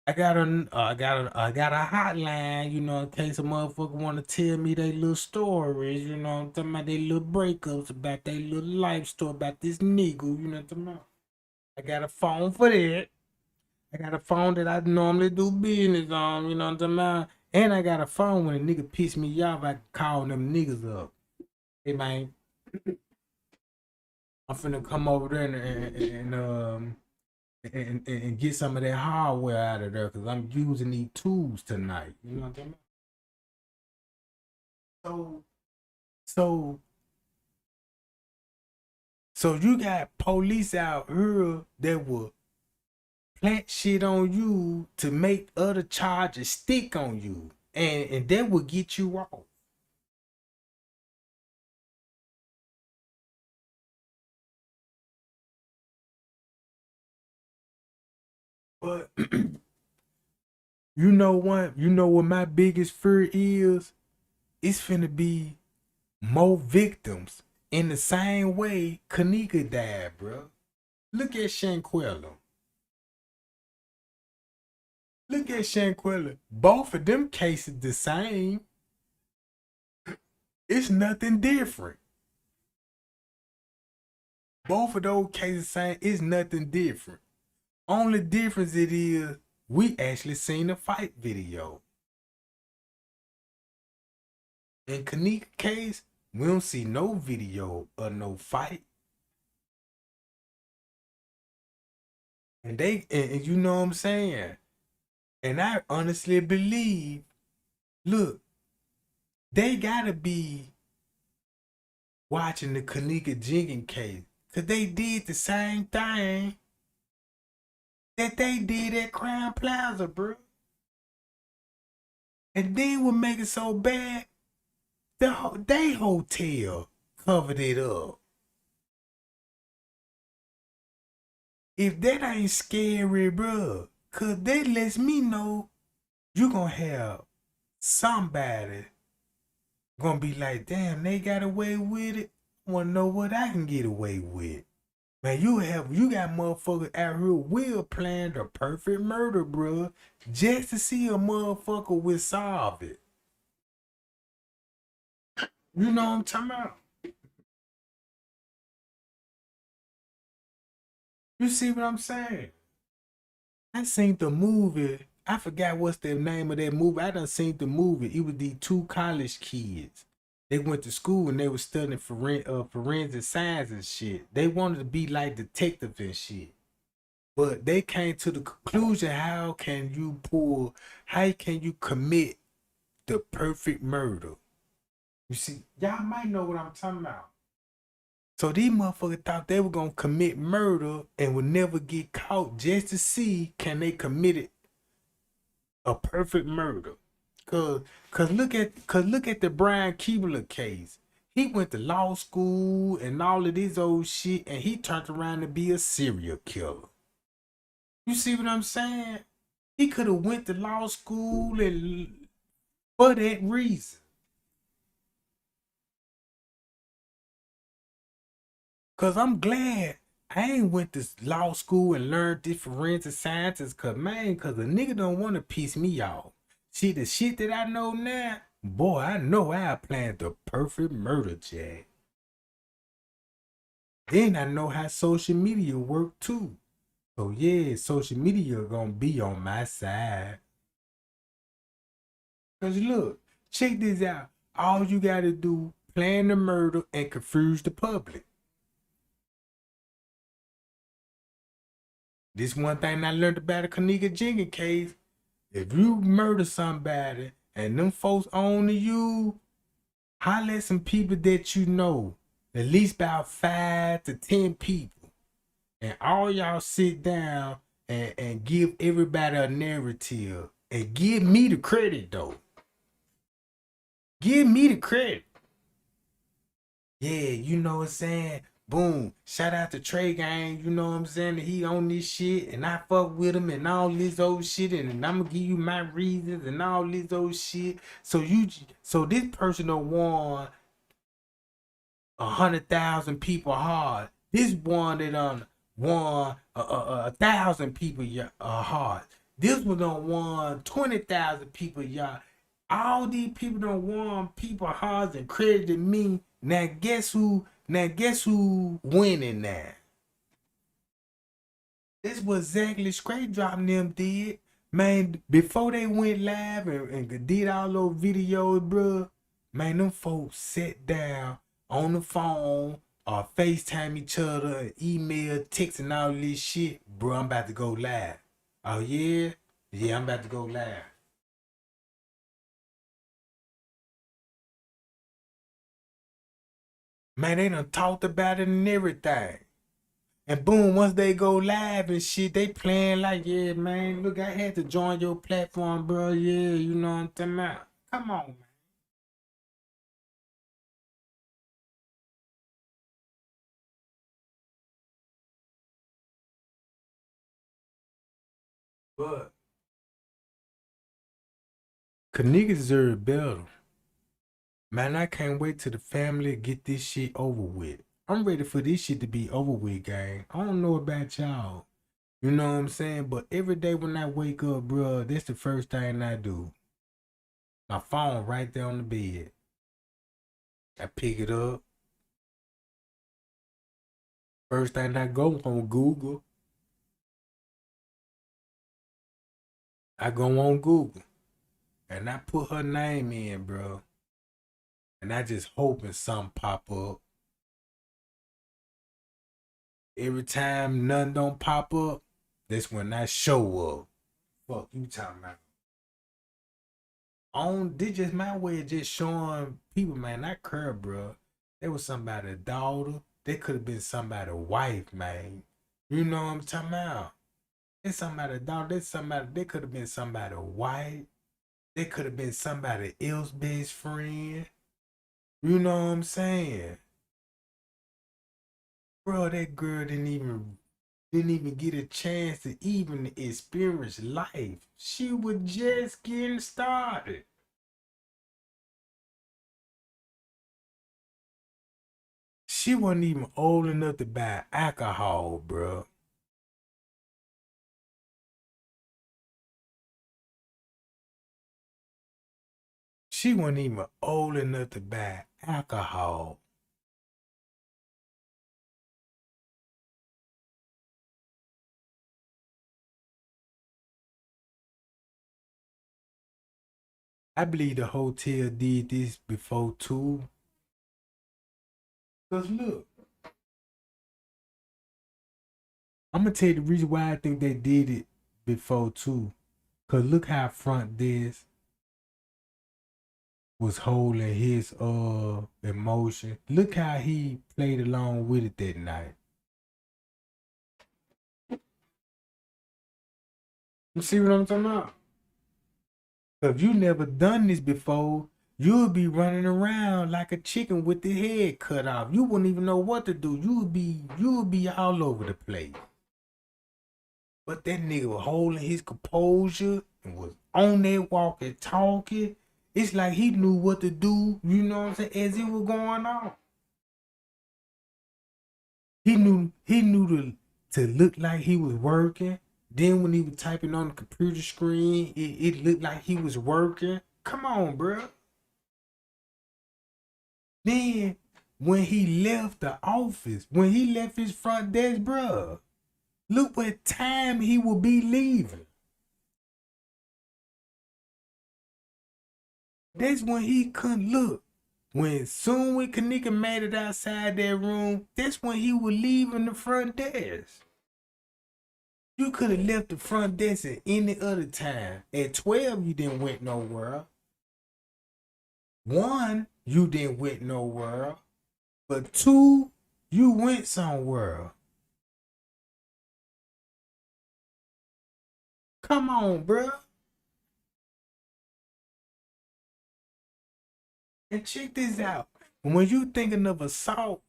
I got a hotline, you know, in case a motherfucker want to tell me their little stories, you know, I'm talking about their little breakups, about their little life story, about this nigga, you know what I'm talking about. I got a phone for that. I got a phone that I normally do business on, you know what I'm talking about. And I got a phone when a nigga piss me off, I call them niggas up. Hey man, I'm finna come over there and get some of that hardware out of there because I'm using these tools tonight. You know what I'm talking about? So so you got police out here that will plant shit on you to make other charges stick on you. And that will get you off. But you know what my biggest fear is? It's finna be more victims in the same way Kenneka died, bro. Look at Shanquella. Look at Shanquella. Both of them cases the same. It's nothing different. Both of those cases same. It's nothing different. Only difference it is we actually seen the fight video. In Kenneka case, we don't see no video or no fight. And you know what I'm saying? And I honestly believe, look, they gotta be watching the Kenneka Jenkins case. Cause they did the same thing that they did at Crown Plaza, bro. And then what make it so bad, they hotel covered it up. If that ain't scary, bro, cause that lets me know you gonna have somebody gonna be like, damn, they got away with it. I wanna know what I can get away with. Man, you got motherfuckers out here will plan the perfect murder, bro, just to see a motherfucker will solve it. You know what I'm talking about? You see what I'm saying? I seen the movie. I forgot what's the name of that movie. I done seen the movie. It was these two college kids. They went to school and they were studying forensic science and shit. They wanted to be like detectives and shit. But they came to the conclusion, how can you commit the perfect murder? You see, y'all might know what I'm talking about. So these motherfuckers thought they were gonna commit murder and would never get caught just to see can they commit a perfect murder. Cause look at the Brian Keebler case. He went to law school and all of this old shit, and he turned around to be a serial killer. You see what I'm saying? He could have went to law school and for that reason. Cause I'm glad I ain't went to law school and learned this forensic sciences. Cause a nigga don't want to piss me off. See the shit that I know now, boy, I know I planned the perfect murder, Jack. Then I know how social media work too. So yeah, social media gonna be on my side. Cause look, check this out. All you gotta do, plan the murder and confuse the public. This one thing I learned about the Kenneka Jenkins case. If you murder somebody and them folks own to you, holler at some people that you know. At least about 5 to 10 people. And all y'all sit down and give everybody a narrative. And give me the credit though. Give me the credit. Yeah, you know what I'm saying? Boom. Shout out to Trey Gang, you know what I'm saying? He on this shit and I fuck with him and all this old shit and I'm gonna give you my reasons and all this old shit. So this person don't want 100,000 people hard. This one that won 1,000 people hard. This one don't won 20,000 people y'all. All these people don't want people hearts and credited me. Now guess who? Now guess who winning now? This what exactly Straight Drop them did. Man, before they went live and did all those videos, bro, man, them folks sat down on the phone or FaceTime each other, and email, text, and all this shit. Bro, I'm about to go live. Oh, yeah? Yeah, I'm about to go live. Man, they done talked about it and everything. And boom, once they go live and shit, they playing like, yeah, man, look, I had to join your platform, bro. Yeah, you know what I'm talking about. Come on, man. But cause niggas deserve better. Man, I can't wait till the family get this shit over with. I'm ready for this shit to be over with, gang. I don't know about y'all. You know what I'm saying? But every day when I wake up, bro, that's the first thing I do. My phone right there on the bed. I pick it up. First thing I go on Google. I go on Google and I put her name in, bro. And I just hoping something pop up. Every time nothing don't pop up, that's when I show up. Fuck you talking about. On this just my way of just showing people, man, I care, bro. There was somebody's daughter. They could have been somebody's wife, man. You know what I'm talking about? It's somebody's daughter. There's somebody. They could have been somebody's wife. They could have been somebody else's best friend. You know what I'm saying? Bro, that girl didn't even get a chance to even experience life. She was just getting started. She wasn't even old enough to buy alcohol, bro. She wasn't even old enough to buy alcohol. I believe the hotel did this before too. Cause look, I'm gonna tell you the reason why I think they did it before too. Cause look how front desk was holding his emotion. Look how he played along with it that night. You see what I'm talking about? If you never done this before, you'll be running around like a chicken with the head cut off. You wouldn't even know what to do. You would be all over the place. But that nigga was holding his composure and was on that walkie talkie. It's like he knew what to do, you know what I'm saying, as it was going on. He knew to look like he was working. Then when he was typing on the computer screen, it looked like he was working. Come on, bro. Then when he left the office, when he left his front desk, bro, look what time he will be leaving. That's when he couldn't look. When Kenneka made it outside that room, that's when he was leaving the front desk. You could have left the front desk at any other time. At 12, you didn't went nowhere. 1, you didn't went nowhere. But 2, you went somewhere. Come on, bro. And check this out. When you thinking of assault,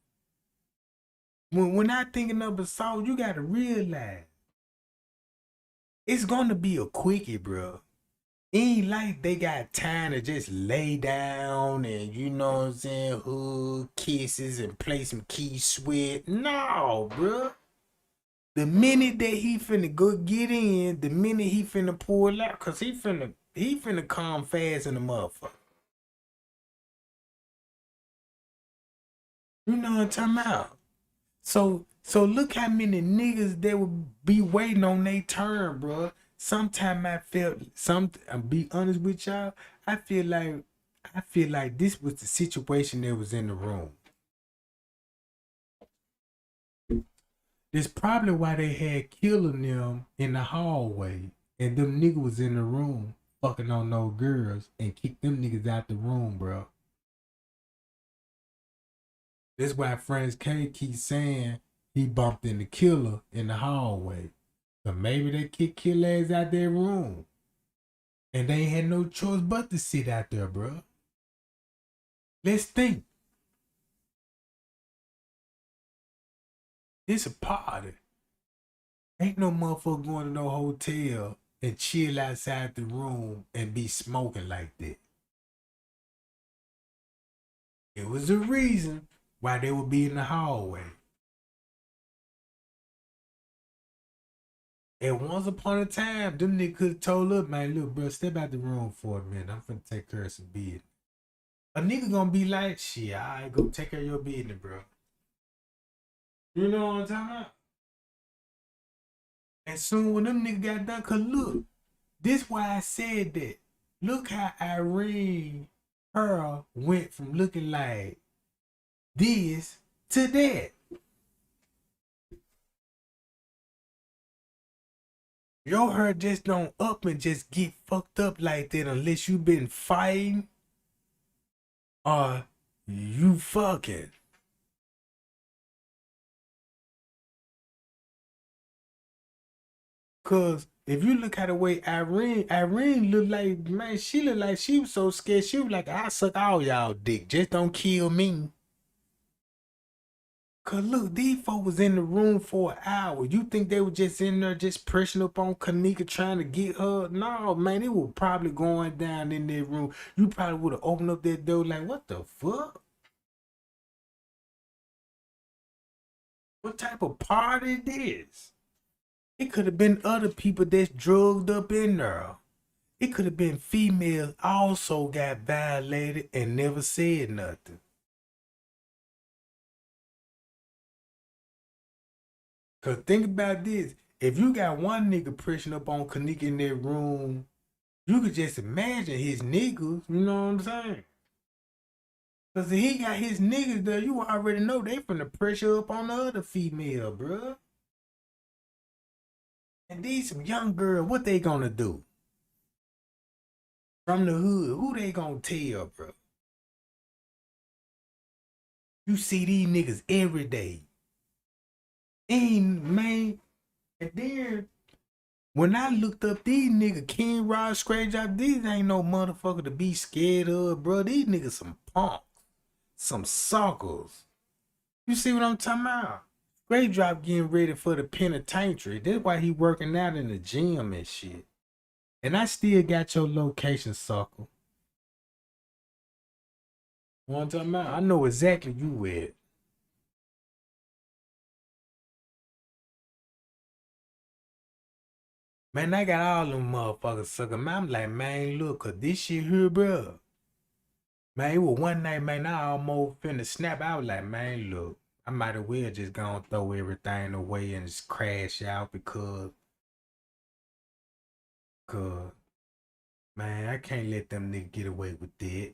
when I thinking of assault, you gotta realize it's gonna be a quickie, bro. Ain't like they got time to just lay down and you know what I'm saying, hug, kisses, and play some key sweat. No, bro. The minute that he finna go get in, the minute he finna pull out, cause he finna come fast in the motherfucker. You know what I'm talking about? So look how many niggas they would be waiting on their turn, bro. Sometime I felt I'll be honest with y'all. I feel like this was the situation that was in the room. This probably why they had killing them in the hallway, and them niggas was in the room fucking on those girls and kicked them niggas out the room, bro. That's why Friends K keep saying he bumped into Killer in the hallway. So maybe they kicked Killer ass out their room. And they had no choice but to sit out there, bro. Let's think. It's a party. Ain't no motherfucker going to no hotel and chill outside the room and be smoking like that. It was a reason why they would be in the hallway. And once upon a time, them niggas could have told up, man, look, bro, step out the room for a minute. I'm finna take care of some business. A nigga gonna be like, shit, I go take care of your business, bro. You know what I'm talking about? And soon when them niggas got done, cause look, this why I said that. Look how Irene Pearl went from looking like this to that. Your hair just don't up and just get fucked up like that unless you been fighting or you fucking. Cause if you look at the way Irene looked like, man, she looked like she was so scared. She was like, I suck all y'all dick. Just don't kill me. Cause look, these folks was in the room for an hour. You think they were just in there just pressing up on Kenneka trying to get her? No, man, it was probably going down in that room. You probably would have opened up that door like, what the fuck? What type of party this? It could have been other people that's drugged up in there. It could have been females also got violated and never said nothing. Cause think about this. If you got one nigga pressing up on Kenneka in that room, you could just imagine his niggas, you know what I'm saying? Cause if he got his niggas there, you already know they finna pressure up on the other female, bruh. And these some young girls, what they gonna do? From the hood, who they gonna tell, bro? You see these niggas every day. And man, and then when I looked up these niggas, King Rod Scratch Job, these ain't no motherfucker to be scared of, bro. These niggas some punks, some suckers. You see what I'm talking about? Great Drop getting ready for the penitentiary. That's why he working out in the gym and shit. And I still got your location, sucker. You know what I'm talking about? I know exactly you where. Man, I got all them motherfuckers sucking. Man, I'm like, man, look, cause this shit here, bro. Man, it was one night, man, I almost finna snap. I was like, man, look, I might as well just gonna throw everything away and just crash out cause, man, I can't let them niggas get away with that.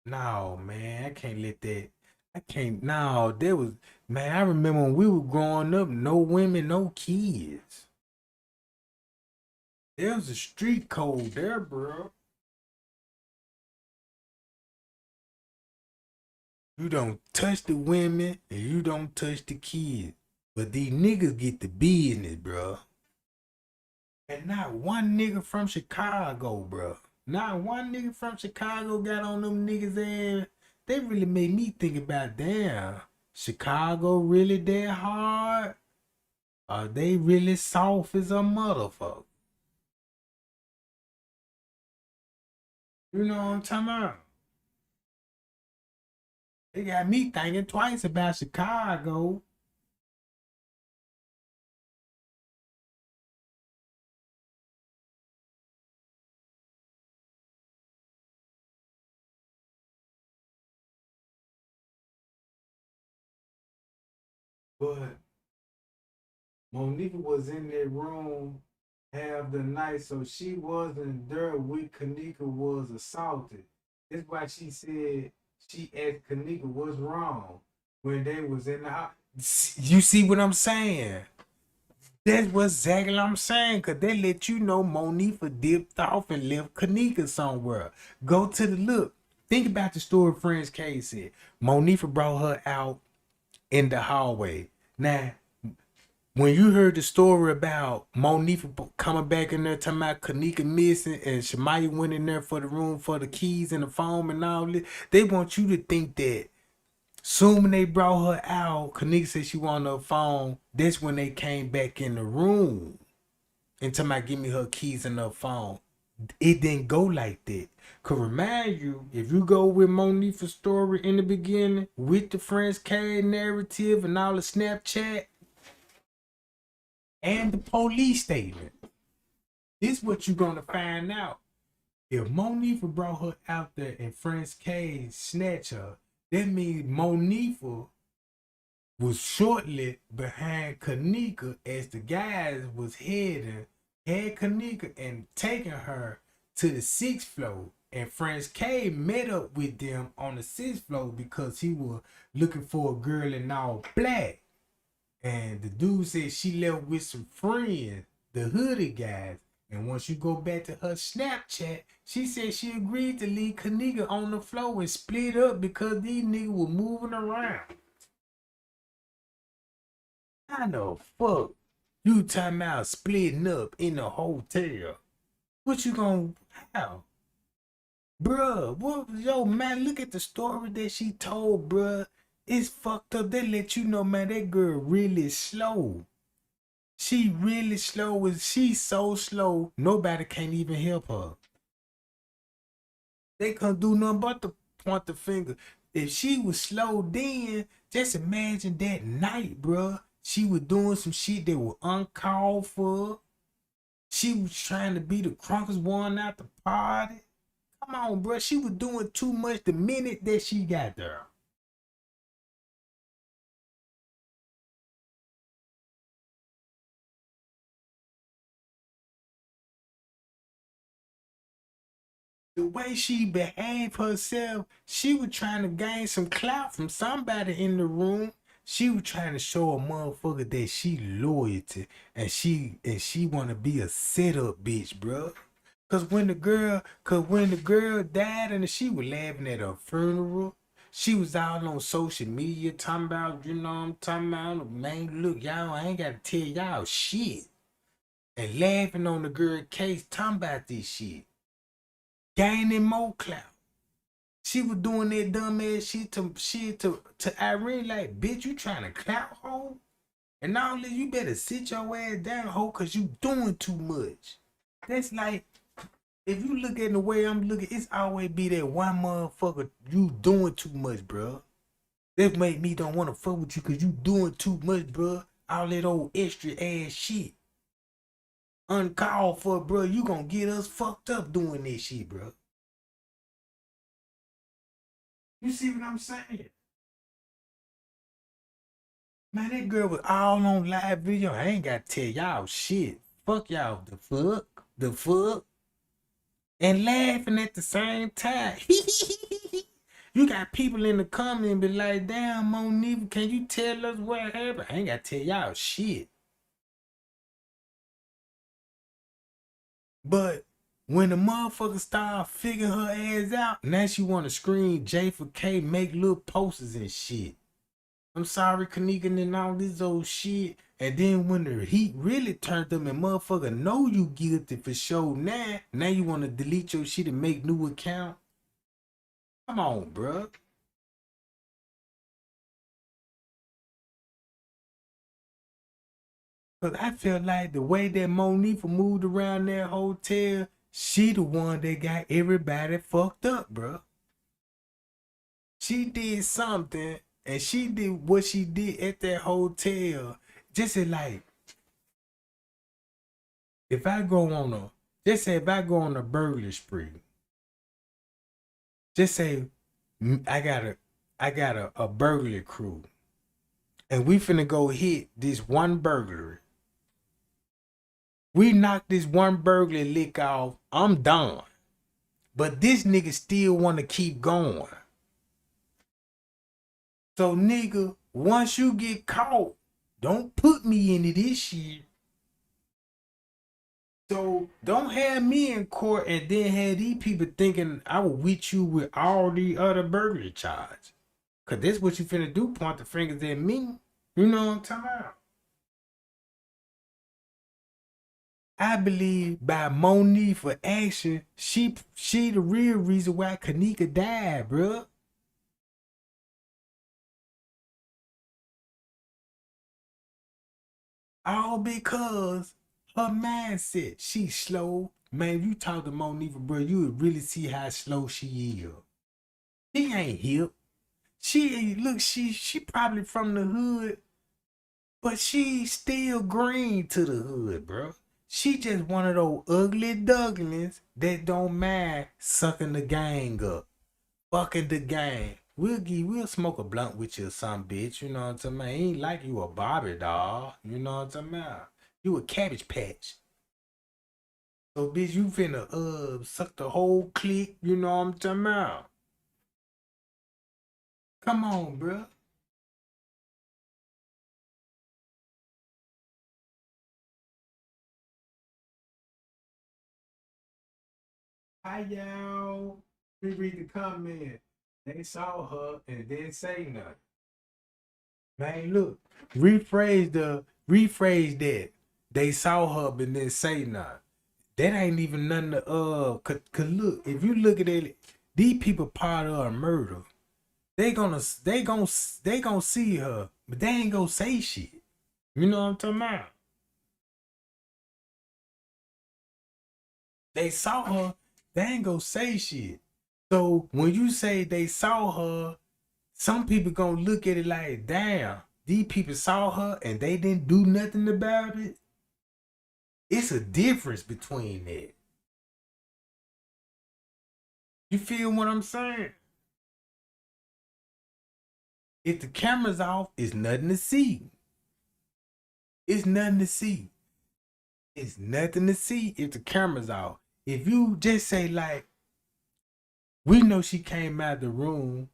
No, man, I can't let that. I can't. No, there was, man, I remember when we were growing up, no women, no kids. There was a street code there, bro. You don't touch the women and you don't touch the kids. But these niggas get the business, bro. And not one nigga from Chicago, bro. Not one nigga from Chicago got on them niggas ass. They really made me think about, damn, Chicago really that hard? Are they really soft as a motherfucker? You know what I'm talking about? They got me thinking twice about Chicago. But Monique was in that room half the night, so she wasn't there when Kenneka was assaulted. That's why she said she asked Kenneka what's wrong when they was in the house. You see what I'm saying? That's what exactly I'm saying, cause they let you know Monifa dipped off and left Kenneka somewhere. Go to the look. Think about the story Friends K said. Monifa brought her out in the hallway. Now, When you heard the story about Monifa coming back in there talking about Kenneka missing and Shamaya went in there for the room for the keys and the phone and all this, they want you to think that soon when they brought her out, Kenneka said she wanted her phone. That's when they came back in the room and talking about give me her keys and her phone. It didn't go like that. Could remind you, if you go with Monifa's story in the beginning with the French K narrative and all the Snapchat and the police statement, this is what you're gonna find out. If Monifa brought her out there and French K snatched her, that means Monifa was shortly behind Kenneka as the guys was had Kenneka and taking her to the 6th floor. And French K met up with them on the 6th floor because he was looking for a girl in all black. And the dude said she left with some friends, the hooded guys. And once you go back to her Snapchat, she said she agreed to leave Kenneka on the floor and split up because these niggas were moving around. How the fuck you talking about splitting up in a hotel? What you gonna have? Bruh, what, yo, man, look at the story that she told, bruh. It's fucked up. They let you know, man, that girl really slow. She really slow. She's so slow, nobody can't even help her. They can't do nothing but to point the finger. If she was slow then, just imagine that night, bruh. She was doing some shit that was uncalled for. She was trying to be the crunkest one out the party. Come on, bruh. She was doing too much the minute that she got there. The way she behaved herself, she was trying to gain some clout from somebody in the room. She was trying to show a motherfucker that she loyalty and she wanna be a setup bitch, bro. Cause when the girl died and she was laughing at her funeral, she was out on social media talking about, you know what I'm talking about, man, look, y'all, I ain't gotta tell y'all shit. And laughing on the girl case talking about this shit. Gaining more clout. She was doing that dumb ass shit to Irene like, bitch, you trying to clout hoe? And now you better sit your ass down, hoe, cause you doing too much. That's like, if you look at the way I'm looking, it's always be that one motherfucker, you doing too much, bro. That make me don't want to fuck with you cause you doing too much, bro. All that old extra ass shit. Uncalled for, bro. You gonna get us fucked up doing this shit, bro. You see what I'm saying? Man, that girl was all on live video. I ain't got to tell y'all shit. Fuck y'all. The fuck? The fuck? And laughing at the same time. You got people in the comments be like, damn, Monifa, can you tell us what happened? I ain't got to tell y'all shit. But when the motherfucker start figuring her ass out, now she want to scream J for K, make little posters and shit. I'm sorry, Kenneka and all this old shit. And then when the heat really turned them and motherfucker know you guilty for sure now you want to delete your shit and make new account? Come on, bruh. Cause I feel like the way that Monifa moved around that hotel, she the one that got everybody fucked up, bruh. She did something and she did what she did at that hotel. Just like if I go on a just say if I go on a burglary spree, just say I got a burglary crew and we finna go hit this one burglary. We knock this one burglary lick off, I'm done. But this nigga still wanna keep going. So nigga, once you get caught, don't put me into this shit. So don't have me in court and then have these people thinking I will with you with all the other burglary charges. Cause that's what you finna do, point the fingers at me. You know what I'm talking about? I believe by Monique for action, she the real reason why Kenneka died, bruh. All because her mindset. She slow. Man, you talk to Monique, bro, you would really see how slow she is. She ain't hip. She ain't look, she probably from the hood, but she still green to the hood, bro. She just one of those ugly ducklings that don't mind sucking the gang up. Fucking the gang. We'll smoke a blunt with you or some bitch, you know what I'm talking about? Ain't like you a Barbie doll, you know what I'm talking about? You a Cabbage Patch. So bitch, you finna suck the whole clique, you know what I'm talking about? Come on, bruh. Hi y'all. We read the comment. They saw her and didn't say nothing. Man, look, rephrase that. They saw her but didn't say nothing. That ain't even nothing to cause look, if you look at it, these people part of a murder. They gonna see her, but they ain't gonna say shit. You know what I'm talking about? They saw her, they ain't gonna say shit. So when you say they saw her, some people gonna look at it like, damn, these people saw her and they didn't do nothing about it. It's a difference between that. You feel what I'm saying? If the camera's off, it's nothing to see. It's nothing to see. It's nothing to see if the camera's off. If you just say like, we know she came out the room.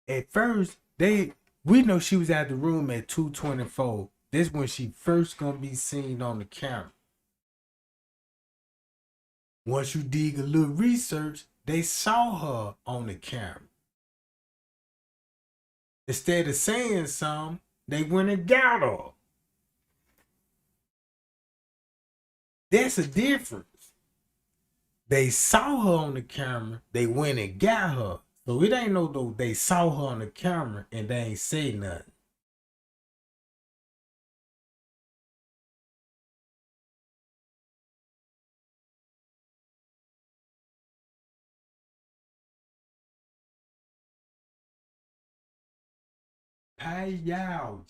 At first, we know she was out the room at 2:24. That's when she first gonna be seen on the camera. Once you dig a little research, they saw her on the camera. Instead of saying something, they went and got her. That's a difference. They saw her on the camera, they went and got her. So it ain't no though they saw her on the camera and they ain't say nothing. Hey y'all,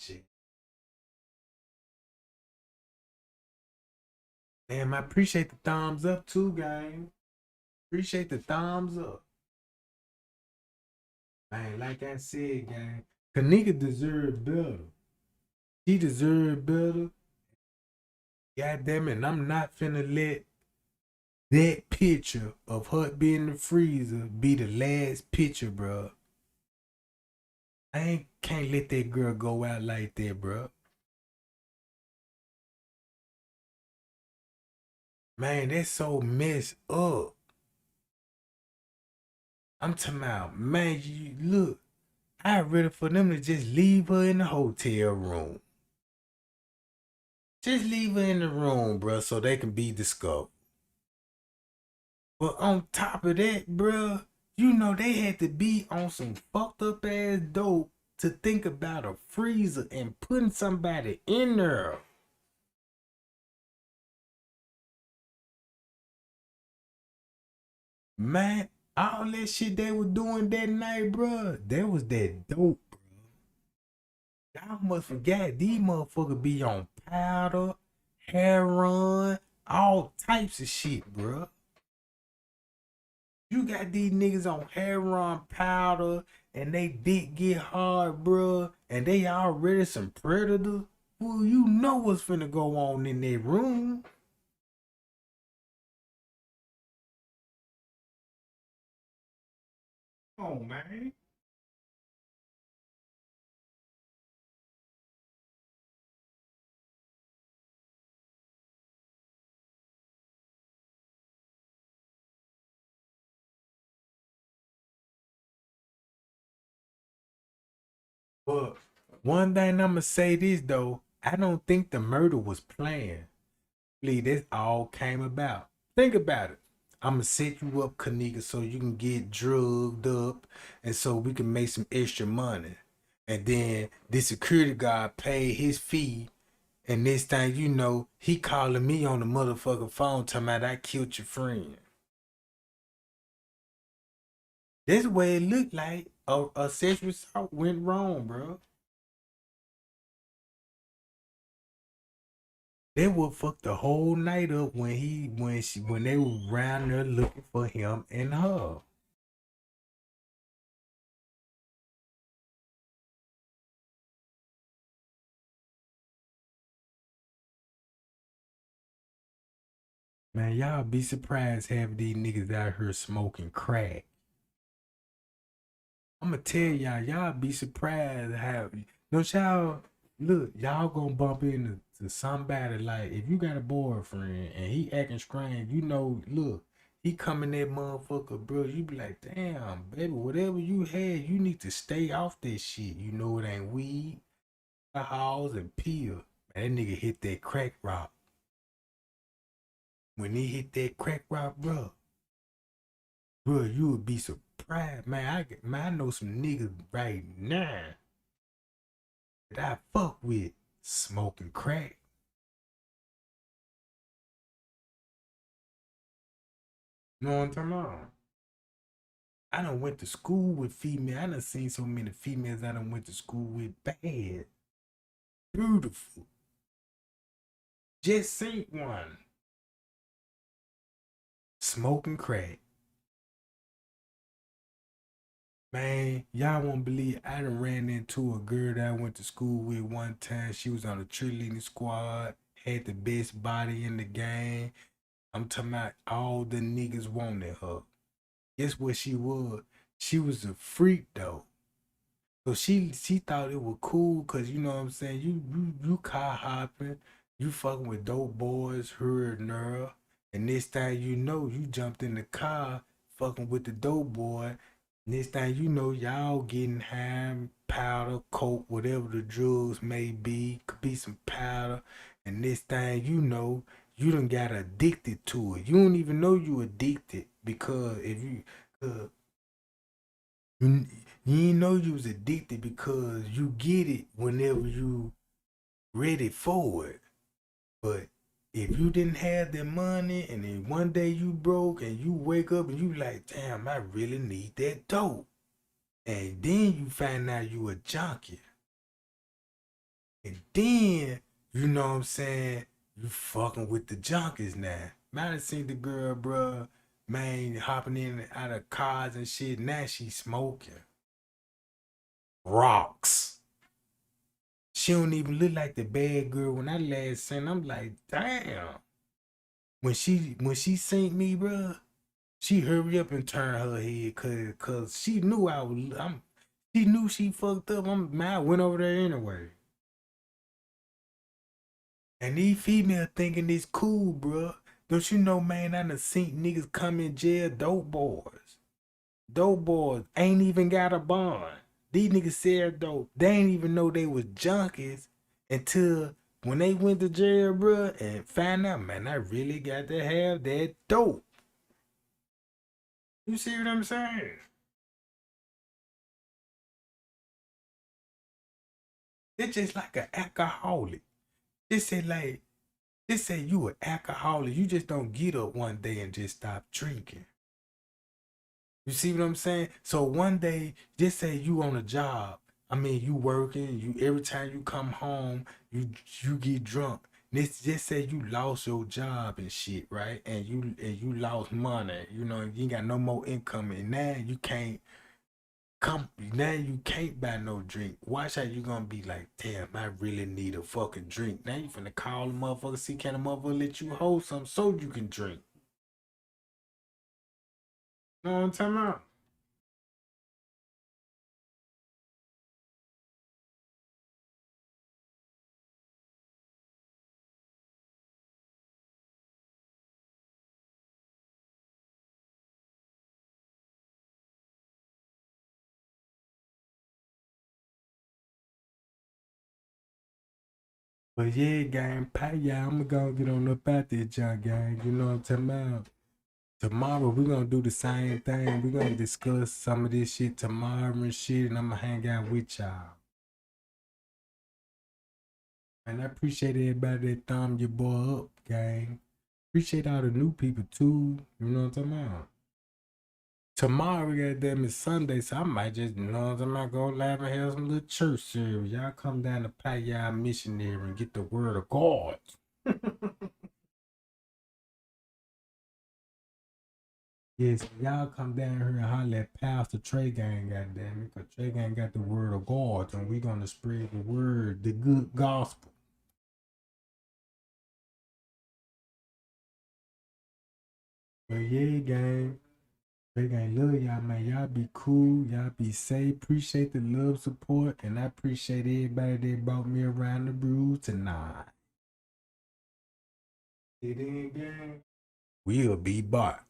damn, I appreciate the thumbs up too, gang. Appreciate the thumbs up. Man, like I said, gang, Kenneka deserved better. She deserved better. God damn it, and I'm not finna let that picture of her being in the freezer be the last picture, bro. I ain't can't let that girl go out like that, bro. Man, that's so messed up. I'm talking about, man, you look, I ready for them to just leave her in the hotel room. Just leave her in the room, bro, so they can be discovered. But on top of that, bro, you know they had to be on some fucked up ass dope to think about a freezer and putting somebody in there. Man, all that shit they were doing that night, bro, that was that dope, bro. Y'all must forget these motherfuckers be on powder, heroin, all types of shit, bro. You got these niggas on heroin powder and they dick get hard, bro, and they already some predators. Well, you know what's finna go on in that room. Oh man. But one thing I'ma say this though, I don't think the murder was planned. Believe this all came about. Think about it. I'ma set you up, Kenneka, so you can get drugged up and so we can make some extra money. And then this security guard paid his fee. And next thing you know, he calling me on the motherfucking phone talking about I killed your friend. That's way it looked like a sexual assault went wrong, bro. They would fuck the whole night up when they were around there looking for him and her. Man, y'all be surprised half these niggas out here smoking crack. I'ma tell y'all be surprised how don't y'all look, y'all gonna bump into to somebody like if you got a boyfriend and he acting strange, you know, look, he coming that motherfucker, bro. You be like, damn, baby, whatever you had, you need to stay off that shit. You know it ain't weed, alcohols, and pill. Man, that nigga hit that crack rock. When he hit that crack rock, bro, you would be surprised, man. I know some niggas right now that I fuck with smoking crack. You know what I'm talking about? I done went to school with female. I done seen so many females I done went to school with. Bad, beautiful. Just seen one smoking crack. Man, y'all won't believe I done ran into a girl that I went to school with one time. She was on the cheerleading squad, had the best body in the game. I'm talking about all the niggas wanted her. Guess what she was? She was a freak though. So she thought it was cool because you know what I'm saying. You car hopping, you fucking with dope boys, her and her, and this thing you know, you jumped in the car fucking with the dope boy. Next thing you know, y'all getting high, powder, coke, whatever the drugs may be, could be some powder, and this thing you know, you done got addicted to it. You don't even know you addicted because if you, uh, you, you ain't know you was addicted because you get it whenever you ready for it. But if you didn't have the money and then one day you broke and you wake up and you like, damn, I really need that dope. And then you find out you a junkie. And then, you know what I'm saying, you fucking with the junkies now. Man, I seen the girl, bruh, man, hopping in and out of cars and shit. Now she smoking. Rocks. She don't even look like the bad girl. When I last seen, I'm like, damn. When she seen me, bro, she hurry up and turn her head, cause she knew I was. She knew she fucked up. I went over there anyway. And these females thinking it's cool, bro. Don't you know, man? I done seen niggas come in jail, dope boys. Dope boys ain't even got a bond. These niggas said dope. They ain't even know they was junkies until when they went to jail, bro, and found out, man, I really got to have that dope. You see what I'm saying? It's just like an alcoholic. They say like they say you an alcoholic. You just don't get up one day and just stop drinking. You see what I'm saying? So one day, just say you on a job. I mean, you working. You every time you come home, you get drunk. Let's just say you lost your job and shit, right? And you lost money. You know, you ain't got no more income, and now you can't come. Now you can't buy no drink. Watch how you gonna be like, damn, I really need a fucking drink. Now you finna call the motherfucker, see can the motherfucker let you hold some so you can drink. You know what I'm talking about? But yeah, gang, pay y'all. I'ma go get on up out there, John gang. You know what I'm talking about? Tomorrow we're gonna do the same thing. We're gonna discuss some of this shit tomorrow and shit, and I'm gonna hang out with y'all. And I appreciate everybody that thumb your boy up, gang. Appreciate all the new people too. You know what I'm talking about? Tomorrow, goddamn, is Sunday, so I might just, you know what I'm talking about, go live and have some little church service. Y'all come down to pay y'all missionary and get the word of God. Yes, y'all come down here and holler at Pastor Trey Gang, goddamn it, because Trey Gang got the word of God, and we gonna spread the word, the good gospel. But yeah, gang. Trey Gang, love y'all, man. Y'all be cool. Y'all be safe. Appreciate the love, support, and I appreciate everybody that brought me around the brew tonight. See then, gang. We'll be back.